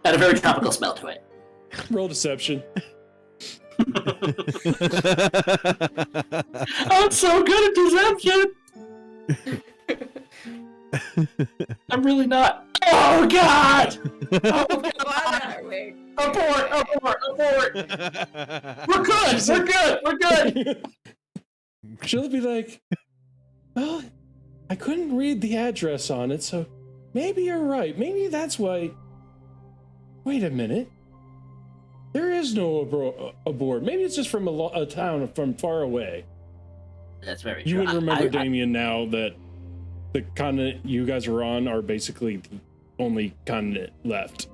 Had a very tropical smell to it. Roll deception. I'm so good at deception. I'm really not. Oh God! Abort! We're good. We're good. She'll be like, "Well, I couldn't read the address on it, so maybe you're right. Maybe that's why." Wait a minute. There is no aboard. Maybe it's just from a town from far away. That's very true. You would remember, I- Damien, now that the continent you guys are on are basically the only continent left.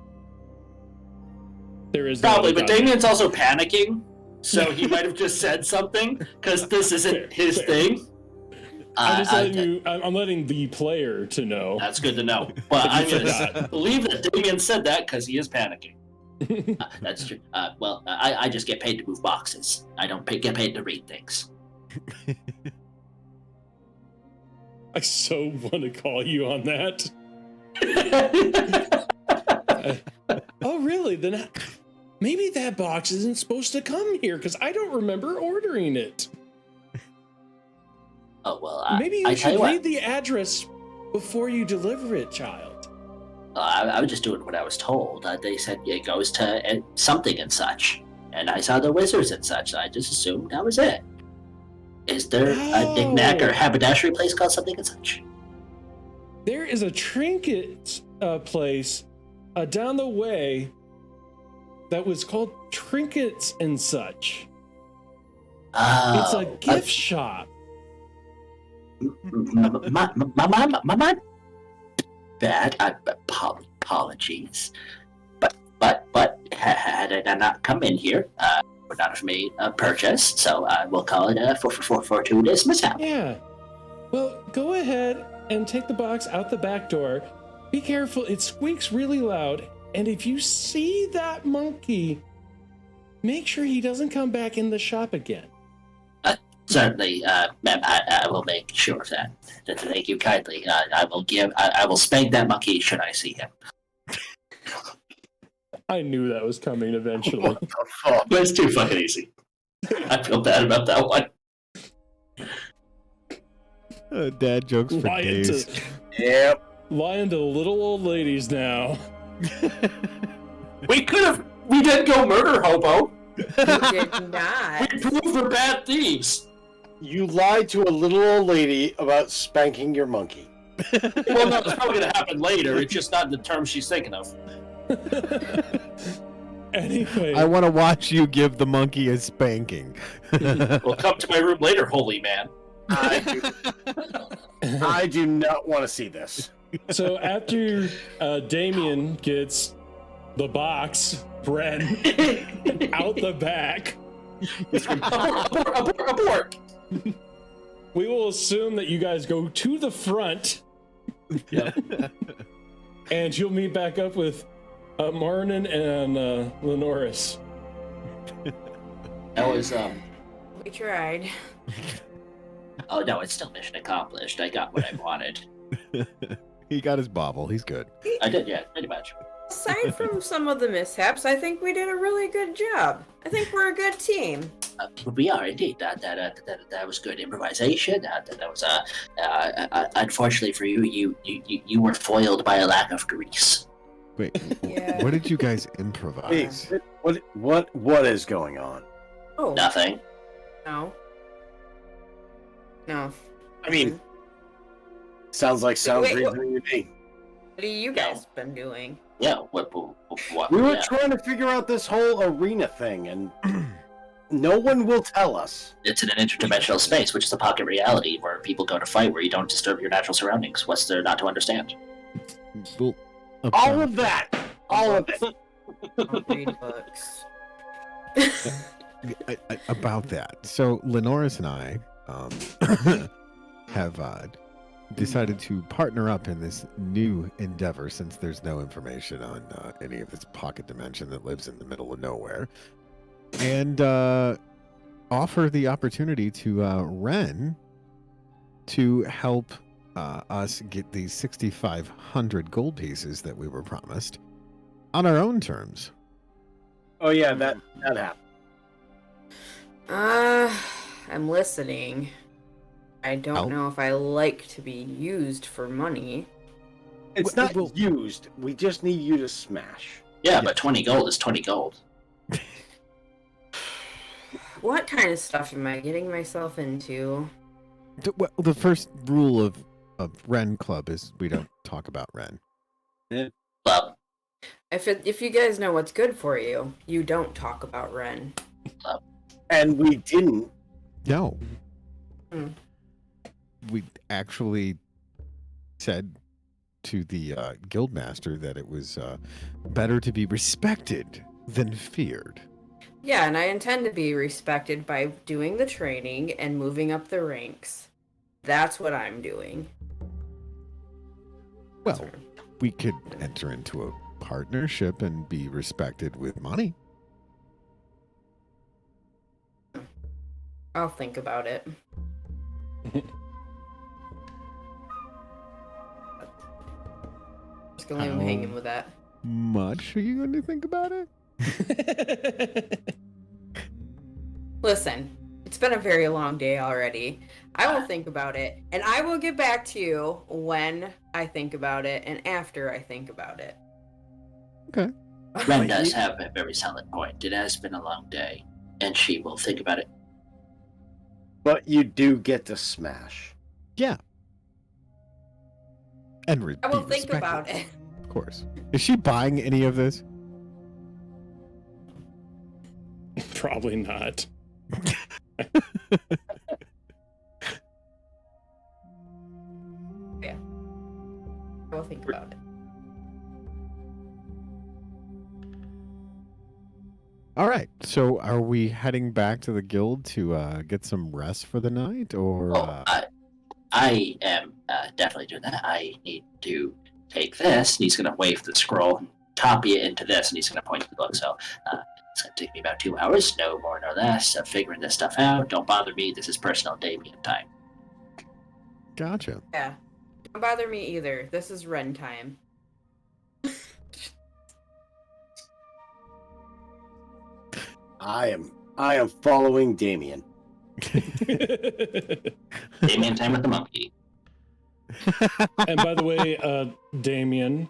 There is no Probably, other but continent. Damien's also panicking, so he might have just said something because this isn't Fair, his fair. thing. I'm just letting you. I'm letting the player to know. That's good to know. But I'm going forgot. to believe that Damien said that because he is panicking. That's true. I just get paid to move boxes. I don't get paid to read things. I so want to call you on that. Oh, really? Then maybe that box isn't supposed to come here because I don't remember ordering it. Oh well. Maybe you I tell should you read what, the address before you deliver it, child. I was just doing what I was told. They said it goes to something and such, and I saw the wizards and such. I just assumed that was it. Is there a knick-knack or haberdashery place called something and such? There is a trinket place down the way that was called Trinkets and Such. It's a gift shop. My mind. Bad. Apologies. But had I not come in here, would not have made a purchase. So we'll call it a fortuitous mishap. Yeah. Well, go ahead and take the box out the back door. Be careful, it squeaks really loud. And if you see that monkey, make sure he doesn't come back in the shop again. Certainly, ma'am. I will make sure of that. Thank you kindly. I will spank that monkey should I see him. I knew that was coming eventually. What the fuck? But it's too fucking easy. I feel bad about that one. Dad jokes for Lying days. to, Yep. lying to little old ladies now. We didn't go murder hobo. You did not. We proved we're bad thieves. You lied to a little old lady about spanking your monkey. Well, no, it's probably going to happen later. It's just not the term she's thinking of. Anyway, I want to watch you give the monkey a spanking. Well, come to my room later, holy man. I do not want to see this. so after Damien gets the box bread out the back, Abort. we will assume that you guys go to the front. Yeah. And you'll meet back up with Marnin and Lenoris. That was, We tried. oh no, it's still mission accomplished. I got what I wanted. He got his bobble. He's good. I did, yeah, pretty much. Aside from some of the mishaps, I think we did a really good job. I think we're a good team. We are indeed. That was good improvisation. That was unfortunately for you, you were foiled by a lack of grease. Wait, Yeah. what did you guys Hey, improvise? what is going on? Oh, Nothing. no. No. I mean, sounds like sound Wait, reasoning to me. What have you guys been doing? Yeah. What? We were Yeah. trying to figure out this whole arena thing, and no one will tell us. It's in an interdimensional space, which is a pocket reality where people go to fight, where you don't disturb your natural surroundings. What's there not to understand? Well, All of that. All of it. Don't read books. about that. So Lenoris and I have decided to partner up in this new endeavor, since there's no information on any of this pocket dimension that lives in the middle of nowhere, and offer the opportunity to Ren to help us get these 6,500 gold pieces that we were promised on our own terms. Oh yeah, that happened. I'm listening. I don't know if I like to be used for money. It's not used. We just need you to smash. Yeah, but 20 gold is 20 gold. What kind of stuff am I getting myself into? Well, the first rule of Ren Club is we don't talk about Ren. Club. If you guys know what's good for you, you don't talk about Ren. And we didn't. No. Hmm. We actually said to the guildmaster that it was better to be respected than feared. Yeah, and I intend to be respected by doing the training and moving up the ranks. That's what I'm doing. Well, we could enter into a partnership and be respected with money. I'll think about it. Just gonna leave him hanging with that. Much are you going to think about it? Listen, it's been a very long day already. I will think about it, and I will get back to you when I think about it and after I think about it. Okay. Ren does have a very solid point. It has been a long day, and she will think about it. But you do get to smash. Yeah. And I will be think respected, about it. Of course. Is she buying any of this? Probably not. Yeah. I will think about it. All right. So are we heading back to the guild to get some rest for the night, or I am definitely doing that. I need to take this, and he's going to wave the scroll and copy it into this, and he's going to point to the book. So it's going to take me about 2 hours, no more, no less, of figuring this stuff out. Don't bother me. This is personal Damien time. Gotcha. Yeah. Don't bother me either. This is Ren time. I am following Damien. Damien time with the monkey. And by the way, Damien,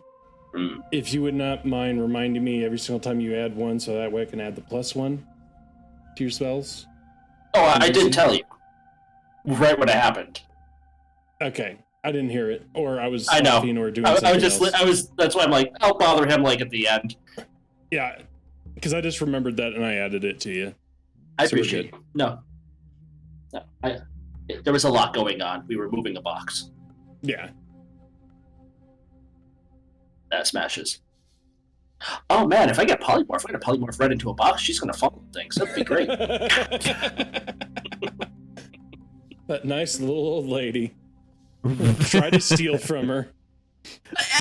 Mm. if you would not mind reminding me every single time you add one, so that way I can add the +1 to your spells. Oh, I did tell you. Right when it happened. Okay, I didn't hear it, or I was I know. laughing or doing I something was just. else. I was. That's why I'm like, I'll bother him like at the end. Yeah, because I just remembered that and I added it to you. I So we're appreciate it. No. There was a lot going on. We were moving a box. Yeah. That smashes. Oh man, if I get polymorph, I'm gonna polymorph right into a box. She's gonna follow things. That'd be great. That nice little old lady. Try to steal from her.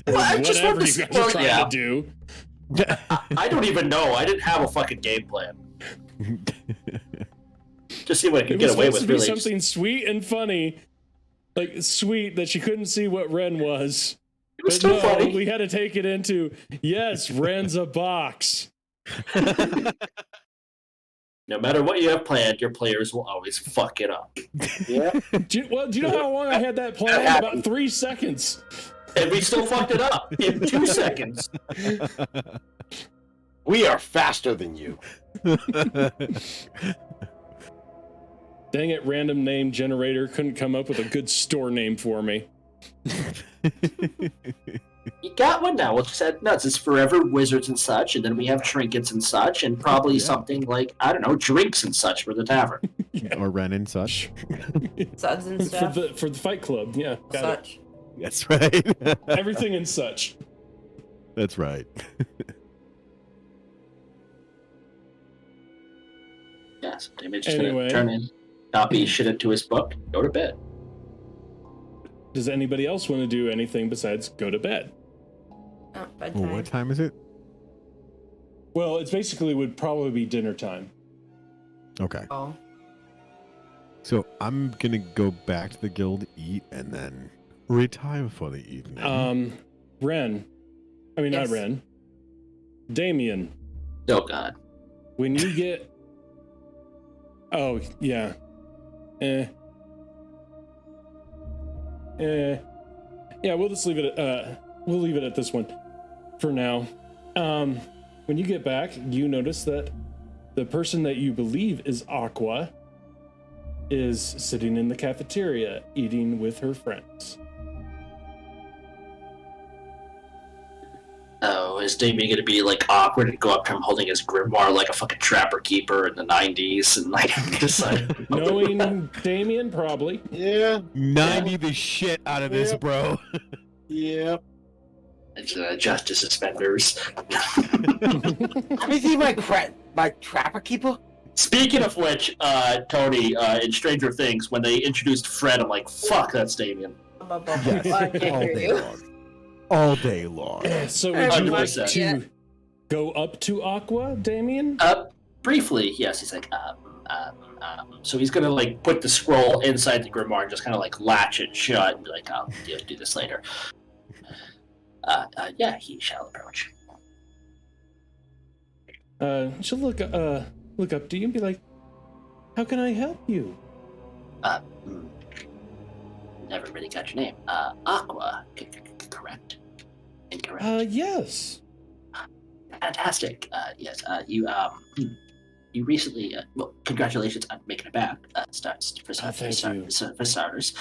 Or I just want whatever to- you guys are trying yeah. to do. I don't even know. I didn't have a fucking game plan. Just see what I could It get was away supposed with. to be Really, something sweet and funny. Like, sweet that she couldn't see what Ren was. it was But still no, funny. we had to take it into, yes, Ren's a box. No matter what you have planned, your players will always fuck it up. Yeah. Do you know how long I had that planned? That About 3 seconds. And we still fucked it up in 2 seconds. We are faster than you. Dang it, random name generator couldn't come up with a good store name for me. You got one now. We'll just add nuts. It's Forever Wizards and such, and then we have trinkets and such, and probably something like, I don't know, drinks and such for the tavern. Or Ren and such. Suds and stuff. For the fight club, yeah. Got it. Such. That's right. Everything and such. That's right. Yeah, so David's just Anyway. gonna turn in, copy shit into his book, go to bed. Does anybody else want to do anything besides go to bed? Oh, Oh, bedtime. what time is it? Well, it's basically would probably be dinner time. Okay. Oh. So I'm gonna go back to the guild, eat, and then retire for the evening. Ren. I mean, Yes. not Ren. Damien. Oh god. When you get... Oh, yeah. Yeah, we'll just leave it at this one for now. When you get back, you notice that the person that you believe is Aqua is sitting in the cafeteria eating with her friends. Oh, is Damien gonna be like awkward and go up to him holding his grimoire like a fucking trapper keeper in the 90s and like just like Knowing Damien, probably. Yeah. 90 the shit out of this, Yep. bro. Yep. justice suspenders. Let me see my trapper keeper. Speaking of which, Tony, in Stranger Things, when they introduced Fred, I'm like, fuck, that's Damien. Yes. I can't All hear day you. long. All day long. So would you like 100%. to go up to Aqua, Damien? Briefly, yes, he's like, so he's gonna like put the scroll inside the grimoire and just kind of like latch it shut and be like, I'll do this later. Yeah, he shall approach. She'll look up to you and be like, "How can I help you?" Never really got your name. Aqua, correct? Incorrect. Yes. Fantastic. Yes. You recently. Well, congratulations on making it back. For starters.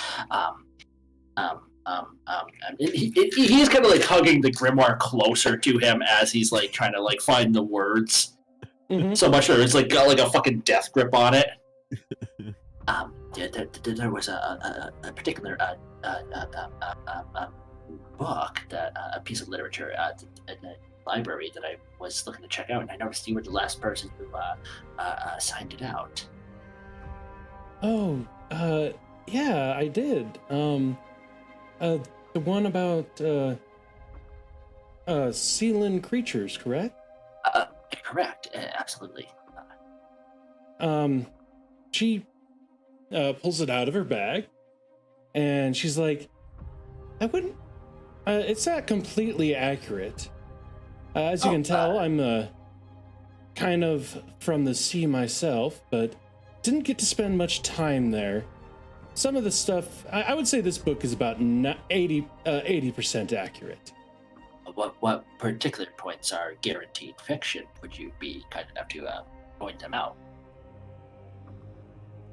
He's kind of like hugging the grimoire closer to him as he's like trying to like find the words. Mhm. So much that it's like got like a fucking death grip on it. There was a particular book that a piece of literature in the library that I was looking to check out, and I noticed you were the last person who signed it out. Oh, yeah, I did. The one about sealing creatures, correct? Correct. Absolutely. She pulls it out of her bag, and she's like, "I wouldn't. It's not completely accurate. As you can tell, I'm kind of from the sea myself, but didn't get to spend much time there. Some of the stuff, I would say this book is about 80% accurate. What particular points are guaranteed fiction? Would you be kind enough to point them out?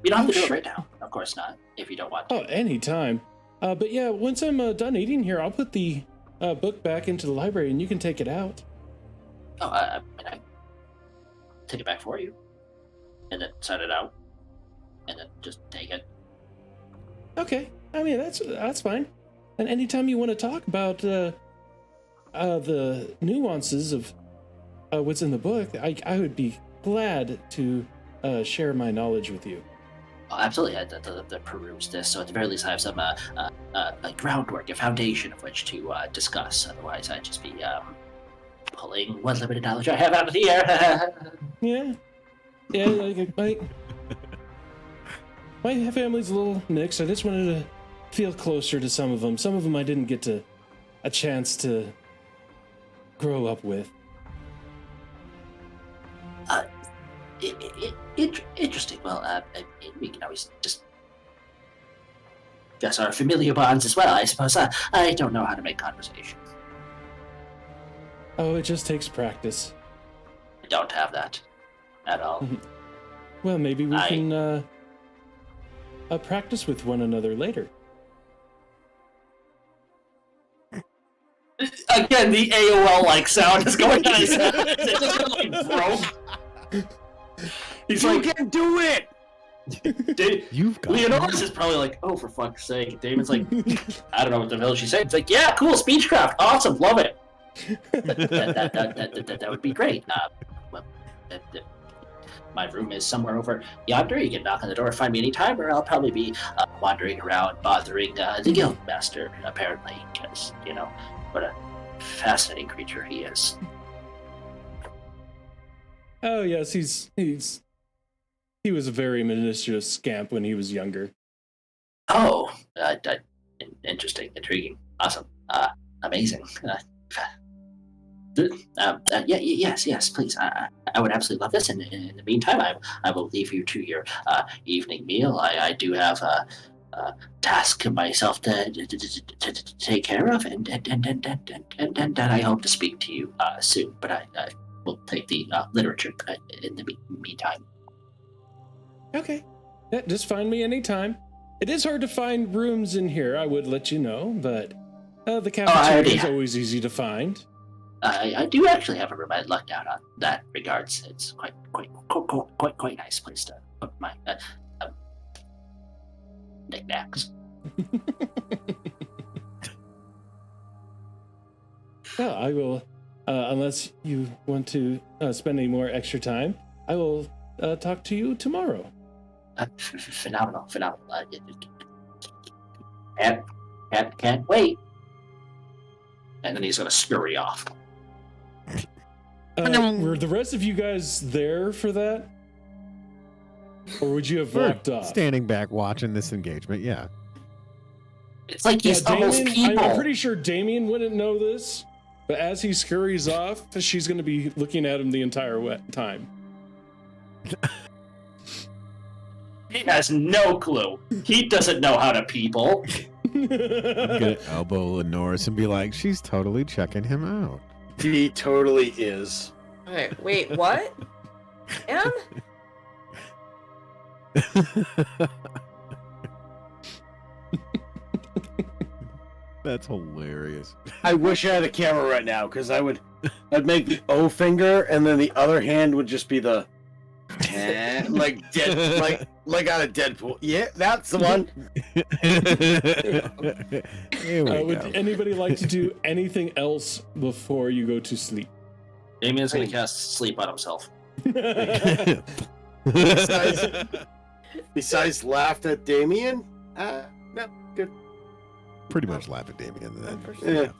You don't have to do it right now. Of course not, if you don't want to. Oh, anytime. But yeah, once I'm done eating here, I'll put the book back into the library and you can take it out. Oh, I take it back for you. And then set it out. And then just take it. Okay. I mean, that's fine. And anytime you want to talk about the nuances of what's in the book, I would be glad to share my knowledge with you. Oh, absolutely. I the peruse this, so at the very least I have some like groundwork, a foundation of which to discuss. Otherwise, I'd just be pulling what limited knowledge I have out of the air. Yeah, like my family's a little mixed. I just wanted to feel closer to some of them. Some of them I didn't get a chance to grow up with. Interesting. Well, we can always just guess our familiar bonds as well, I suppose. I don't know how to make conversation. Oh, it just takes practice. I don't have that at all. Well, maybe we can practice with one another later. Again, the AOL sound is going on. Is it just broke? He's You can do it! You've got Leonidas is probably like, oh, for fuck's sake. Damon's like, I don't know what the hell she's saying. It's like, yeah, cool, speechcraft, awesome, love it. That would be great. My room is somewhere over yonder. You can knock on the door, find me anytime, or I'll probably be wandering around bothering the guild master, apparently, because, what a fascinating creature he is. Oh yes, he was a very mischievous scamp when he was younger. Oh, interesting, intriguing, awesome, amazing. Yes, please. I would absolutely love this. And in the meantime, I will leave you to your evening meal. I do have a task myself to take care of, and I hope to speak to you soon. But I will take the literature in the meantime. Okay. Yeah, just find me anytime. It is hard to find rooms in here, I would let you know, but the cafeteria is always easy to find. I do actually have a room. I lucked out on that regards. It's quite nice place to put my knickknacks. Well, I will, unless you want to spend any more extra time, I will talk to you tomorrow. Phenomenal. Can't wait. And then he's gonna scurry off. Were the rest of you guys there for that? Or would you have walked off? Standing back watching this engagement, yeah. It's like he's almost people. I'm pretty sure Damien wouldn't know this, but as he scurries off, she's going to be looking at him the entire time. He has no clue. He doesn't know how to people. I'm gonna elbow Norris and be like, she's totally checking him out. He totally is. Okay, wait, what? And? That's hilarious. I wish I had a camera right now, because I'd make the O finger, and then the other hand would just be the like out of Deadpool. Yeah, that's the one. Would anybody like to do anything else before you go to sleep? Damien's gonna cast sleep on himself. Besides laughed at Damien? No, good. Pretty much laugh at Damien then. Yeah.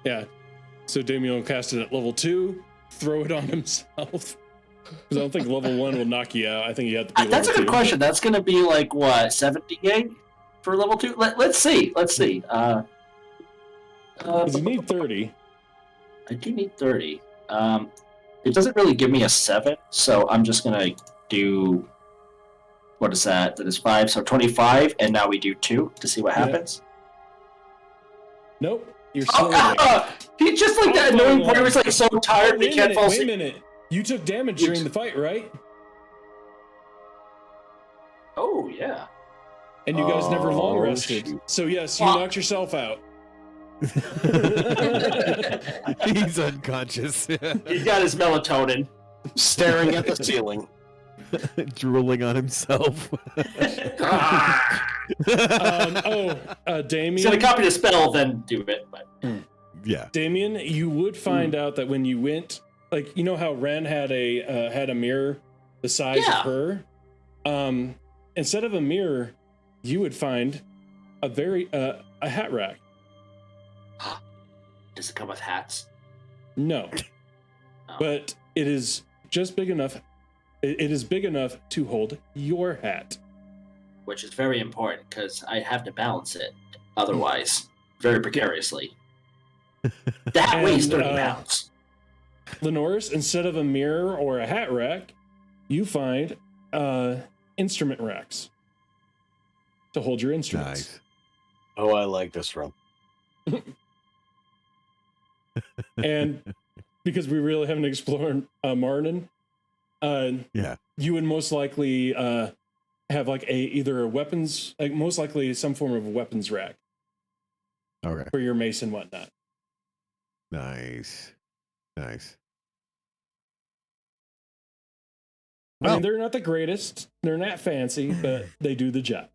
Yeah. So Damien will cast it at level 2, throw it on himself. Because I don't think level 1 will knock you out. I think you have to be That's a level good 2. question. That's gonna be like what, 78 for level 2? Let's see. You need 30. I do need 30. It doesn't really give me a 7, so I'm just gonna do. What is that? That is 5, so 25, and now we do 2 to see what happens. Nope. You're still awake. He's just like that annoying part where he's like so tired Wait he can't fall Wait a asleep. minute. You took damage during the fight, right? Oh, yeah. And you guys never long Oh, rested. shoot. So yes, you knocked yourself out. He's unconscious. He's got his melatonin. Staring at the ceiling. Drooling on himself. Damien. He's gonna copy the spell, then do it. But Yeah. Damien, you would find out that when you went, like, you know how Ren had a mirror the size of her. Instead of a mirror, you would find a hat rack. does it come with hats? No, but it is just big enough. It is big enough to hold your hat. Which is very important because I have to balance it otherwise, very precariously. That weighs 30 pounds. Lenoris, instead of a mirror or a hat rack, you find instrument racks to hold your instruments. Nice. Oh, I like this room. And because we really haven't explored Martin, Yeah. you would most likely have like either a weapons, like most likely some form of weapons rack Okay. for your mace and whatnot. Nice. Nice. I Well, mean, they're not the greatest, they're not fancy, but they do the job.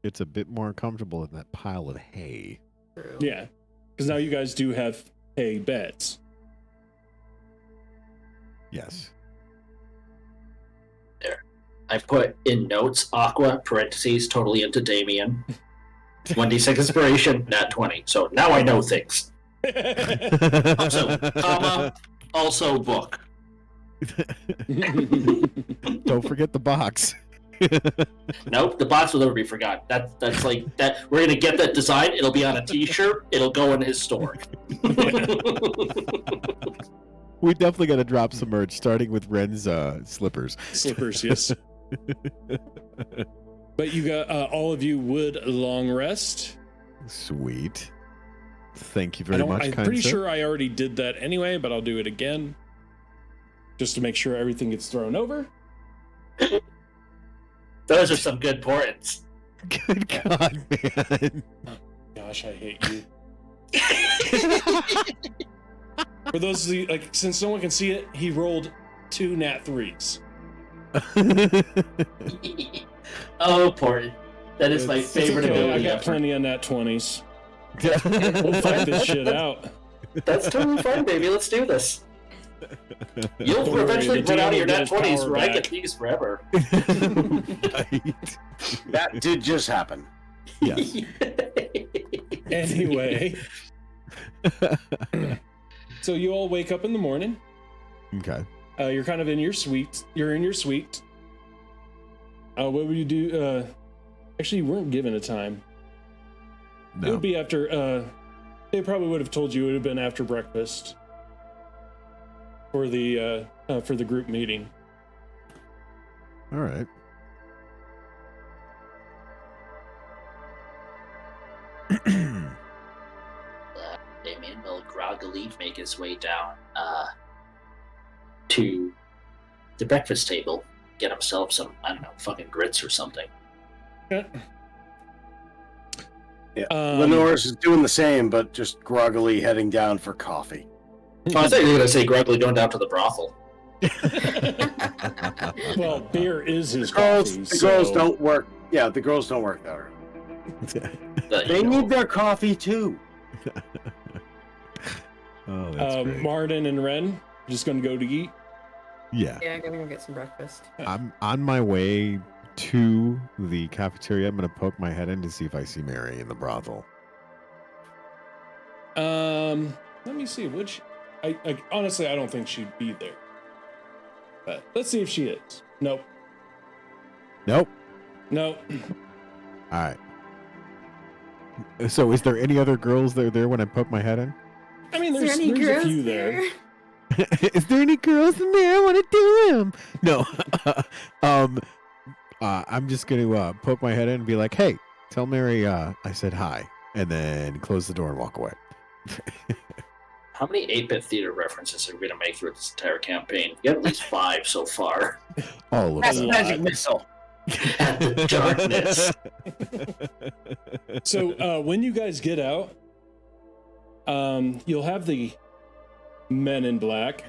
it's a bit more comfortable than that pile of hay. True. Yeah, because now you guys do have hay beds. Yes. I put in notes, Aqua, parentheses, totally into Damien. 1d6 inspiration, nat 20. So now I know things. Also, comma, also book. Don't forget the box. Nope, the box will never be forgotten. That's like that. We're gonna get that design. It'll be on a T-shirt. It'll go in his store. We definitely got to drop some merch, starting with Ren's slippers. Slippers, yes. But you got all of you would long rest. Sweet. Thank you very much, I'm kind pretty sir. sure I already did that anyway, but I'll do it again, just to make sure everything gets thrown over. Those are some good portents. Good God, man. Gosh, I hate you. For those of you, like, since no one can see it, he rolled 2 nat 3s. Oh, portent. That is my It's favorite okay, I ability got ever. plenty of nat 20s. We'll fight this shit out. That's totally fine, baby. Let's do this. You'll Don't worry, eventually the run out of DM your will get nat his 20s power where I back. get these forever. Right. That did just happen. Yes. Anyway. So you all wake up in the morning. Okay. You're kind of in your suite. You're in your suite. What would you do? Actually, you weren't given a time. It No. would be after. They probably would have told you it would have been after breakfast for the group meeting. All right. Damien will groggily make his way down to the breakfast table, get himself some, I don't know, fucking grits or something. Yeah. Um, Lenoris is doing the same, but just groggily heading down for coffee. Oh, I thought you were going to say groggily going down to the brothel. Well, beer is his Girls, coffee. the girls so- don't work. Yeah, the girls don't work there. But, They you know, need their coffee too. Oh, that's great. Martin and Ren just going to go to eat. Yeah. Yeah, I'm gonna go get some breakfast. I'm on my way to the cafeteria. I'm going to poke my head in to see if I see Mary in the brothel. Let me see. Would she, I honestly, I don't think she'd be there. But let's see if she is. Nope. Nope. Nope. All right. So is there any other girls that are there when I poke my head in? I mean, Is there there's any a girls few there? Is there any girls in there? I want to do them. No. I'm just going to poke my head in and be like, hey, tell Mary I said hi. And then close the door and walk away. How many 8-bit theater references are we going to make through this entire campaign? We have at least 5 so far. All of That's a them. magic missile. At the darkness. So when you guys get out, you'll have the men in black,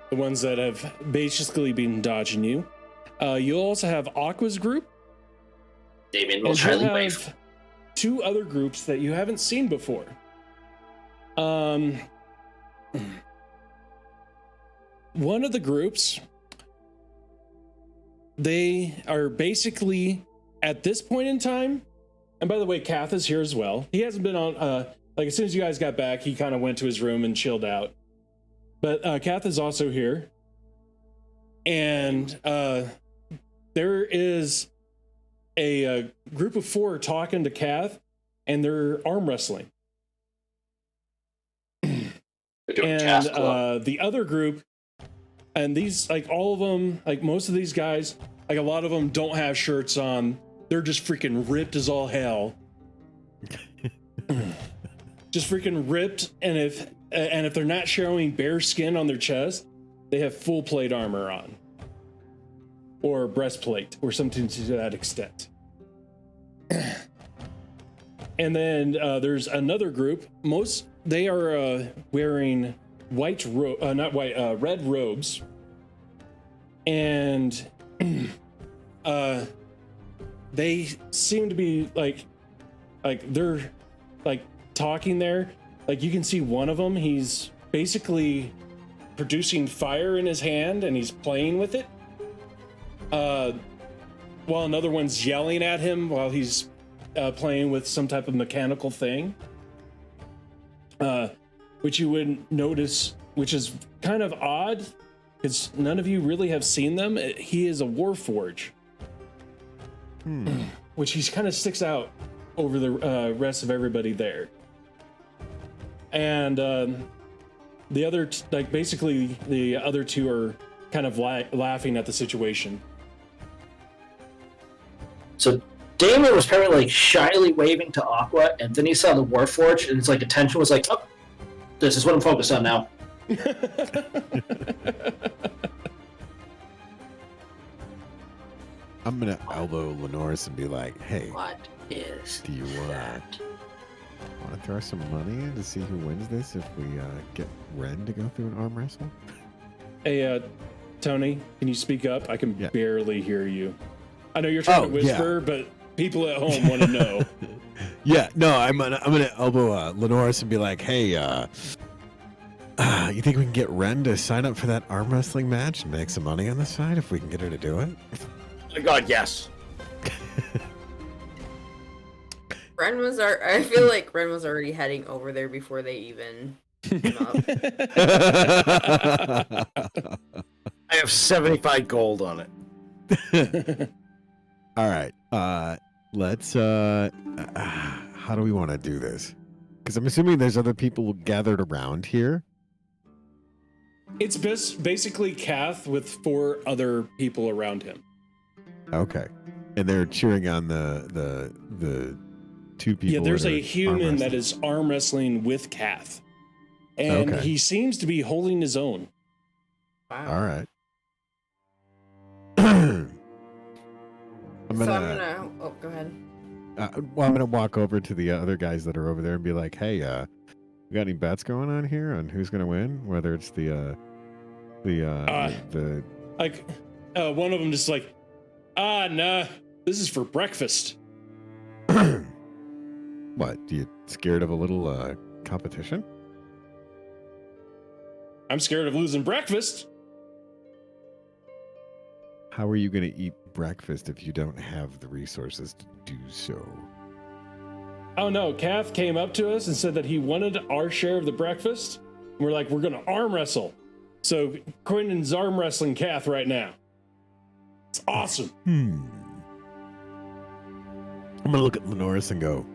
the ones that have basically been dodging you. You'll also have Aqua's group. Damien will And try you'll to wave. have 2 other groups that you haven't seen before. One of the groups, they are basically at this point in time, and by the way, Kath is here as well. He hasn't been on, like as soon as you guys got back, he kind of went to his room and chilled out. But Kath is also here. And there is a group of 4 talking to Kath, and they're arm wrestling. They're doing And cast club. the other group, and these, like all of them, like most of these guys, like a lot of them don't have shirts on. They're just freaking ripped as all hell. Just freaking ripped. And if they're not showing bare skin on their chest, they have full plate armor on, or breastplate, or something to that extent. And then there's another group. They are wearing red robes, and they seem to be like they're like talking there. Like you can see one of them. He's basically producing fire in his hand, and he's playing with it. While another one's yelling at him while he's playing with some type of mechanical thing, which you would notice, which is kind of odd because none of you really have seen them. He is a Warforge, which he kind of sticks out over the rest of everybody there. And the other, basically the other 2 are kind of laughing at the situation. So Damien was probably like shyly waving to Aqua, and then he saw the Warforge, and his like attention was like, oh, this is what I'm focused on now. I'm going to elbow Lenoris and be like, hey, What is do you that? want to throw some money in to see who wins this if we get Ren to go through an arm wrestle? Hey, Tony, can you speak up? I can Yeah. barely hear you. I know you're trying to whisper, but people at home want to know. Yeah, no, I'm gonna elbow Lenoris and be like, hey, you think we can get Ren to sign up for that arm wrestling match and make some money on the side if we can get her to do it? Oh my God, yes. I feel like Ren was already heading over there before they even came up. I have 75 gold on it. All right, let's. How do we want to do this? Because I'm assuming there's other people gathered around here. It's basically Kath with 4 other people around him. Okay, and they're cheering on the 2 people. Yeah, there's that are a arm human that wrestling. is arm wrestling with Kath, and Okay. he seems to be holding his own. Wow. All right. I'm So gonna. I'm gonna. Oh, go ahead. Well, I'm gonna walk over to the other guys that are over there and be like, "Hey, we got any bets going on here on who's gonna win? Whether it's the Like, one of them just like, nah, this is for breakfast. what? Do you scared of a little competition? I'm scared of losing breakfast. How are you gonna eat breakfast if you don't have the resources to do so? Oh no, Kath came up to us and said that he wanted our share of the breakfast. And we're like, we're gonna arm wrestle. So Quentin's arm wrestling Kath right now. It's awesome. I'm gonna look at Lenoris and go,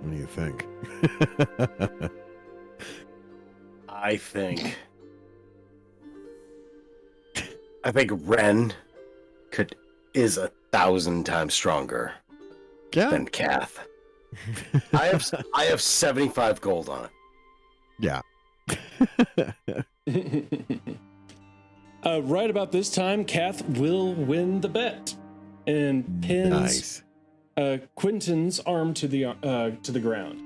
"What do you think?" I think I think Ren is 1,000 times stronger Yeah. than Kath. I have 75 gold on it. Yeah. Right about this time, Kath will win the bet and pins Nice. Quentin's arm to the ground.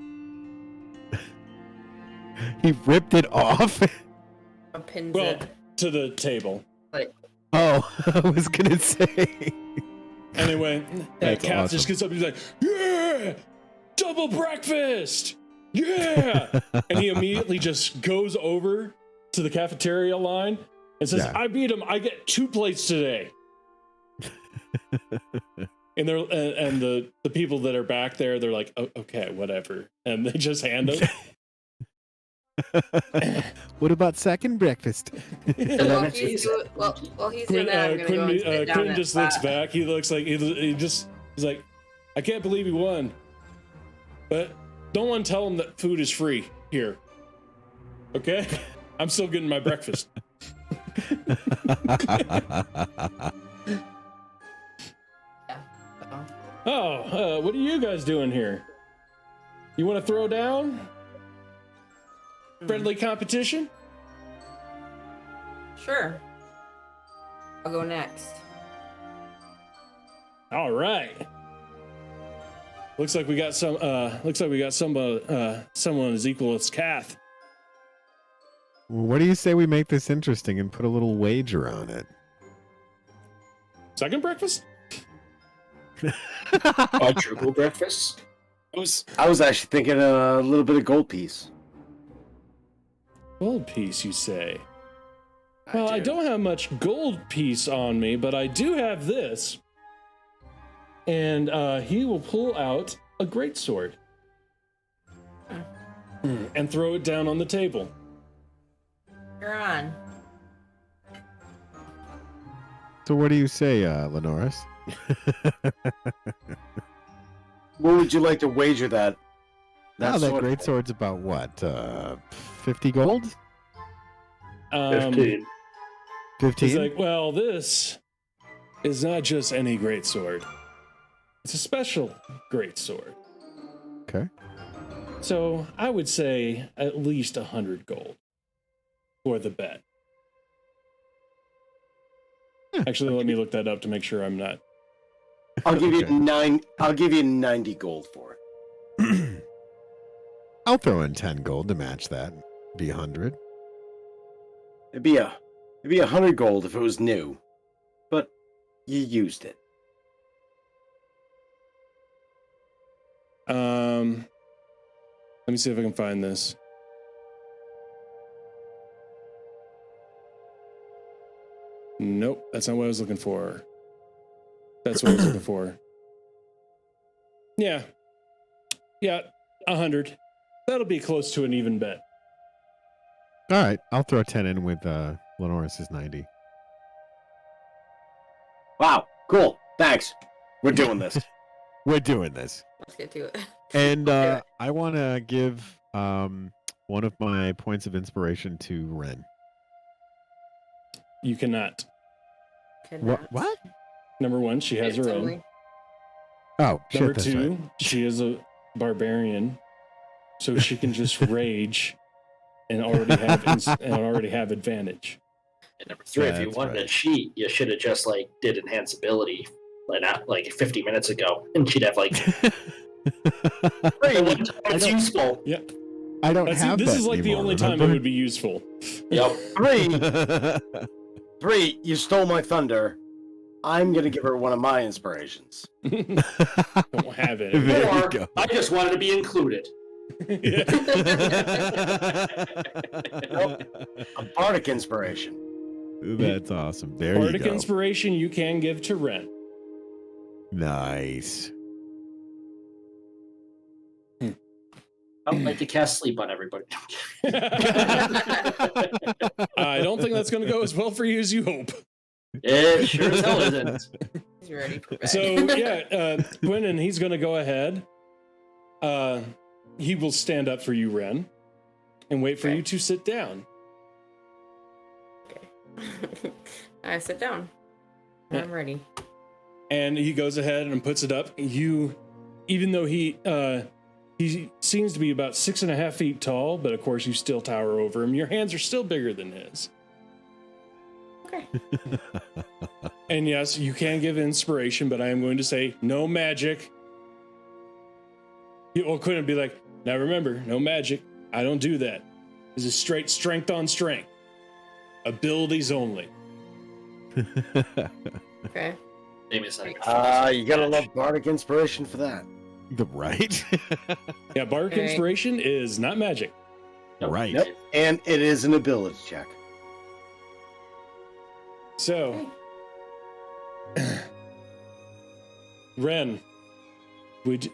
He ripped it off. Pins Well, it. to the table. Oh, I was gonna say. Anyway, That's Kath awesome. just gets up and he's like, "Yeah, double breakfast, yeah!" And he immediately just goes over to the cafeteria line and says, Yeah. "I beat him. I get 2 plates today." And they're and the people that are back there, they're like, "Oh, okay, whatever," and they just hand him. What about second breakfast? While he's doing that, I'm gonna go and sit down Quentin that just looks spot. back. He looks like he's like, "I can't believe he won," but don't want to tell him that food is free here. Okay, I'm still getting my breakfast. Oh, what are you guys doing here? You want to throw down? Friendly competition? Sure. I'll go next. All right. Looks like we got some. Someone as equal as Kath. What do you say we make this interesting and put a little wager on it? Second breakfast? Quadruple breakfast. I was actually thinking a little bit of gold piece. Gold piece, you say? Well, I don't have much gold piece on me, but I do have this. And he will pull out a greatsword and throw it down on the table. You're on. So what do you say, Lenoris? What would you like to wager that? That sword great for? sword's about what? 50 gold? 15. 15? He's like, well, this is not just any great sword. It's a special great sword. Okay. So I would say at least 100 gold for the bet. Actually, let me look that up to make sure I'm not. I'll give you Okay. I'll give you 90 gold for it. I'll throw in 10 gold to match that. Be 100. It'd be 100 gold if it was new, but you used it. Let me see if I can find this. Nope, that's not what I was looking for. That's what I was looking for. Yeah. 100. That'll be close to an even bet. All right. I'll throw 10 in with Lenoris's 90. Wow, cool. Thanks. We're doing this. We're doing this. Let's get to it. And do it. I want to give one of my points of inspiration to Ren. You cannot. What? Number one, she has her own. Oh, Number shit, that's two, right. she is a barbarian, so she can just rage and already have advantage. And number 3, if you That's wanted right. a cheat, you should have just did enhance ability like 50 minutes ago, and she'd have it's useful. Yeah, I don't have this that is like the anymore, only time it remember? would be useful. Yep. 3, you stole my thunder. I'm gonna give her one of my inspirations. Don't have it. There you Or go. I just wanted to be included. Yeah. A bardic inspiration. That's awesome. There Bardic you go. inspiration you can give to Ren. Nice. I don't like to cast sleep on everybody. I don't think that's going to go as well for you as you hope. It sure as hell isn't. He's ready for bed. So yeah, Gwynn, he's going to go ahead. He will stand up for you, Ren, and wait for Okay. you to sit down. I sit down. I'm ready. And he goes ahead and puts it up. You, even though he seems to be about 6.5 feet tall, but of course you still tower over him. Your hands are still bigger than his. Okay. And yes, you can give inspiration, but I am going to say no magic. Well, couldn't be like, now remember, no magic. I don't do that. This is straight strength on strength. Abilities only. Okay. Amy's like, You gotta love bardic inspiration for that. Right? Yeah, bardic Okay. inspiration is not magic. Right. Yep. And it is an ability check. So, Ren, would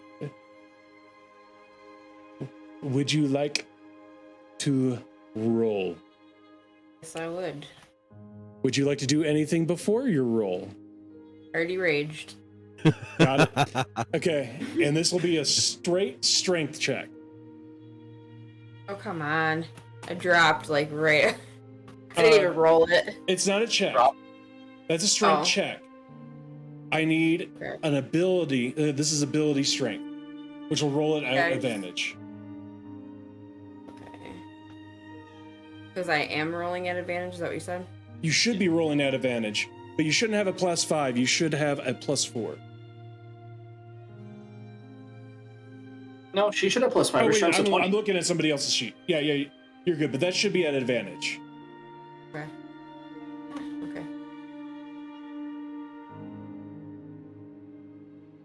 you like to roll? Yes, I would. Would you like to do anything before your roll? Already raged. Got it. Okay, and this will be a straight strength check. Oh, come on. I dropped like right. I didn't even roll it. It's not a check. Drop. That's a strength Oh. check. I need Okay. an ability. This is ability strength, which will roll it at Okay. advantage. Okay. Because I am rolling at advantage, is that what you said? You should be rolling at advantage, but you shouldn't have a +5. You should have a +4. no, she should have +5. Oh, Her wait, strength's a 20. I'm looking at somebody else's sheet. Yeah, you're good, but that should be at advantage. Okay. Okay.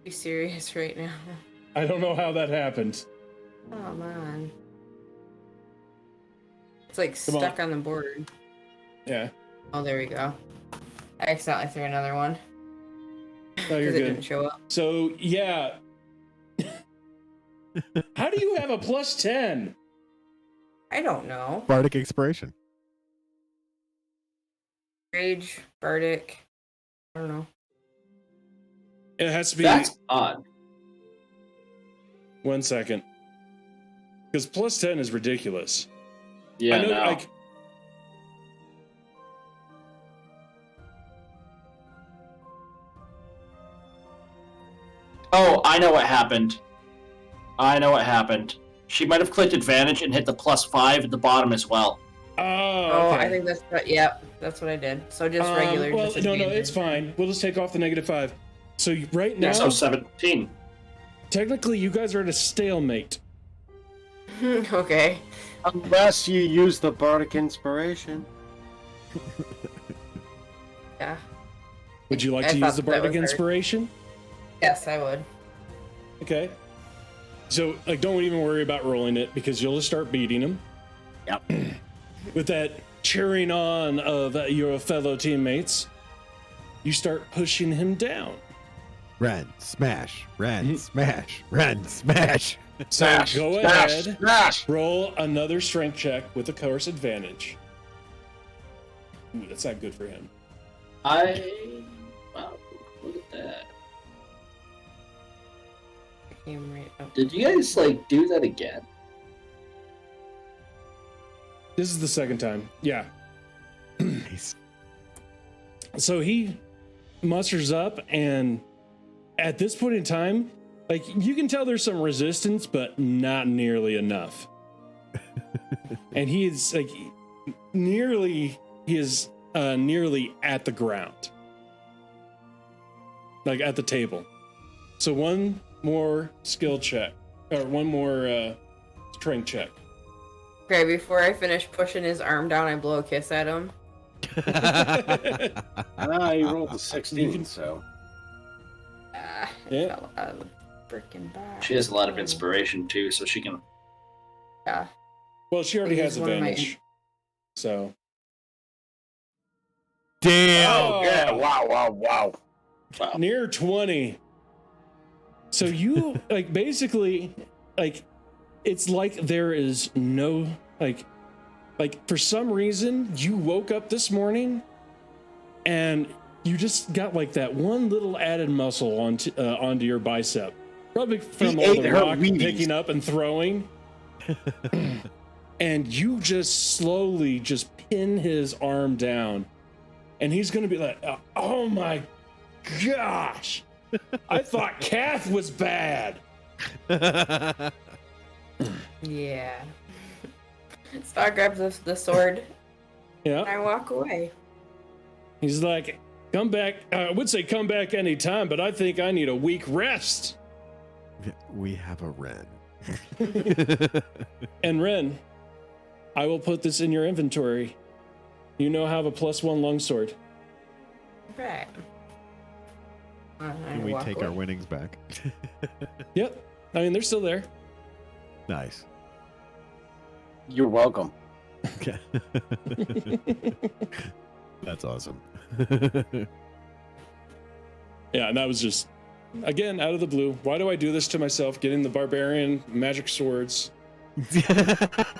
You serious right now? I don't know how that happened. Oh man. It's like Come on. stuck on the board. Yeah, Oh, there we go. I accidentally threw another one. no, you're Because it didn't good. show up. So, yeah. How do you have a +10? I don't know. Bardic inspiration. Rage, Bardic. I don't know. It has to be That's odd. 1 second. Because +10 is ridiculous. Yeah, I know, no. like, Oh, I know what happened. She might have clicked advantage and hit the +5 at the bottom as well. Oh, okay. I think that's what. Yep, that's what I did. So just regular. Well, no, disadvantage. it's fine. We'll just take off the -5. So right now, So 17. technically, you guys are at a stalemate. Okay. Unless you use the bardic inspiration. Yeah. Would you like I to thought use the that bardic was hers. inspiration? Yes, I would. Okay. So, like, don't even worry about rolling it because you'll just start beating him. Yep. With that cheering on of your fellow teammates, you start pushing him down. Ren, smash. Ren, smash. Ren, smash. So Smash, go smash, ahead, smash. roll another strength check with a course advantage. Ooh, that's not good for him. Wow, look at that. I came right up. Did you guys, like, do that again? This is the second time. Yeah. Nice. So he musters up, and at this point in time, like, you can tell there's some resistance, but not nearly enough. And he is like nearly at the ground, like at the table. So one more skill check, or one more strength check. Okay, before I finish pushing his arm down, I blow a kiss at him. You rolled a 16, can- so. Ah, Yeah. it fell out of the freaking box. She has a lot of inspiration, too, so she can... Yeah. Well, she already has Use one of my- advantage. So. Damn. Oh, Yeah, wow. Wow. Near 20. So you like basically like it's like there is no like for some reason you woke up this morning and you just got like that one little added muscle onto your bicep, probably from He all ate the her rock Wheaties. picking up and throwing. And you just slowly just pin his arm down, and he's gonna be like, "Oh my gosh, I thought Kath was bad." Yeah. So I grab the sword and Yeah, I walk away. he's like, "Come back." I would say come back anytime, but I think I need a week rest. We have a Ren. And Ren, I will put this in your inventory. You now have a +1 longsword. Right. Can we take our winnings back? Yep. I mean, they're still there. Nice. You're welcome. Okay. That's awesome. Yeah, and that was just, again, out of the blue. Why do I do this to myself? Getting the barbarian magic swords.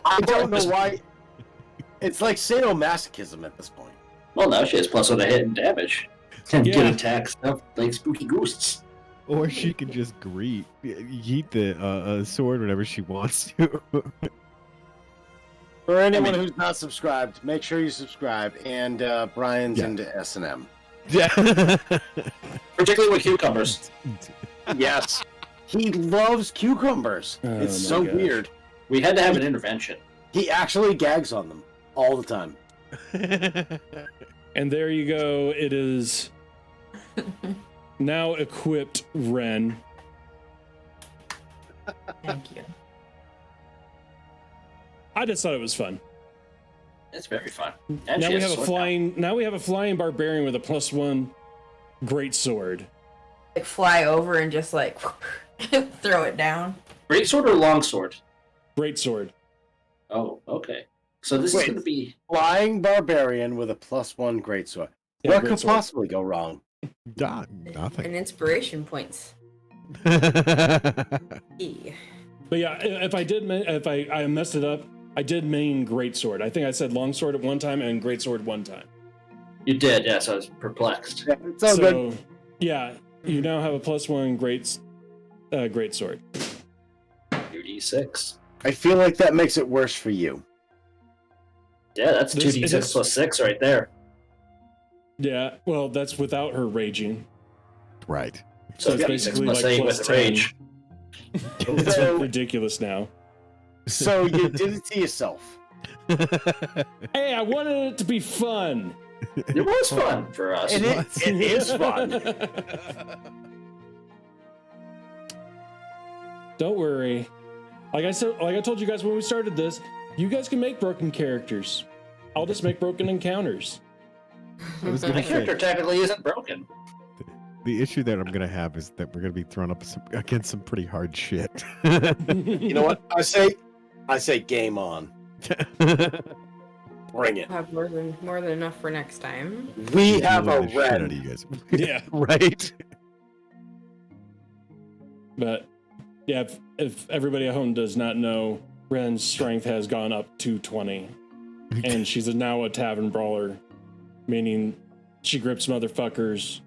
I don't know why. It's like sadomasochism at this point. Well, now she has +1 to hit and damage. And Yeah. get attack stuff like spooky ghosts. Or she can just yeet the sword whenever she wants to. For anyone who's not subscribed, make sure you subscribe. And Brian's into S&M. Yeah. Particularly with cucumbers. Yes. He loves cucumbers. Oh It's my so gosh. weird. We had to have an intervention. He actually gags on them all the time. And there you go. It is now equipped Ren. Thank you. I just thought it was fun. It's very fun. And Now she we has have a sword flying. Now we have a flying barbarian with a +1 great sword. Like fly over and just like throw it down. Great sword or long sword? Great sword. Oh, okay. So this Wait. is going to be... Flying barbarian with a +1 greatsword. Yeah, What great could sword. possibly go wrong? Nothing. And inspiration points. E. But yeah, if I did, if I messed it up, I did main great sword. I think I said long sword at one time and great sword one time. You did, yes. I was perplexed. Yeah, it's all good. Yeah, you now have a +1 great sword. 2d6. I feel like that makes it worse for you. Yeah, that's This 2d6 is- plus 6 right there. Yeah, well, that's without her raging. Right. So it's 2d6 basically plus like 8 with +10. rage. It's So- ridiculous now. So you did it to yourself. Hey, I wanted it to be fun. It was fun for us. It is fun. Don't worry. Like I said, like I told you guys when we started this, you guys can make broken characters. I'll just make broken encounters. I was My gonna say, character technically isn't broken. the issue that I'm gonna have is that we're gonna be thrown up against some pretty hard shit. You know what? I say game on. Bring it. I'll have more than enough for next time. We have a Annoy the shit out of red. you guys. Yeah. Right. But yeah, if everybody at home does not know, Ren's strength has gone up to 20, and she's now a tavern brawler, meaning she grips motherfuckers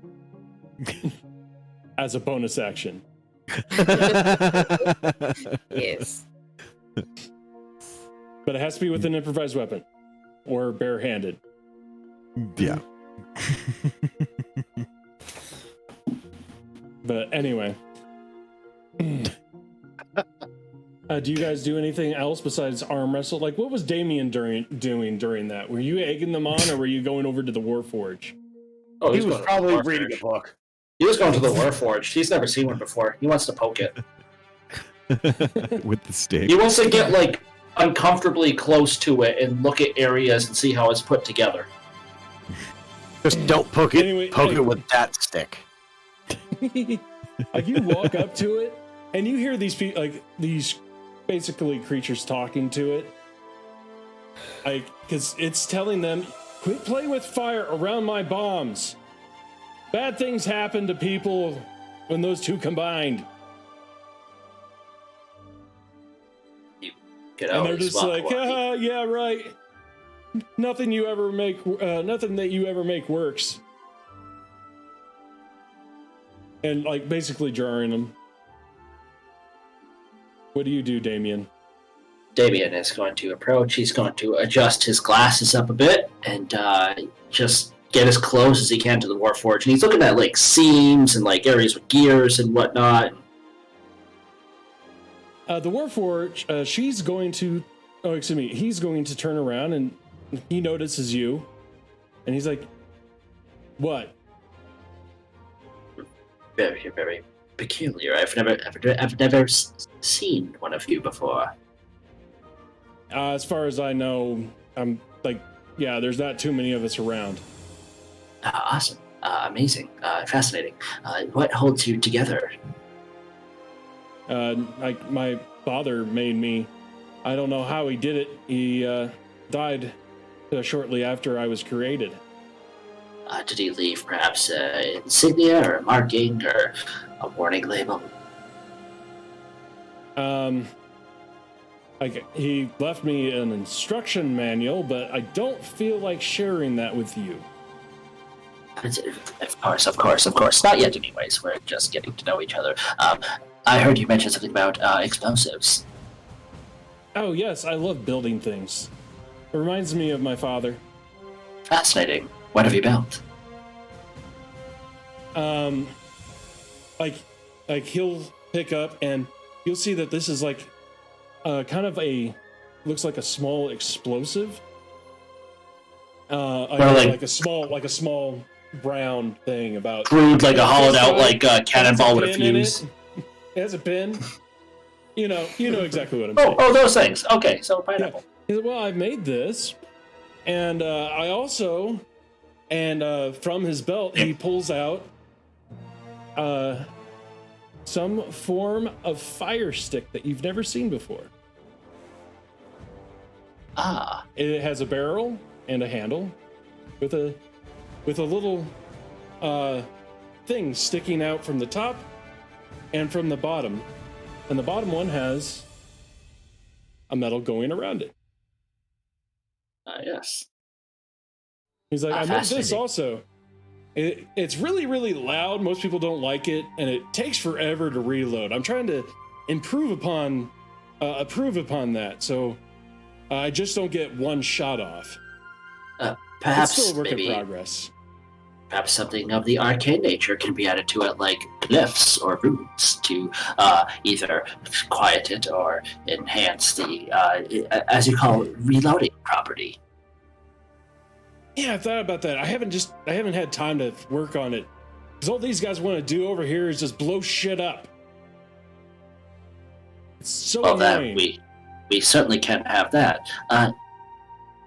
as a bonus action. Yes. But it has to be with an improvised weapon or barehanded. Yeah. But anyway. Do you guys do anything else besides arm wrestle? Like, what was Damien doing during that? Were you egging them on, or were you going over to the Warforge? Oh, He he's was going to probably the reading a Warforged. book. He was going to the Warforged. He's never seen one before. He wants to poke it. With the stick. He wants to get, like, uncomfortably close to it and look at areas and see how it's put together. Just don't poke it. Anyway, poke hey. it with that stick. Like, you walk up to it, and you hear these people, like, these basically creatures talking to it. Like, because it's telling them, quit playing with fire around my bombs. Bad things happen to people when those two combined. Get And out they're of his just like, walkie-talkie. ah, yeah, right. Nothing that you ever make works. And, like, basically jarring them. What do you do, Damien? Damien is going to approach. He's going to adjust his glasses up a bit and just get as close as he can to the Warforge, and he's looking at like seams and like areas with gears and whatnot. The Warforge, she's going to, he's going to turn around and he notices you, and he's like, "What?" Very, very peculiar. I've never seen one of you before. As far as I know, I'm like, yeah, there's not too many of us around. Awesome. Amazing. Fascinating. What holds you together? Like my father made me. I don't know how he did it. He died shortly after I was created. Did he leave perhaps an insignia or a marking or a warning label? Like he left me an instruction manual, but I don't feel like sharing that with you. Of course. Not yet, anyways. We're just getting to know each other. I heard you mention something about explosives. Oh, yes, I love building things. It reminds me of my father. Fascinating. What have you built? Like he'll pick up and you'll see that this is like kind of looks like a small explosive. Like a small brown thing about crude, like a hollowed out like cannonball with a fuse. It has a pin. You know exactly what I'm saying. Oh, those things. Okay, so pineapple. Yeah. Well, I've made this, and I also, from his belt he pulls out some form of fire stick that you've never seen before. It has a barrel and a handle with a little thing sticking out from the top and from the bottom, and the bottom one has a metal going around it. Yes. He's like, I made this also. It's really, really loud. Most people don't like it, and it takes forever to reload. I'm trying to improve upon that, so I just don't get one shot off. Perhaps it's still a work maybe in progress. Perhaps something of the arcane nature can be added to it, like glyphs or runes, to either quiet it or enhance the, as you call it, reloading property. Yeah, I thought about that. I haven't had time to work on it, because all these guys want to do over here is just blow shit up. It's so annoying. That we certainly can't have that.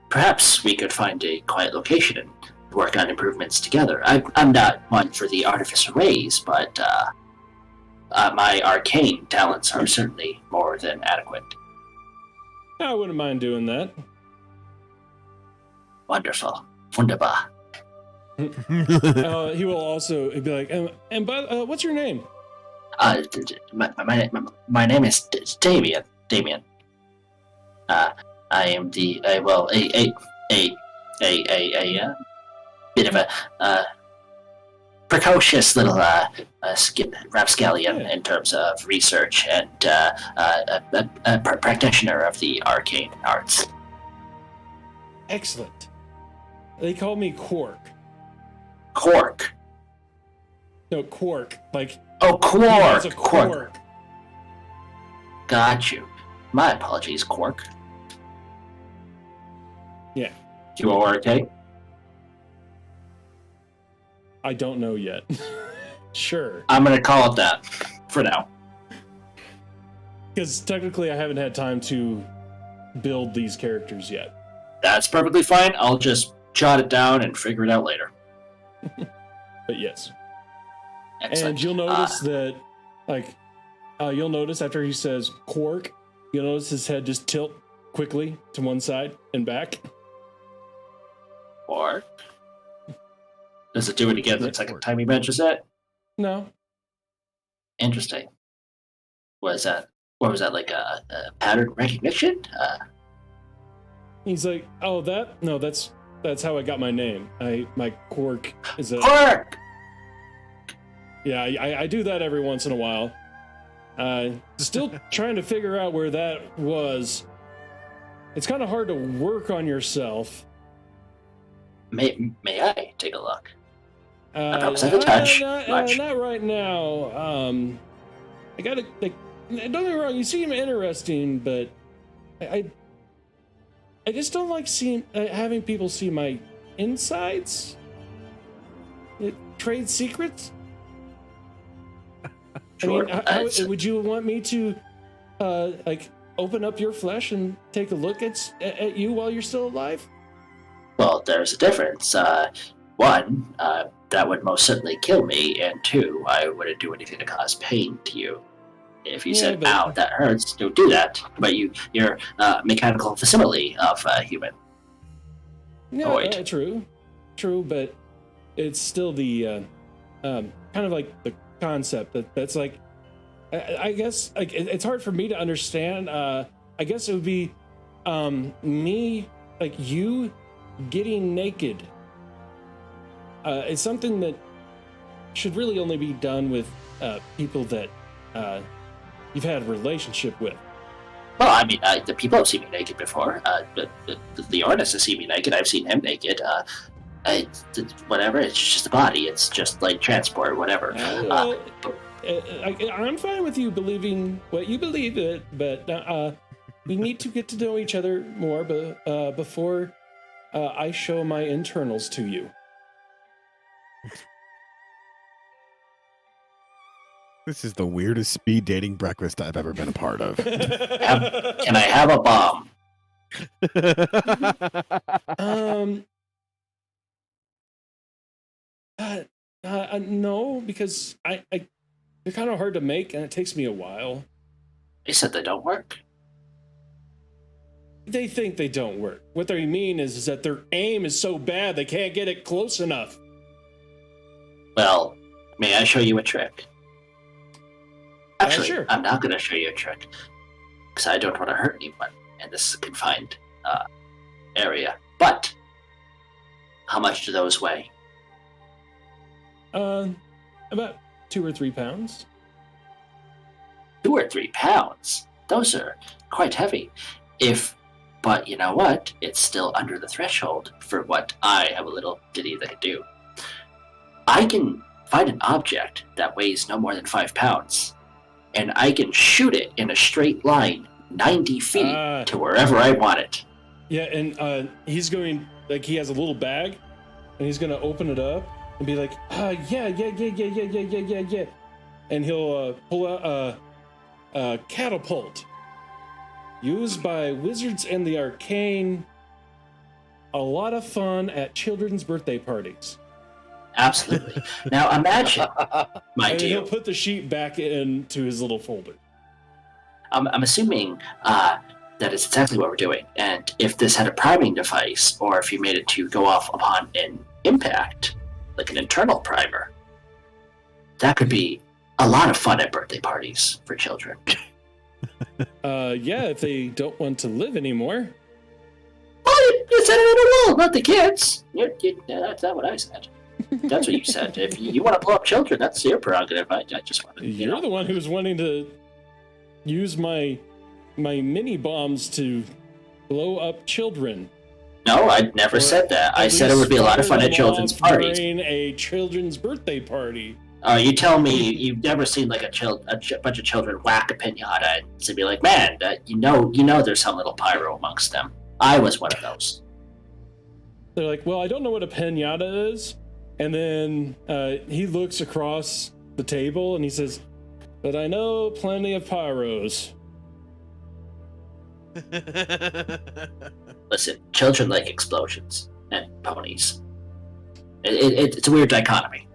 Perhaps we could find a quiet location and work on improvements together. I'm not one for the artificer ways, but my arcane talents are certainly more than adequate. I wouldn't mind doing that. Wonderful. Wunderbar. He will also be like, what's your name? My name is Damien. I am the a bit of a precocious little rapscallion in terms of research and a practitioner of the arcane arts. Excellent. They call me Quark. Quark. No, Quark. Like. Oh, Quark. He has a Quark. Got you. My apologies, Quark. Yeah. You are okay? I don't know yet. Sure. I'm gonna call it that for now. Because technically I haven't had time to build these characters yet. That's perfectly fine. I'll just jot it down and figure it out later. But yes. Excellent. And you'll notice that, you'll notice after he says Quark, you'll notice his head just tilt quickly to one side and back. Quark? Does it do it again the second time he mentions it? No. Interesting. What was that, like a pattern recognition? He's like, oh, that's how I got my name. My Quark is a... Quark! Yeah, I do that every once in a while. Still trying to figure out where that was. It's kind of hard to work on yourself May I take a look? Perhaps I could touch. Much. not right now. I gotta like. Don't get me wrong. You seem interesting, but I just don't like seeing having people see my insides. Trade secrets. Sure. I mean, would you want me to, like, open up your flesh and take a look at you while you're still alive? Well, there's a difference. One, that would most certainly kill me, and two, I wouldn't do anything to cause pain to you. If you said, "Ow, that hurts," don't do that. But you're mechanical facsimile of a human. Yeah, true, but it's still the kind of like the concept that's like, I guess like it's hard for me to understand. I guess it would be me, like you getting naked. It's something that should really only be done with people that you've had a relationship with. Well, I mean, the people have seen me naked before. The artist has seen me naked. I've seen him naked. Whatever. It's just a body. It's just like transport, whatever. I'm fine with you believing what you believe, but we need to get to know each other more before I show my internals to you. This is the weirdest speed dating breakfast I've ever been a part of. Can I have a bomb? No, because they're kind of hard to make, and it takes me a while. They said they don't work. They think they don't work. What they mean is that their aim is so bad they can't get it close enough. Well, may I show you a trick? Actually, sure. I'm not going to show you a trick, because I don't want to hurt anyone in this confined area. But, how much do those weigh? About 2 or 3 pounds. 2 or 3 pounds? Those are quite heavy. But you know what? It's still under the threshold for what I have a little ditty that can do. I can find an object that weighs no more than 5 pounds, and I can shoot it in a straight line 90 feet to wherever I want it. Yeah, and he's going, like, he has a little bag, and he's going to open it up and be like, yeah. And he'll pull out a catapult used by wizards and the arcane. A lot of fun at children's birthday parties. Absolutely. Now imagine, my and dear. He'll put the sheet back into his little folder. I'm assuming that is exactly what we're doing. And if this had a priming device, or if you made it to go off upon an impact, like an internal primer, that could be a lot of fun at birthday parties for children. Yeah, if they don't want to live anymore. Well, you said it in a wall, not the kids. That's not what I said. That's what you said. If you want to blow up children, that's your prerogative. I just wanted to, You're the one who was wanting to use my mini bombs to blow up children. No, I never said that. I said it would be a lot of fun at children's parties. During a children's birthday party. You tell me you've never seen like a bunch of children whack a pinata and be like, man, you know, there's some little pyro amongst them. I was one of those. They're like, well, I don't know what a pinata is. And then he looks across the table and he says, but I know plenty of pyros. Listen, children like explosions and ponies. It's a weird dichotomy.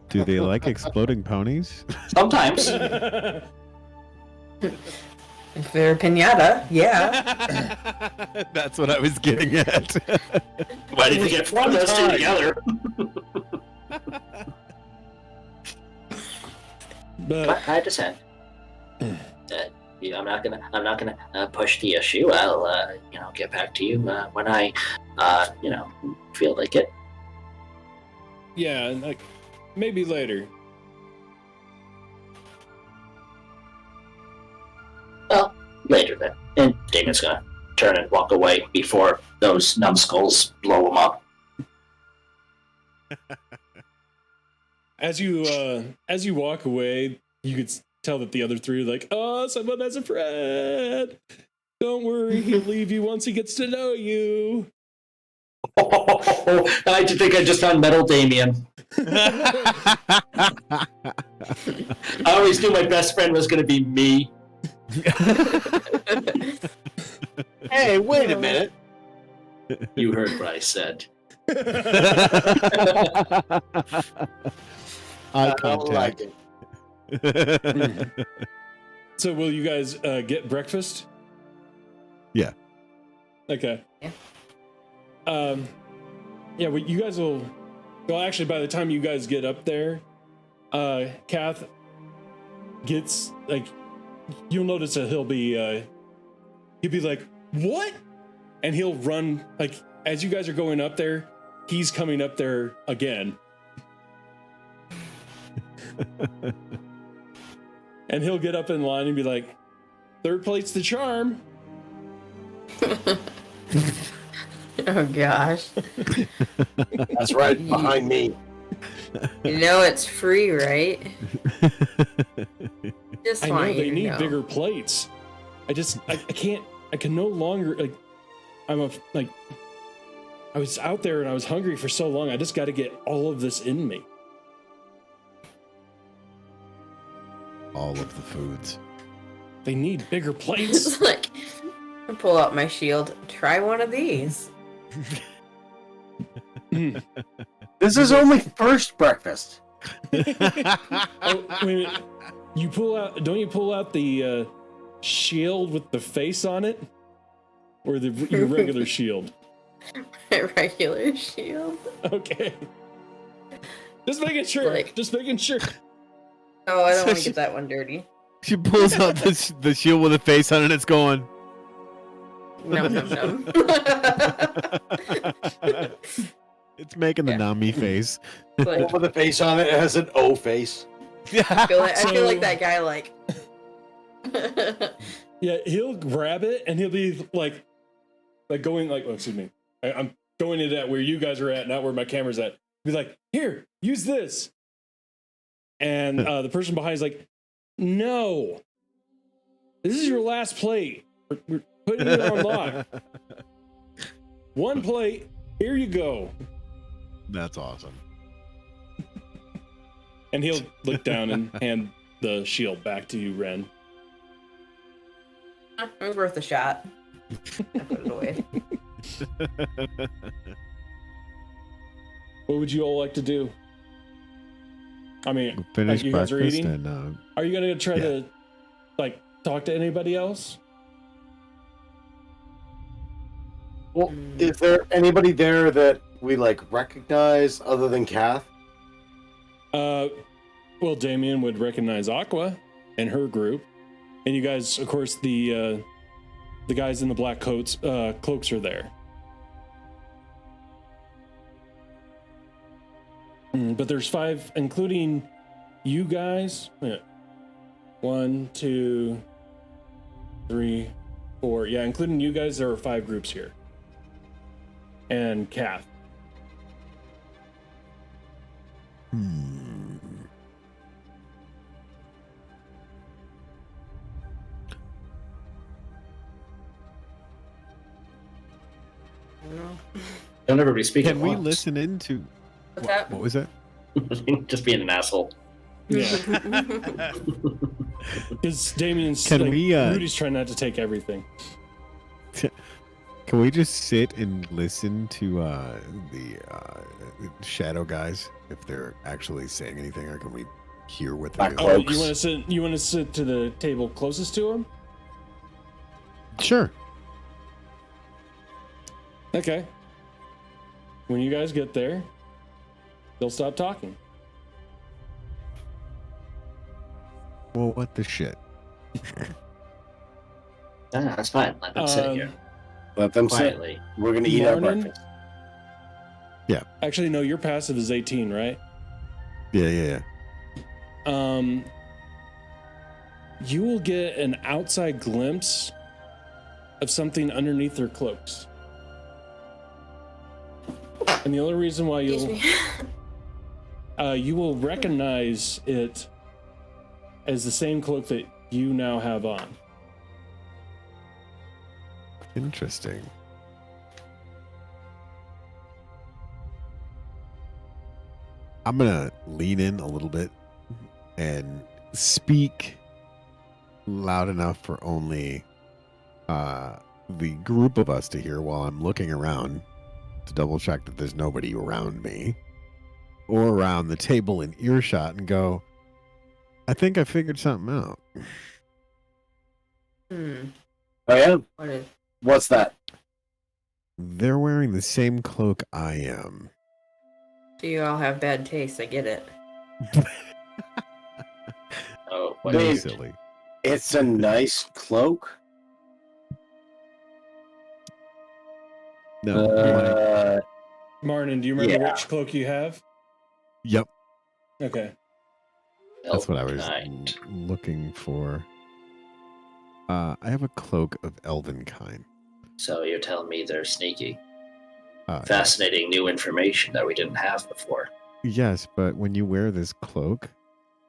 Do they like exploding ponies? Sometimes. If they're a pinata, yeah. That's what I was getting at. Why did you get from those two together? But I just said, I'm not gonna push the issue. I'll get back to you when I feel like it. yeah, like maybe later. Well, later then. And Damon's gonna turn and walk away before those numbskulls blow him up. As you walk away, you could tell that the other three are like, "Oh, someone has a friend. Don't worry, he'll leave you once he gets to know you." I think I just found Metal Damien. I always knew my best friend was going to be me. Hey, wait a minute. You heard what I said. Eye don't like contact. it. So, will you guys get breakfast? Yeah. Okay. Yeah. Yeah. Well, you guys will. Well, actually, by the time you guys get up there, Kath gets like, you'll notice that he'll be like, "What?" And he'll run like as you guys are going up there. He's coming up there again. And he'll get up in line and be like, "Third plate's the charm." Oh gosh. That's right behind me. You know it's free, right? Just I know want you they to need know. bigger plates. I can't, I can no longer, like, I was out there and I was hungry for so long. I just got to get all of this in me. All of the foods. They need bigger plates. It's like, I pull out my shield. Try one of these. This is only first breakfast. Oh, wait a minute. Don't you pull out the shield with the face on it? Or your regular shield? My regular shield. Okay. Just making sure. Like- Just making sure. Oh, I don't So want to she- get that one dirty. She pulls out the shield with a face on it and it's going. Num num num. It's making the Yeah. Nami face. Like, With a face on it, it has an O face. I feel like So- that guy. Like, Yeah, he'll grab it and he'll be like going like, oh, excuse me. I'm going it at where you guys are at, not where my camera's at. Be like, "Here, use this." And the person behind is like, "No, this is your last plate. We're putting it on lock. One plate. Here you go." That's awesome. And he'll look down and hand the shield back to you, Ren. it was worth a shot. I put it away. What would you all like to do? I mean, Finish you guys are breakfast eating? and are you gonna try Yeah. to like talk to anybody else? Well, is there anybody there that we like recognize other than Kath? Well, Damien would recognize Aqua and her group, and you guys, of course, the guys in the black cloaks are there. But there's 5, including you guys. Yeah. 1, 2, 3, 4. Yeah, including you guys, there are 5 groups here. And Kath. I don't know. Don't everybody speak Can at we once. listen into What's that? what was that? Just being an asshole. Yeah. Because Damien's Can like, we, Rudy's trying not to take everything. Can we just sit and listen to the shadow guys if they're actually saying anything, or can we hear what they're Black doing? Oh, Cloaks. you want to sit to the table closest to him? Sure. Okay. When you guys get there, they'll stop talking. Well, what the shit? That's fine. Let them sit here Let them sit. quietly. We're gonna eat our Morning. breakfast. Actually, no, your passive is 18, right? Yeah. You will get an outside glimpse of something underneath their cloaks. And the only reason why you will recognize it as the same cloak that you now have on. Interesting. I'm gonna lean in a little bit and speak loud enough for only the group of us to hear while I'm looking around to double check that there's nobody around me or around the table in earshot and go, I think I figured something out. Oh yeah? What's that? They're wearing the same cloak I am. Do you all have bad taste? I get it. Oh, Dude. No, silly. It's a nice cloak. No. Martin, do you remember Yeah. which cloak you have? Yep. Okay. That's what I was Elvenkind. looking for. I have a cloak of Elvenkind. So you're telling me they're sneaky. Yes. Fascinating new information that we didn't have before. Yes, but when you wear this cloak,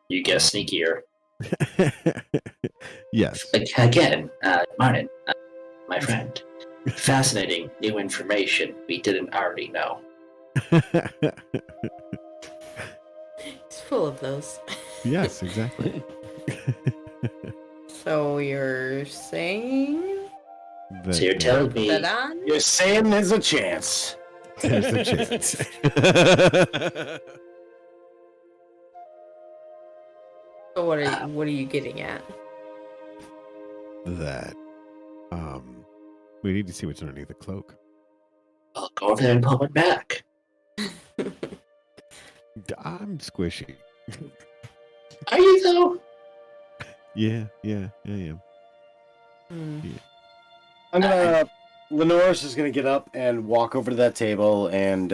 You get sneakier. yes. Again, Martin, my friend. Fascinating new information we didn't already know. It's full of those. Yes, exactly. So you're saying That, So you're telling me that on? You're saying there's a chance. there's a chance. So what are you getting at? that we need to see what's underneath the cloak. I'll go over there and pull it back. I'm squishy. Are you though? Yeah, I am. I'm gonna. Lenoris is gonna get up and walk over to that table and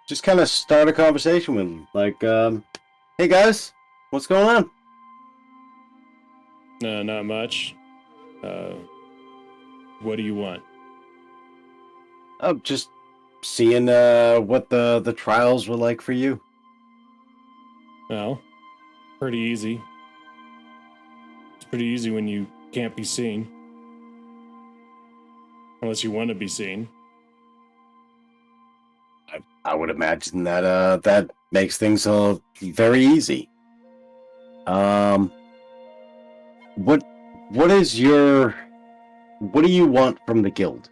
just kind of start a conversation with him. Like, hey guys, what's going on? No, not much. What do you want? Oh, just seeing what the trials were like for you. Well, pretty easy. It's pretty easy when you can't be seen. Unless you want to be seen. I would imagine that that makes things very easy. What is your what do you want from the guild?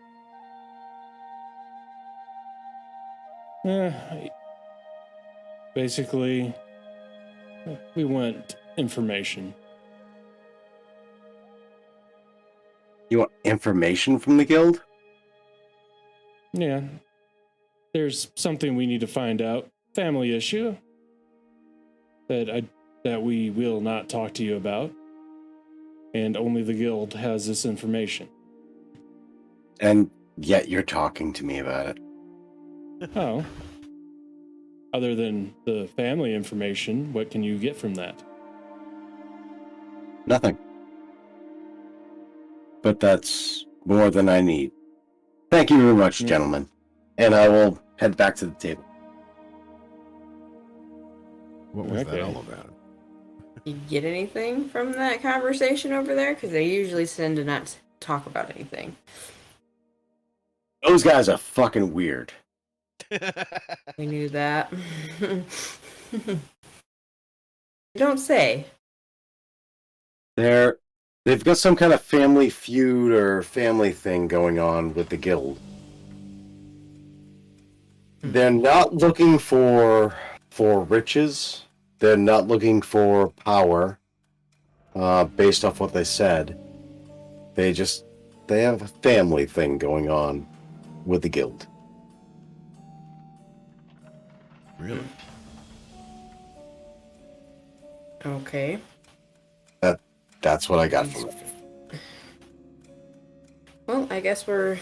Basically, we want information. You want information from the guild? Yeah. There's something we need to find out. Family issue. That we will not talk to you about. And only the guild has this information. And yet you're talking to me about it. Oh. Other than the family information, what can you get from that? Nothing. But that's more than I need. Thank you very much, gentlemen. And I will head back to the table. What was that Okay. all about? You get anything from that conversation over there? Because they usually tend to not talk about anything. Those guys are fucking weird. We knew that. Don't say. They've got some kind of family feud or family thing going on with the guild. They're not looking for riches. They're not looking for power. Based off what they said, they have a family thing going on with the guild. Really? Okay. That's what I got from it. Well, I guess I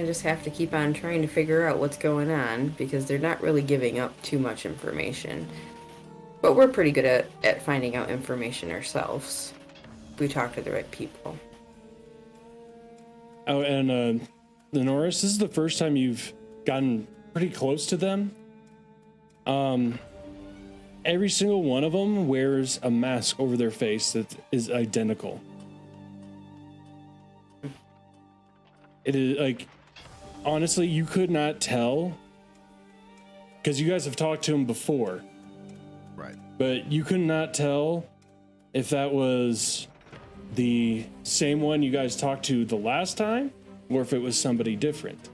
just have to keep on trying to figure out what's going on because they're not really giving up too much information. But we're pretty good at finding out information ourselves. We talk to the right people. Oh, and the Norris, this is the first time you've gotten pretty close to them. Every single one of them wears a mask over their face that is identical. It is like, honestly, you could not tell because you guys have talked to him before. Right. But you could not tell if that was the same one you guys talked to the last time or if it was somebody different.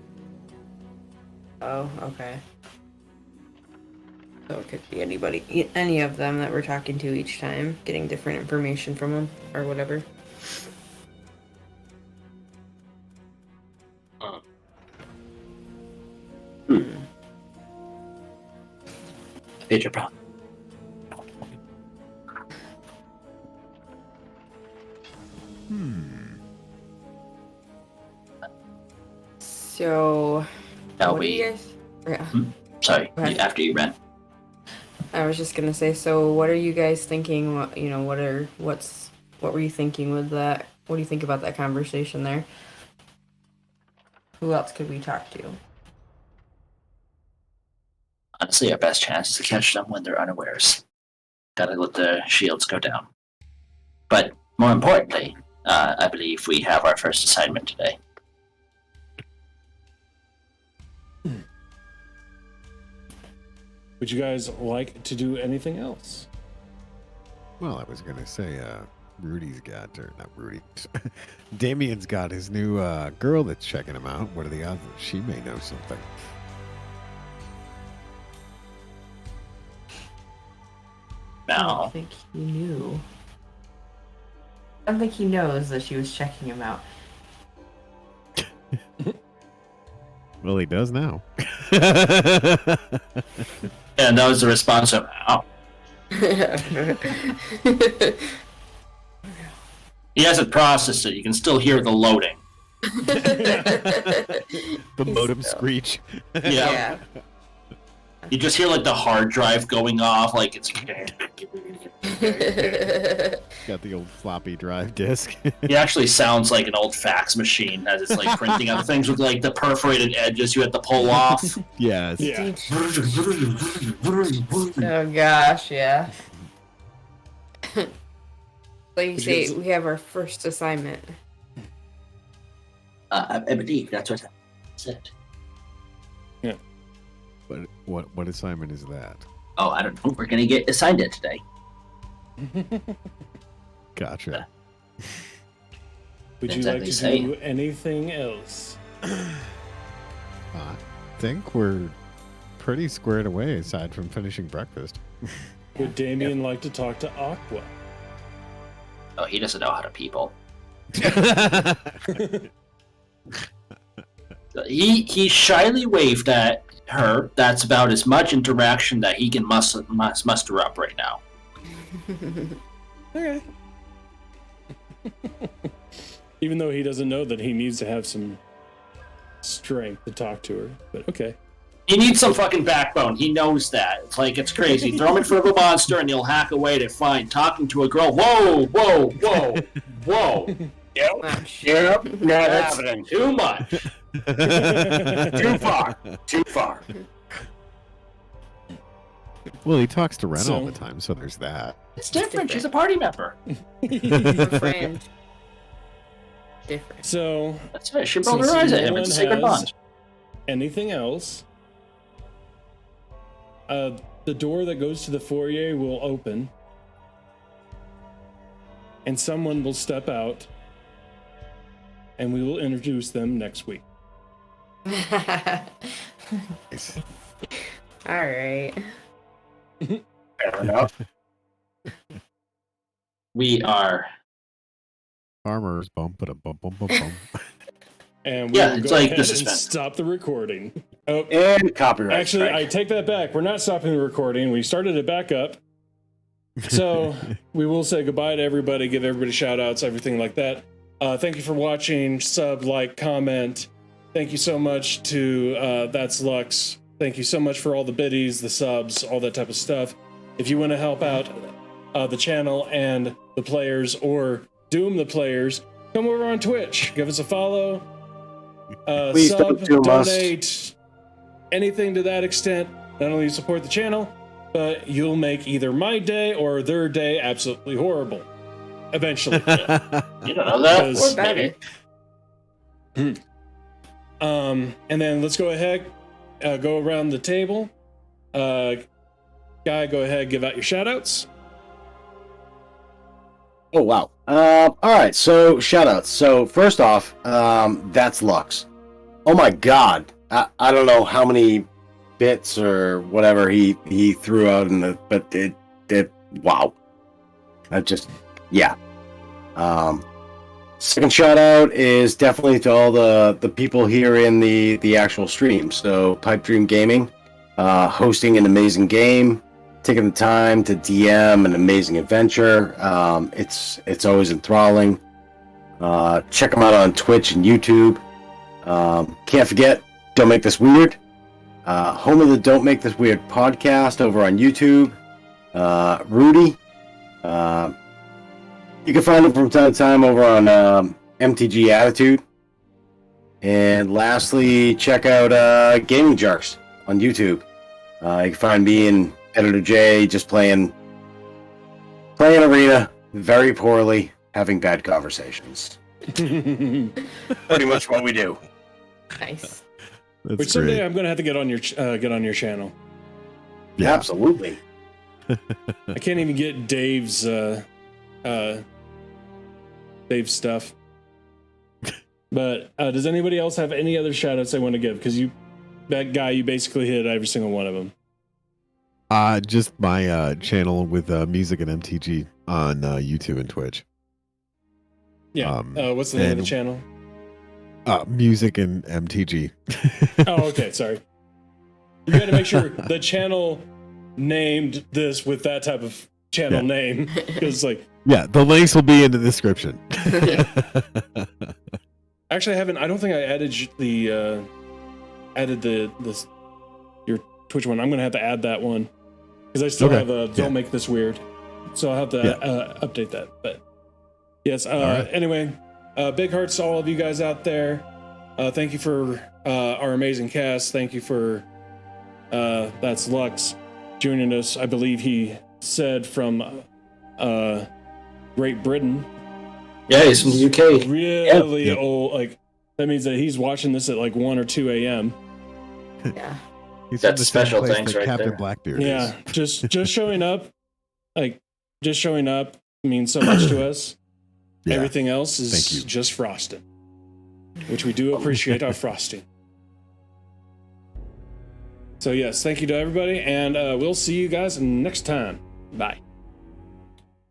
Oh, okay. So it could be anybody, any of them that we're talking to each time, getting different information from them or whatever. Major problem. So, Now what do you guys? Yeah. Sorry, Go ahead. after you ran. I was just gonna say. So, what are you guys thinking? What were you thinking with that? What do you think about that conversation there? Who else could we talk to? Honestly, our best chance is to catch them when they're unawares. Gotta let the shields go down. But more importantly, I believe we have our first assignment today. Would you guys like to do anything else? Well, I was going to say, Rudy's got, or not Rudy, Damien's got his new girl that's checking him out. What are the odds that she may know something? I Now, don't think he knew. I don't think he knows that she was checking him out. Well, he does now. and that was the response of, oh, he hasn't processed it. You can still hear the loading. The modem screech. Yeah. You just hear like the hard drive going off, like it's. Got the old floppy drive disk. He actually sounds like an old fax machine as it's like printing out things with like the perforated edges you have to pull off. Yes. Yeah. Oh gosh, yeah. Like you say, we have our first assignment. I believe that's what I said. But what assignment is that? Oh, I don't know. We're gonna get assigned it today. Gotcha. Would you like to do anything else? I think we're pretty squared away aside from finishing breakfast. Would Damien like to talk to Aqua? Oh, he doesn't know how to people. He shyly waved at her. That's about as much interaction that he can muster up right now. Okay. Even though he doesn't know that he needs to have some strength to talk to her, but okay. He needs some fucking backbone. He knows that. It's like, it's crazy. Throw him in front of a monster and he'll hack away to find talking to a girl. Whoa, whoa, whoa, whoa. Yep, not happening. Too much. Too far. Too far. Well, he talks to Ren So- all the time, so there's that. It's different. She's a party member. We're friends. Different. So, That's right. She rolled since her eyes no at him. one It's a sacred has bond. anything else, the door that goes to the foyer will open, and someone will step out, and we will introduce them next week. Nice. All right. Fair enough. We are. Farmers bump it a bump bump bump bump. And we Yeah, will it's go like ahead the and suspense. stop the recording. Oh, And copyright actually, strike. I take that back. We're not stopping the recording. We started it back up. So we will say goodbye to everybody, give everybody shout outs, everything like that. Thank you for watching. Sub, like, comment. Thank you so much to That's Lux. Thank you so much for all the biddies, the subs, all that type of stuff. If you want to help out the channel and the players or doom the players, come over on Twitch. Give us a follow. Please sub, don't do us. donate, anything to that extent. Not only support the channel, but you'll make either my day or their day absolutely horrible. Eventually. You don't know that. Or better. Maybe. And then let's go ahead, go around the table. Guy, go ahead, give out your shout outs. Oh, wow. All right, so shout-outs. So first off, that's Lux. Oh my god. I don't know how many bits or whatever he threw out in the, but it wow. That just, yeah. Second shout-out is definitely to all the people here in the actual stream. So Pipe Dream Gaming, hosting an amazing game, taking the time to DM an amazing adventure. It's always enthralling. Check them out on Twitch and YouTube. Can't forget, Don't Make This Weird. Home of the Don't Make This Weird podcast over on YouTube. Rudy. You can find him from time to time over on MTG Attitude. And lastly, check out Gaming Jerks on YouTube. You can find me and Editor J just playing Arena very poorly, having bad conversations. Pretty much what we do. Nice. That's Which someday great. I'm gonna have to get on your channel. Yeah. Absolutely. I can't even get Dave's stuff. But does anybody else have any other shout outs they want to give? Because that guy, you basically hit every single one of them. Just my channel with music and MTG on YouTube and Twitch. Yeah. What's the name of the channel? Music and MTG. Oh, okay. Sorry. You got to make sure the channel named this with that type of channel name, because yeah, the links will be in the description. Actually, I don't think I added your Twitch one. I'm gonna have to add that one because I still have a Don't Make This Weird, so I'll have to update that. But yes, right. Anyway, big hearts to all of you guys out there. Thank you for our amazing cast. Thank you for that's Lux joining us. I believe he said from Great Britain. Yeah, he's from the UK. Really old. That means that he's watching this at 1 or 2 a.m. Yeah. He's That's from the same special place thanks that right Captain there. Blackbeard Yeah, is. just showing up, just showing up means so much to us. Yeah. Everything else Thank is you. just frosting, which we do appreciate our frosting. So yes, thank you to everybody, and we'll see you guys next time. Bye.